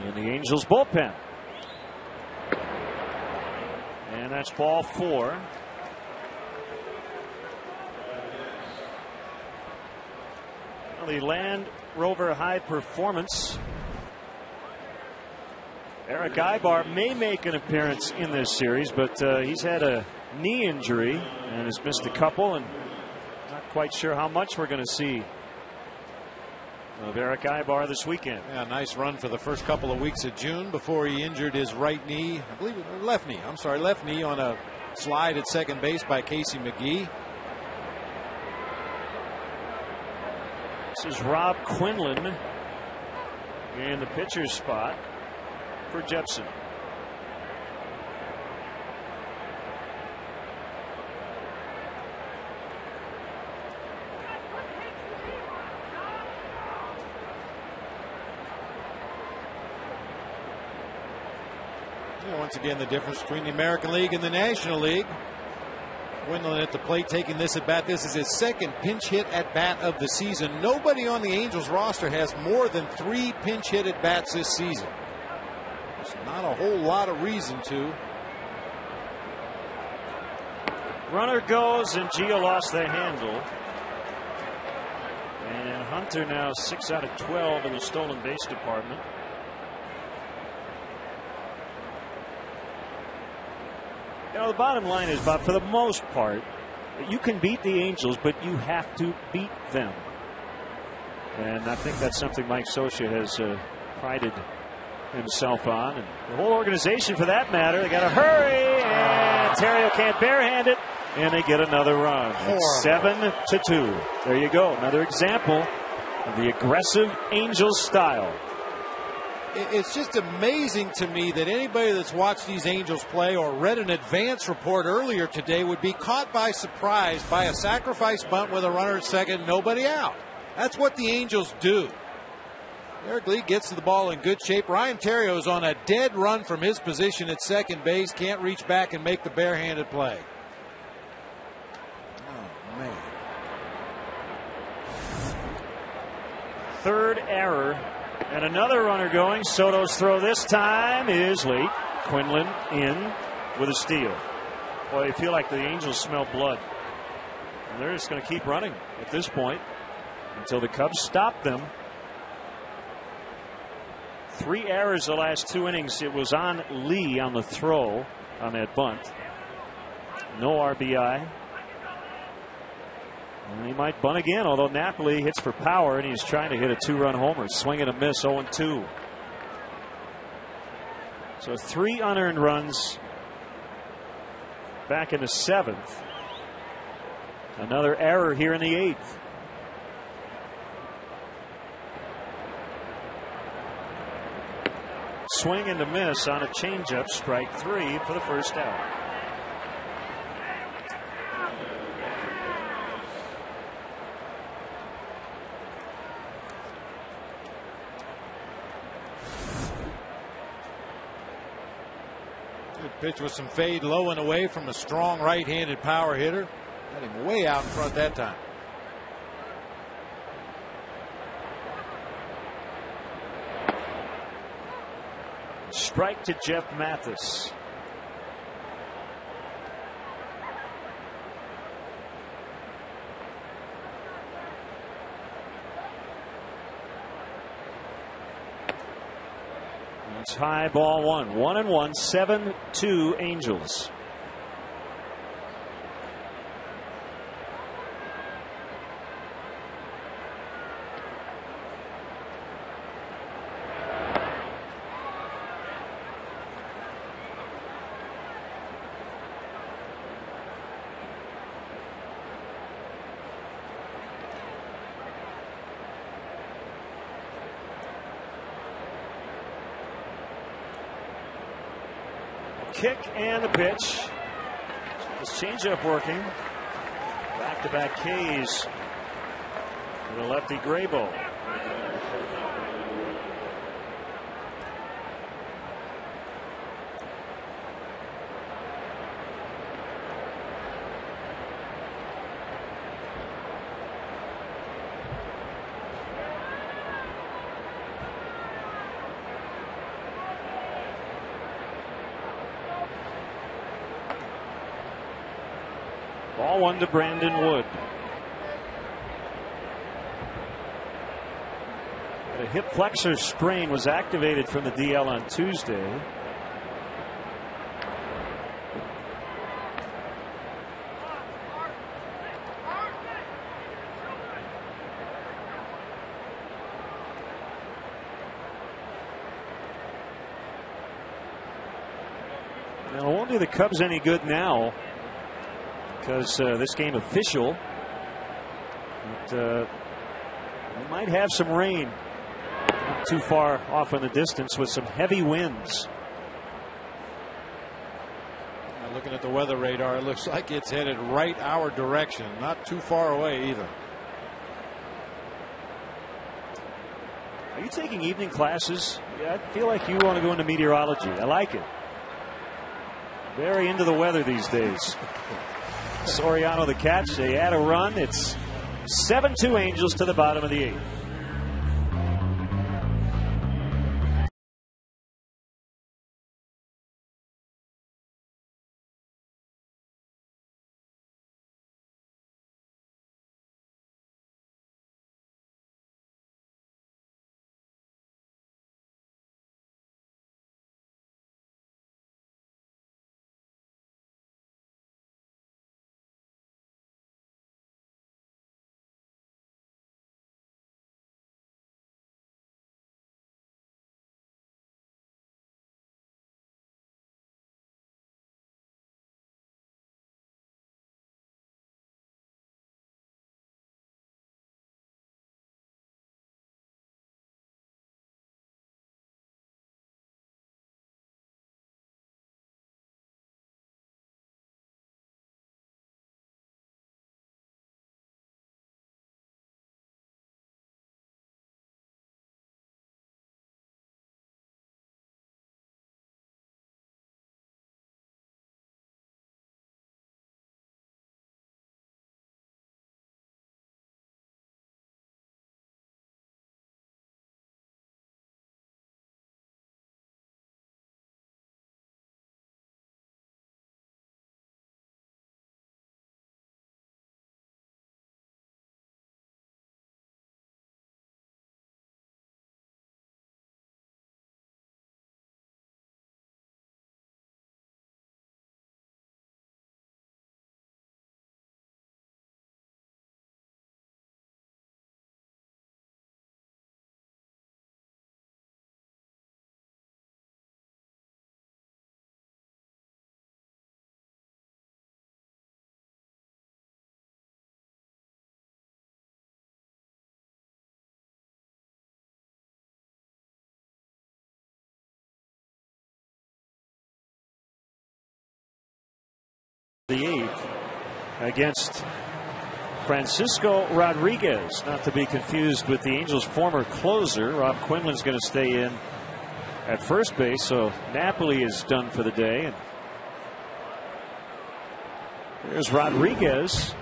in the Angels bullpen. And that's ball 4. Well, the Land Rover High Performance. Eric Ibar may make an appearance in this series, but he's had a knee injury and has missed a couple, and not quite sure how much we're going to see of Eric Ibar this weekend. Yeah, nice run for the first couple of weeks of June before he injured his right knee. I believe left knee. I'm sorry, left knee on a slide at second base by Casey McGee. This is Rob Quinlan in the pitcher's spot for Jepson. Once again, the difference between the American League and the National League. Quinlan at the plate taking this at bat. This is his second pinch hit at bat of the season. Nobody on the Angels roster has more than 3 pinch hit at bats this season. There's not a whole lot of reason to. Runner goes, and Gio lost the handle. And Hunter now 6 out of 12 in the stolen base department. You know, the bottom line is, Bob, for the most part, you can beat the Angels, but you have to beat them. And I think that's something Mike Scioscia has prided himself on, and the whole organization for that matter. They got to hurry, and Ontario can't barehand it, and they get another run. It's 7-2. There you go. Another example of the aggressive Angels style. It's just amazing to me that anybody that's watched these Angels play or read an advance report earlier today would be caught by surprise by a sacrifice bunt with a runner at second, nobody out. That's what the Angels do. Eric Lee gets to the ball in good shape. Ryan Terrio's on a dead run from his position at second base. Can't reach back and make the barehanded play. Oh, man. Third error. And another runner going. Soto's throw this time is late. Quinlan in with a steal. Boy, you feel like the Angels smell blood. And they're just going to keep running at this point until the Cubs stop them. 3 errors the last 2 innings. It was on Lee on the throw on that bunt. No RBI. And he might bunt again, although Napoli hits for power, and he's trying to hit a 2-run homer. Swing and a miss, 0-2. So 3 unearned runs back in the 7th. Another error here in the 8th. Swing and a miss on a changeup, strike 3 for the first out. Good pitch with some fade low and away from a strong right-handed power hitter. Got him way out in front that time. Strike to Jeff Mathis. It's high, ball one. 1-1, 7-2 Angels. Kick and the pitch. This changeup working. Back-to-back K's to the lefty Graybo. Ball one to Brandon Wood. The hip flexor sprain was activated from the DL on Tuesday. Now, it won't do the Cubs any good now, because this game official, we might have some rain not too far off in the distance with some heavy winds. Now looking at the weather radar, it looks like it's headed right our direction, not too far away either. Are you taking evening classes? Yeah, I feel like you want to go into meteorology. I like it. Very into the weather these days. Soriano the catch. They add a run. It's 7-2 Angels to the bottom of the 8th. The 8th against Francisco Rodriguez, not to be confused with the Angels' former closer. Rob Quinlan's going to stay in at first base, so Napoli is done for the day, and There's Rodriguez.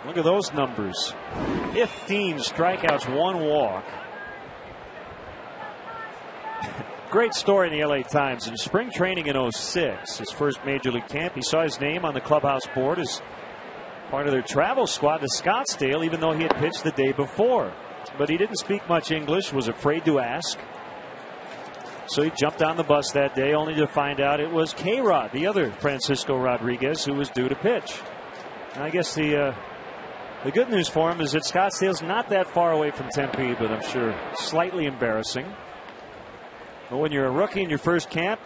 Look at those numbers. 15 strikeouts, 1 walk. Great story in the LA Times. In spring training in 06, his first major league camp, he saw his name on the clubhouse board as part of their travel squad to Scottsdale, even though he had pitched the day before. But he didn't speak much English, was afraid to ask. So he jumped on the bus that day, only to find out it was K-Rod, the other Francisco Rodriguez, who was due to pitch. And I guess the good news for him is that Scottsdale's not that far away from Tempe, but I'm sure slightly embarrassing. But when you're a rookie in your first camp,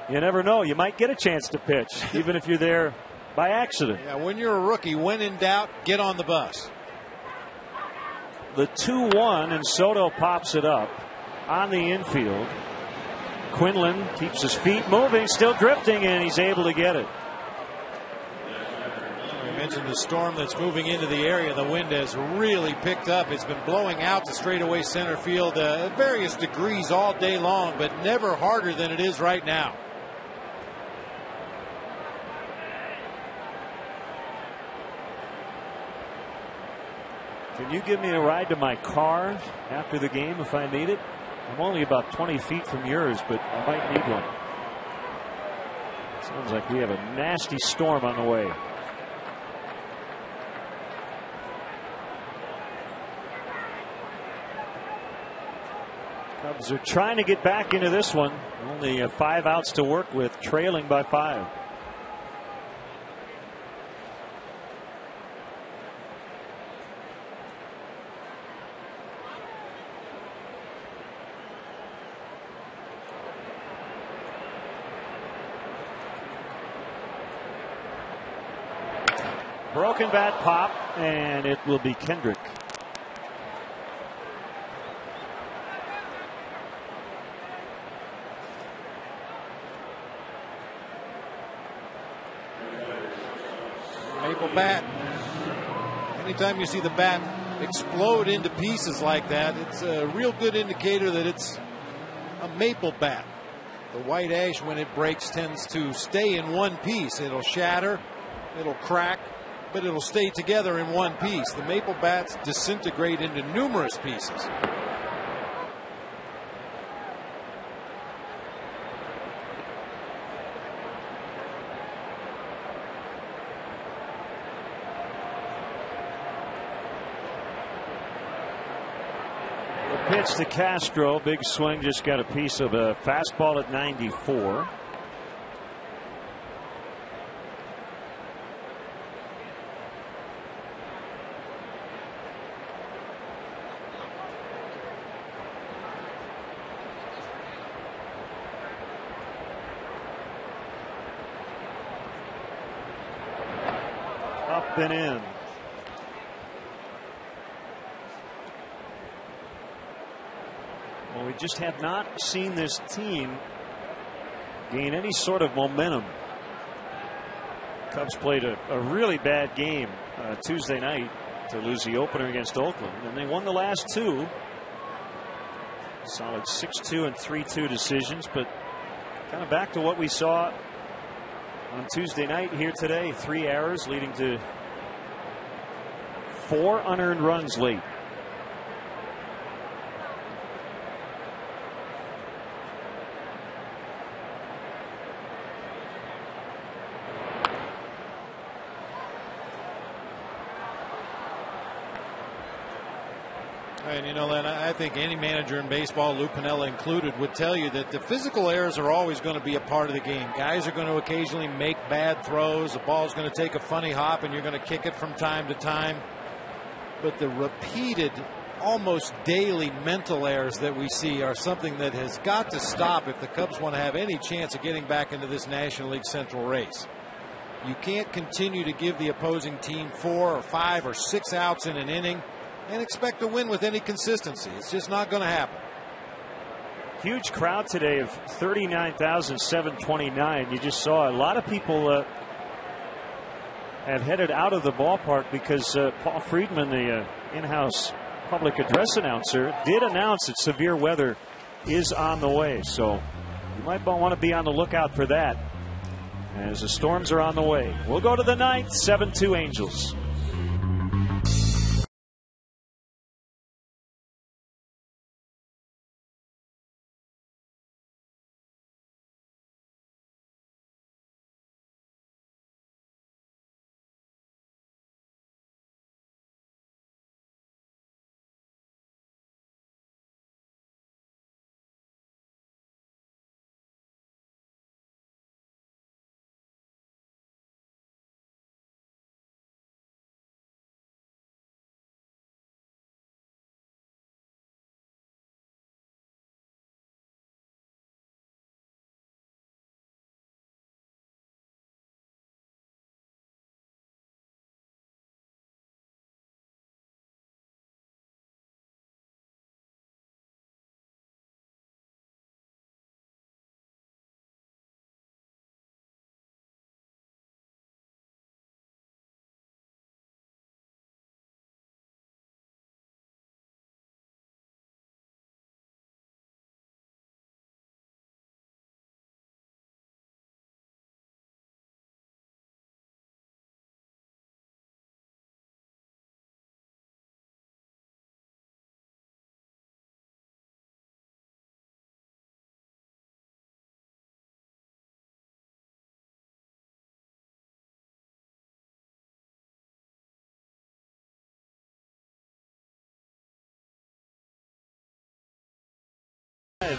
you never know. You might get a chance to pitch, even if you're there by accident. Yeah, when you're a rookie, when in doubt, get on the bus. The 2-1, and Soto pops it up on the infield. Quinlan keeps his feet moving, still drifting, and he's able to get it. I mentioned the storm that's moving into the area. The wind has really picked up. It's been blowing out to straightaway center field at various degrees all day long, but never harder than it is right now. Can you give me a ride to my car after the game if I need it? I'm only about 20 feet from yours, but I might need one. Sounds like we have a nasty storm on the way. Cubs are trying to get back into this one. Only 5 outs to work with, trailing by 5. Broken bat pop, and it will be Kendrick. Maple bat. Anytime you see the bat explode into pieces like that, it's a real good indicator that it's a maple bat. The white ash, when it breaks, tends to stay in one piece. It'll shatter, it'll crack, but it'll stay together in one piece. The maple bats disintegrate into numerous pieces. Pitch to Castro. Big swing, just got a piece of a fastball at 94. Up and in. Well, we just have not seen this team gain any sort of momentum. Cubs played a really bad game Tuesday night to lose the opener against Oakland, and they won the last 2. Solid 6-2 and 3-2 decisions, but kind of back to what we saw on Tuesday night here today. 3 errors leading to 4 unearned runs late. And you know, Len, I think any manager in baseball, Lou Piniella included, would tell you that the physical errors are always going to be a part of the game. Guys are going to occasionally make bad throws. The ball's going to take a funny hop, and you're going to kick it from time to time. But the repeated, almost daily mental errors that we see are something that has got to stop if the Cubs want to have any chance of getting back into this National League Central race. You can't continue to give the opposing team 4 or 5 or 6 outs in an inning and expect to win with any consistency. It's just not going to happen. Huge crowd today of 39,729. You just saw a lot of people have headed out of the ballpark because Paul Friedman, the in-house public address announcer, did announce that severe weather is on the way. So You might want to be on the lookout for that as the Storms are on the way. We'll go to the ninth, 7-2 Angels.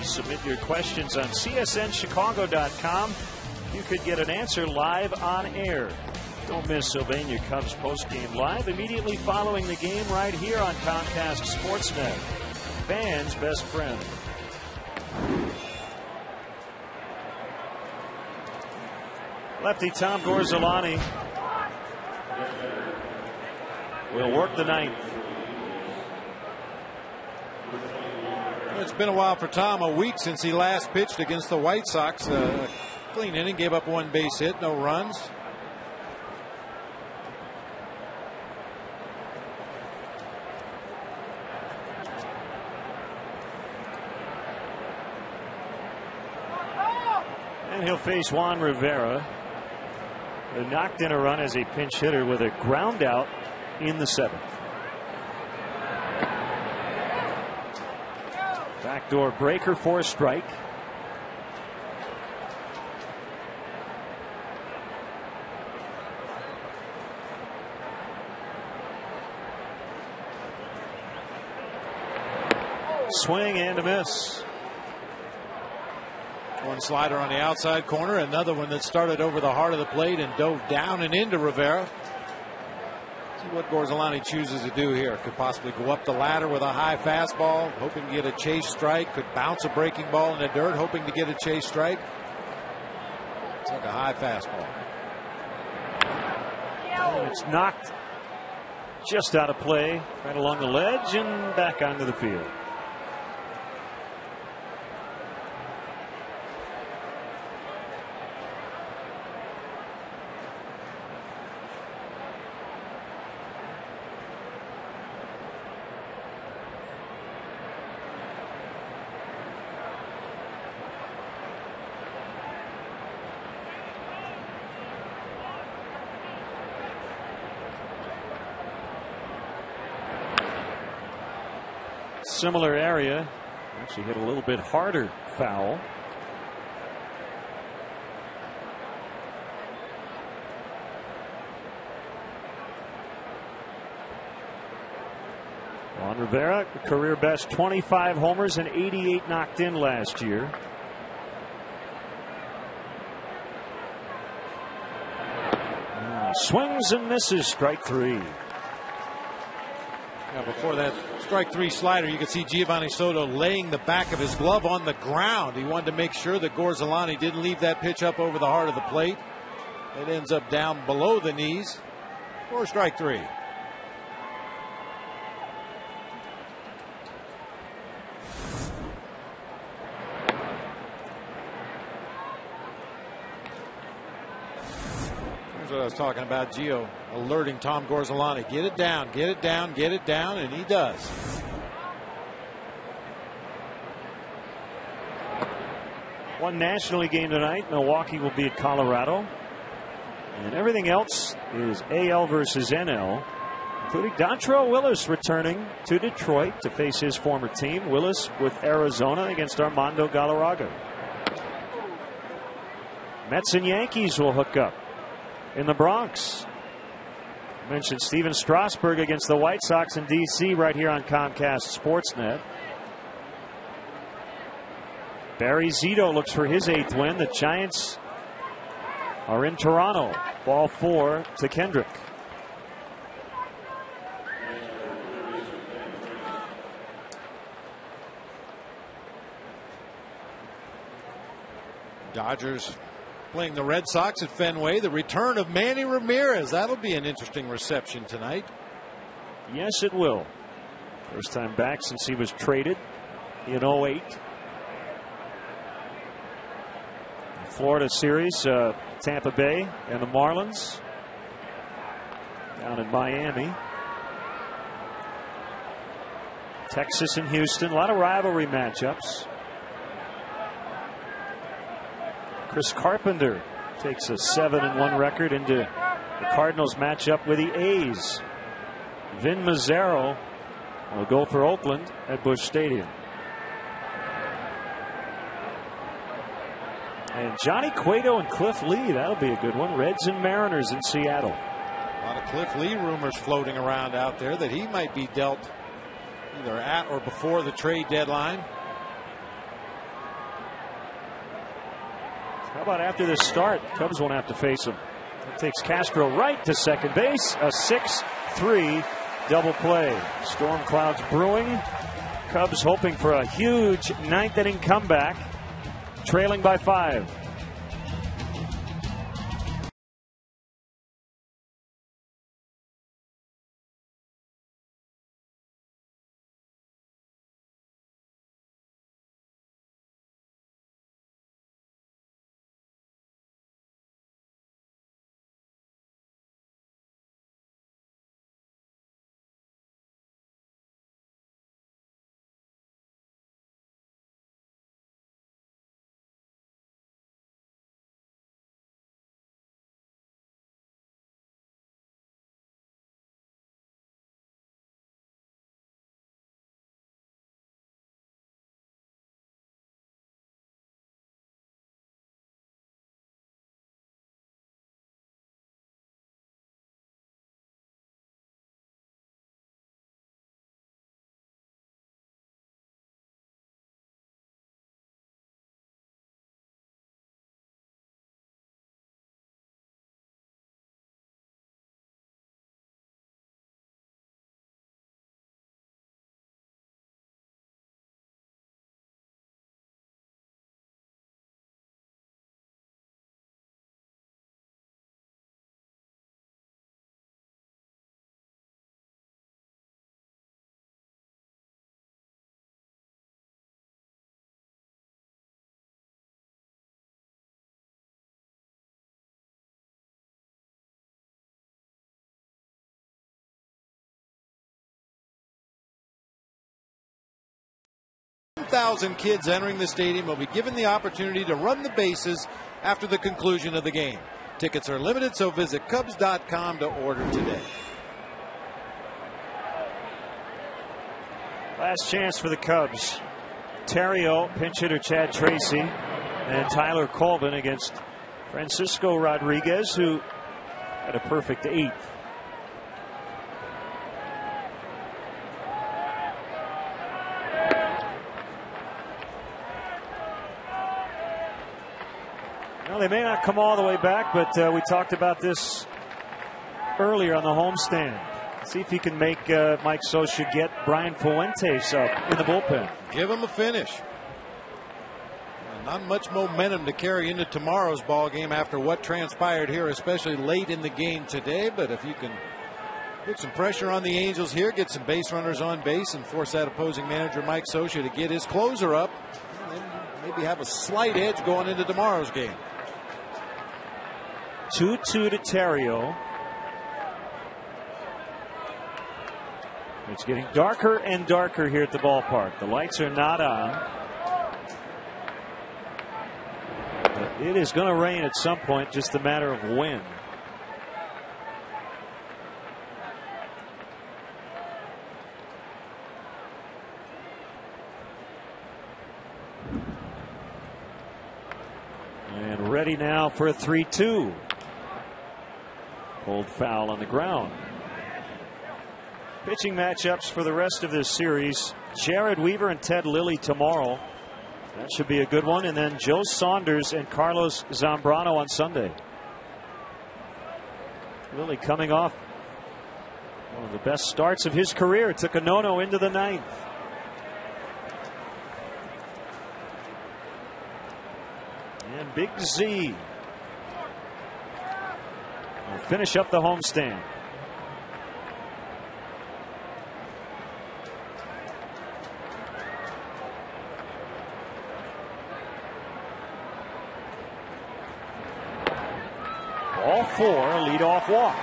Submit your questions on csnchicago.com. You could get an answer live on air. Don't miss Sylvania Cubs postgame live immediately following the game right here on Comcast Sportsnet. Fans' best friend. Lefty Tom Gorzolani will work the ninth. It's been a while for Tom, a week since he last pitched against the White Sox. Clean inning, gave up one base hit, no runs. And he'll face Juan Rivera, who knocked in a run as a pinch hitter with a ground out in the seventh. Backdoor breaker for a strike. Swing and a miss. One slider on the outside corner, another one that started over the heart of the plate and dove down and into Rivera. See what Gorzolani chooses to do here. Could possibly go up the ladder with a high fastball, hoping to get a chase strike. Could bounce a breaking ball in the dirt, hoping to get a chase strike. It's like a high fastball. And it's knocked just out of play, right along the ledge and back onto the field. Similar area, actually hit a little bit harder foul. Juan Rivera, career best 25 homers and 88 knocked in last year. Swings and misses, strike three. Now before that strike three slider, you can see Giovanni Soto laying the back of his glove on the ground. He wanted to make sure that Gorzolani didn't leave that pitch up over the heart of the plate. It ends up down below the knees for strike three. What I was talking about, Gio alerting Tom Gorzolani, get it down, get it down, get it down, and he does. One National League game tonight. Milwaukee will be at Colorado. And everything else is AL versus NL, including Dontrelle Willis returning to Detroit to face his former team. Willis with Arizona against Armando Galarraga. Mets and Yankees will hook up in the Bronx. I mentioned Steven Strasburg against the White Sox in D.C. right here on Comcast Sportsnet. Barry Zito looks for his 8th win. The Giants are in Toronto. Ball 4 to Kendrick. Dodgers playing the Red Sox at Fenway. The return of Manny Ramirez. That'll be an interesting reception tonight. Yes, it will. First time back since he was traded in 08. Florida series, Tampa Bay and the Marlins down in Miami. Texas and Houston, a lot of rivalry matchups. Chris Carpenter takes a 7-1 record into the Cardinals matchup with the A's. Vin Mazzaro will go for Oakland at Busch Stadium. And Johnny Cueto and Cliff Lee, that'll be a good one. Reds and Mariners in Seattle. A lot of Cliff Lee rumors floating around out there that he might be dealt either at or before the trade deadline. How about after this start? Cubs won't have to face him. It takes Castro right to second base. A 6-3 double play. Storm clouds brewing. Cubs hoping for a huge 9th inning comeback. Trailing by 5. Thousand kids entering the stadium will be given the opportunity to run the bases after the conclusion of the game. Tickets are limited, so visit Cubs.com to order today. Last chance for the Cubs. Terrio, pinch hitter Chad Tracy, and Tyler Colvin against Francisco Rodriguez, who had a perfect 8th. Well, they may not come all the way back, but we talked about this earlier on the homestand. See if he can make Mike Scioscia get Brian Fuentes up in the bullpen. Give him a finish. Not much momentum to carry into tomorrow's ball game after what transpired here, especially late in the game today. But if you can put some pressure on the Angels here, get some base runners on base, and force that opposing manager Mike Scioscia to get his closer up, and then maybe have a slight edge going into tomorrow's game. 2-2 to Terrio. It's getting darker and darker here at the ballpark. The lights are not on. It is going to rain at some point, just a matter of when. And ready now for a 3-2. Pulled foul on the ground. Pitching matchups for the rest of this series: Jared Weaver and Ted Lilly tomorrow. That should be a good one. And then Joe Saunders and Carlos Zambrano on Sunday. Lilly coming off one of the best starts of his career. Took a no-no into the 9th. And Big Z will finish up the homestand. All 4 leadoff walk.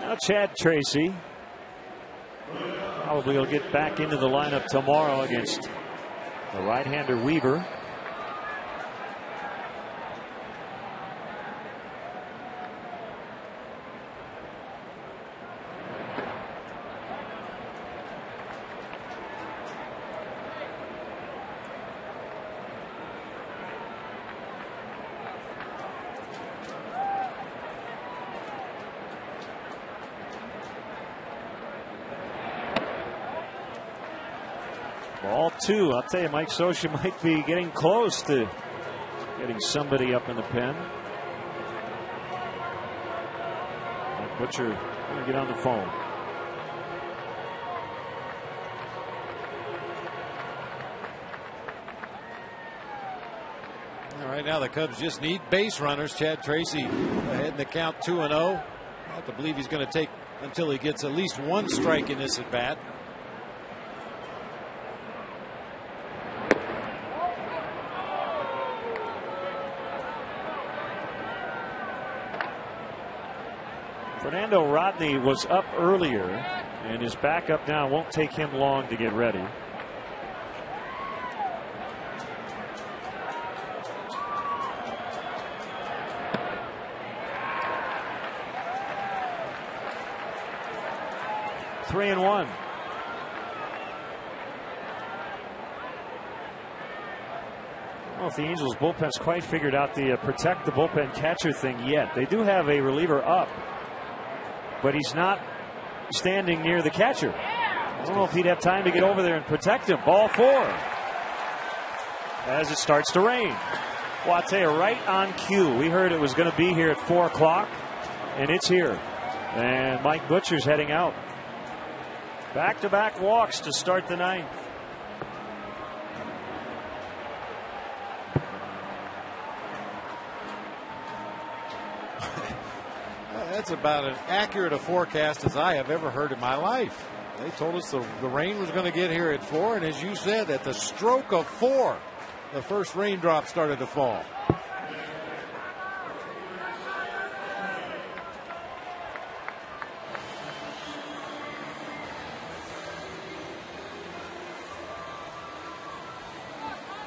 Now Chad Tracy probably will get back into the lineup tomorrow against the right-hander Weaver. Ball 2. I'll tell you, Mike Scioscia might be getting close to getting somebody up in the pen. Mike Butcher going to get on the phone. All right, now the Cubs just need base runners. Chad Tracy ahead in the count 2-0. I have to believe he's going to take until he gets at least 1 strike in this at bat. Fernando Rodney was up earlier, and his backup now. Won't take him long to get ready. Three and one. I don't know if the Angels bullpen's quite figured out the protect the bullpen catcher thing yet. They do have a reliever up, but he's not standing near the catcher. I don't know if he'd have time to get over there and protect him. Ball 4 as it starts to rain. Well, I'll tell you, right on cue. We heard it was going to be here at 4 o'clock, and it's here. And Mike Butcher's heading out. Back-to-back walks to start the 9th. That's about as accurate a forecast as I have ever heard in my life. They told us the rain was going to get here at 4, and as you said, at the stroke of 4, the first raindrop started to fall.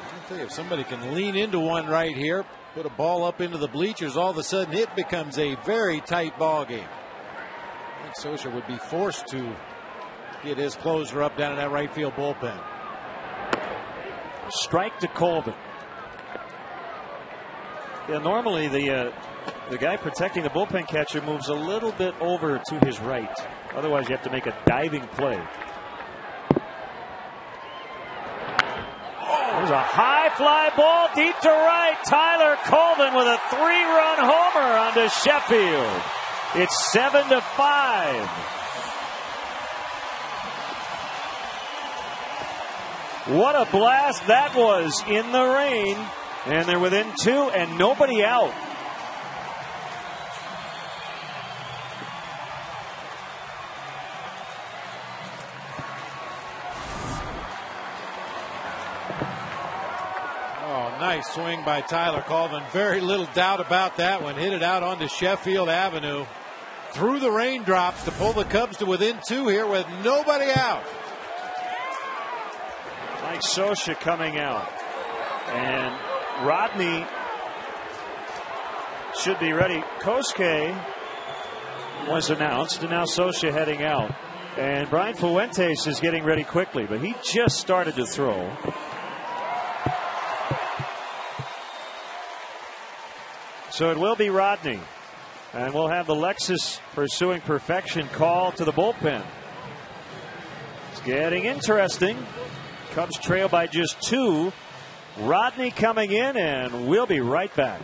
I'll tell you, if somebody can lean into one right here, put a ball up into the bleachers, all of a sudden it becomes a very tight ball game. I think Scioscia would be forced to get his closer up down in that right field bullpen. Strike to Colvin. Yeah, normally the guy protecting the bullpen catcher moves a little bit over to his right. Otherwise, you have to make a diving play. There's a high fly ball deep to right. Tyler Colvin with a 3-run homer onto Sheffield. It's 7-5. What a blast that was in the rain. And they're within 2 and nobody out. Nice swing by Tyler Colvin. Very little doubt about that one. Hit it out onto Sheffield Avenue. Through the raindrops to pull the Cubs to within 2 here with nobody out. Mike Scioscia coming out. And Rodney should be ready. Kosuke was announced, and now Scioscia heading out. And Brian Fuentes is getting ready quickly, but he just started to throw. So it will be Rodney. And we'll have the Lexus Pursuing Perfection call to the bullpen. It's getting interesting. Cubs trail by just 2. Rodney coming in, and we'll be right back.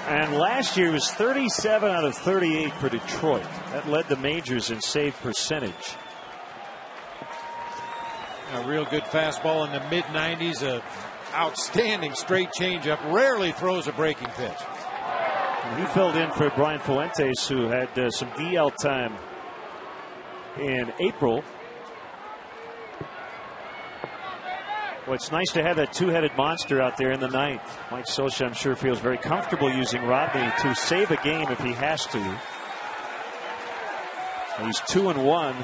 And last year was 37 out of 38 for Detroit. That led the majors in save percentage. A real good fastball in the mid-90s. A outstanding straight changeup. Rarely throws a breaking pitch. And he filled in for Brian Fuentes, who had some DL time in April. Well, it's nice to have that two-headed monster out there in the ninth. Mike Scioscia, I'm sure, feels very comfortable using Rodney to save a game if he has to. And he's 2-1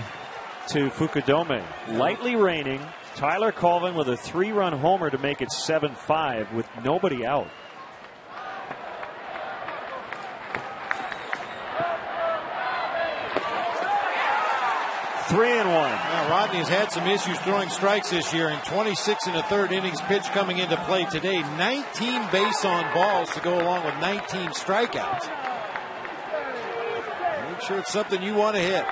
to Fukudome. Lightly raining. Tyler Colvin with a 3-run homer to make it 7-5 with nobody out. Now, Rodney's had some issues throwing strikes this year. In 26 and a third innings pitch coming into play today. 19 base on balls to go along with 19 strikeouts. Make sure it's something you want to hit.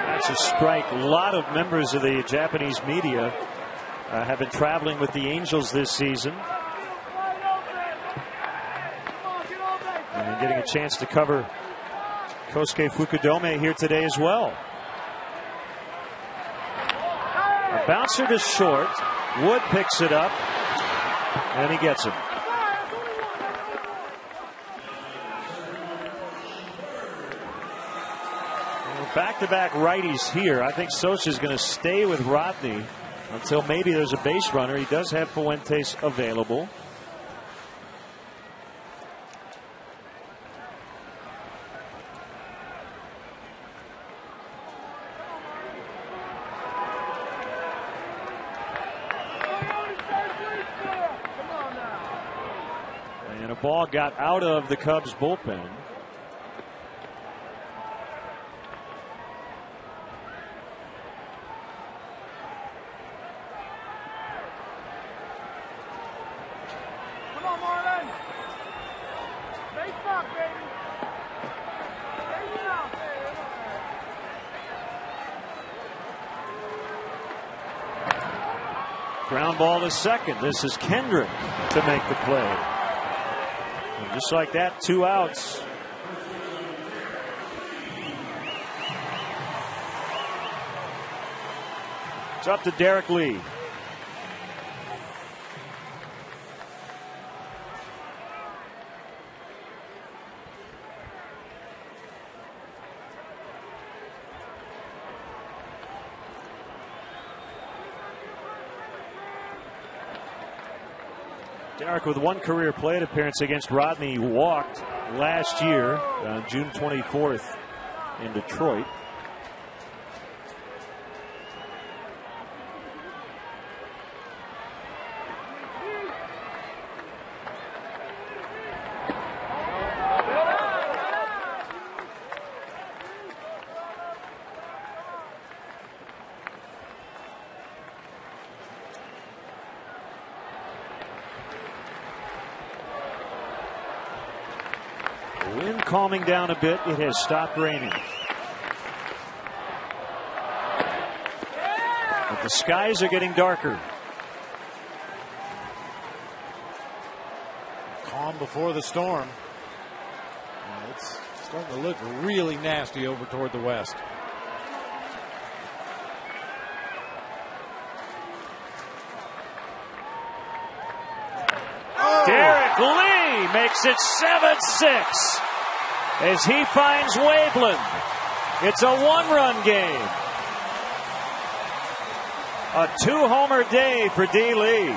That's a strike. A lot of members of the Japanese media have been traveling with the Angels this season. And getting a chance to cover Kosuke Fukudome here today as well. A bouncer to short. Wood picks it up, and he gets it. Back-to-back righties here. I think Scioscia's going to stay with Rodney until maybe there's a base runner. He does have Fuentes available. And a ball got out of the Cubs bullpen. Ground ball to second. This is Kendrick to make the play. And just like that, 2 outs. It's up to Derek Lee. Derek with 1 career plate appearance against Rodney. He walked last year on June 24th in Detroit. Wind calming down a bit. It has stopped raining. But the skies are getting darker. Calm before the storm. It's starting to look really nasty over toward the west. Derek Lee makes it 7-6 as he finds Waveland. It's a 1-run game. A 2-homer day for D. Lee.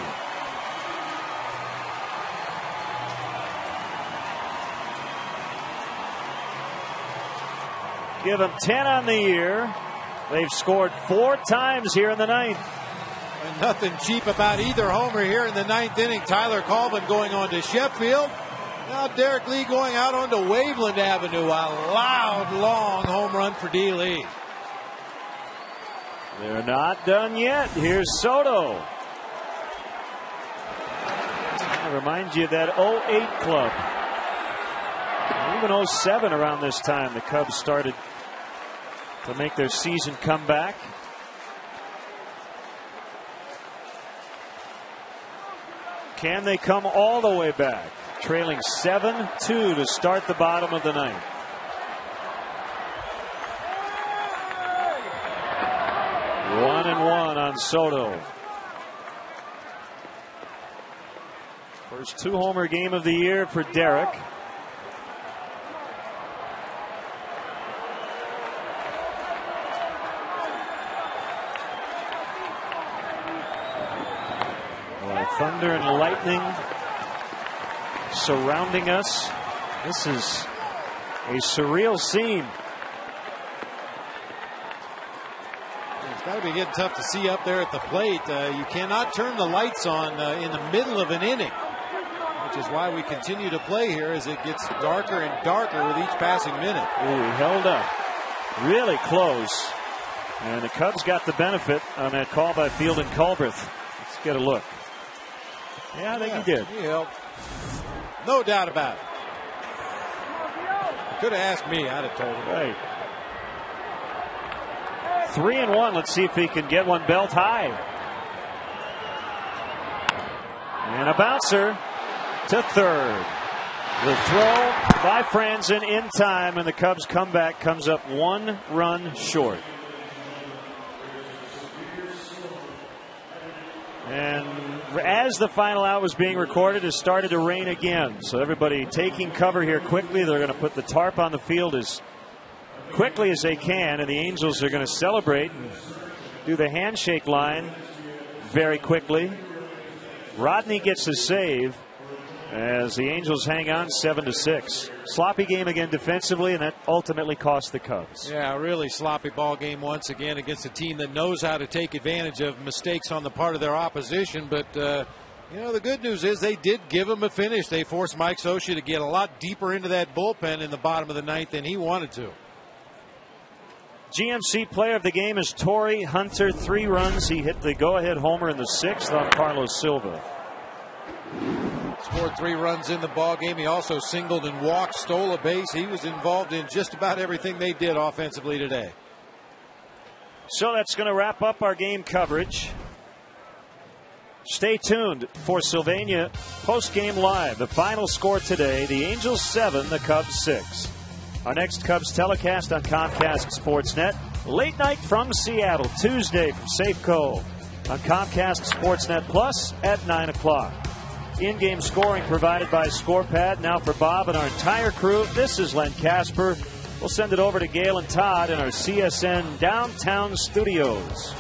Give him 10 on the year. They've scored 4 times here in the 9th. And nothing cheap about either homer here in the 9th inning. Tyler Colvin going on to Sheffield. Now Derek Lee going out onto Waveland Avenue. A loud, long home run for D. Lee. They're not done yet. Here's Soto. It reminds you of that 08 club. Even 07 around this time, the Cubs started to make their season comeback. Can they come all the way back? Trailing 7-2 to start the bottom of the 9th. One and one on Soto. First 2-homer game of the year for Derek. Thunder and lightning surrounding us. This is a surreal scene. It's got to be getting tough to see up there at the plate. You cannot turn the lights on in the middle of an inning, which is why we continue to play here as it gets darker and darker with each passing minute. Ooh, he held up really close, and the Cubs got the benefit on that call by Field and Culbreth. Let's get a look. Yeah, I think he did. He helped. No doubt about it. Could have asked me. I'd have told him. Right. 3-1. Let's see if he can get one belt high. And a bouncer to third. The throw by Franzen in time, and the Cubs comeback comes up 1 run short. And as the final out was being recorded, it started to rain again. So everybody taking cover here quickly. They're going to put the tarp on the field as quickly as they can. And the Angels are going to celebrate and do the handshake line very quickly. Rodney gets a save as the Angels hang on 7-6. Sloppy game again defensively, and that ultimately cost the Cubs. Yeah, really sloppy ball game once again against a team that knows how to take advantage of mistakes on the part of their opposition. But, you know, the good news is they did give them a finish. They forced Mike Scioscia to get a lot deeper into that bullpen in the bottom of the 9th than he wanted to. GMC player of the game is Torrey Hunter. 3 runs. He hit the go-ahead homer in the 6th on Carlos Silva. Scored 3 runs in the ball game. He also singled and walked, stole a base. He was involved in just about everything they did offensively today. So that's going to wrap up our game coverage. Stay tuned for Sylvania post-game live. The final score today, the Angels 7, the Cubs 6. Our next Cubs telecast on Comcast Sportsnet, late night from Seattle, Tuesday from Safeco on Comcast Sportsnet Plus at 9 o'clock. In-game scoring provided by ScorePad. Now for Bob and our entire crew, this is Len Casper. We'll send it over to Gail and Todd in our CSN downtown studios.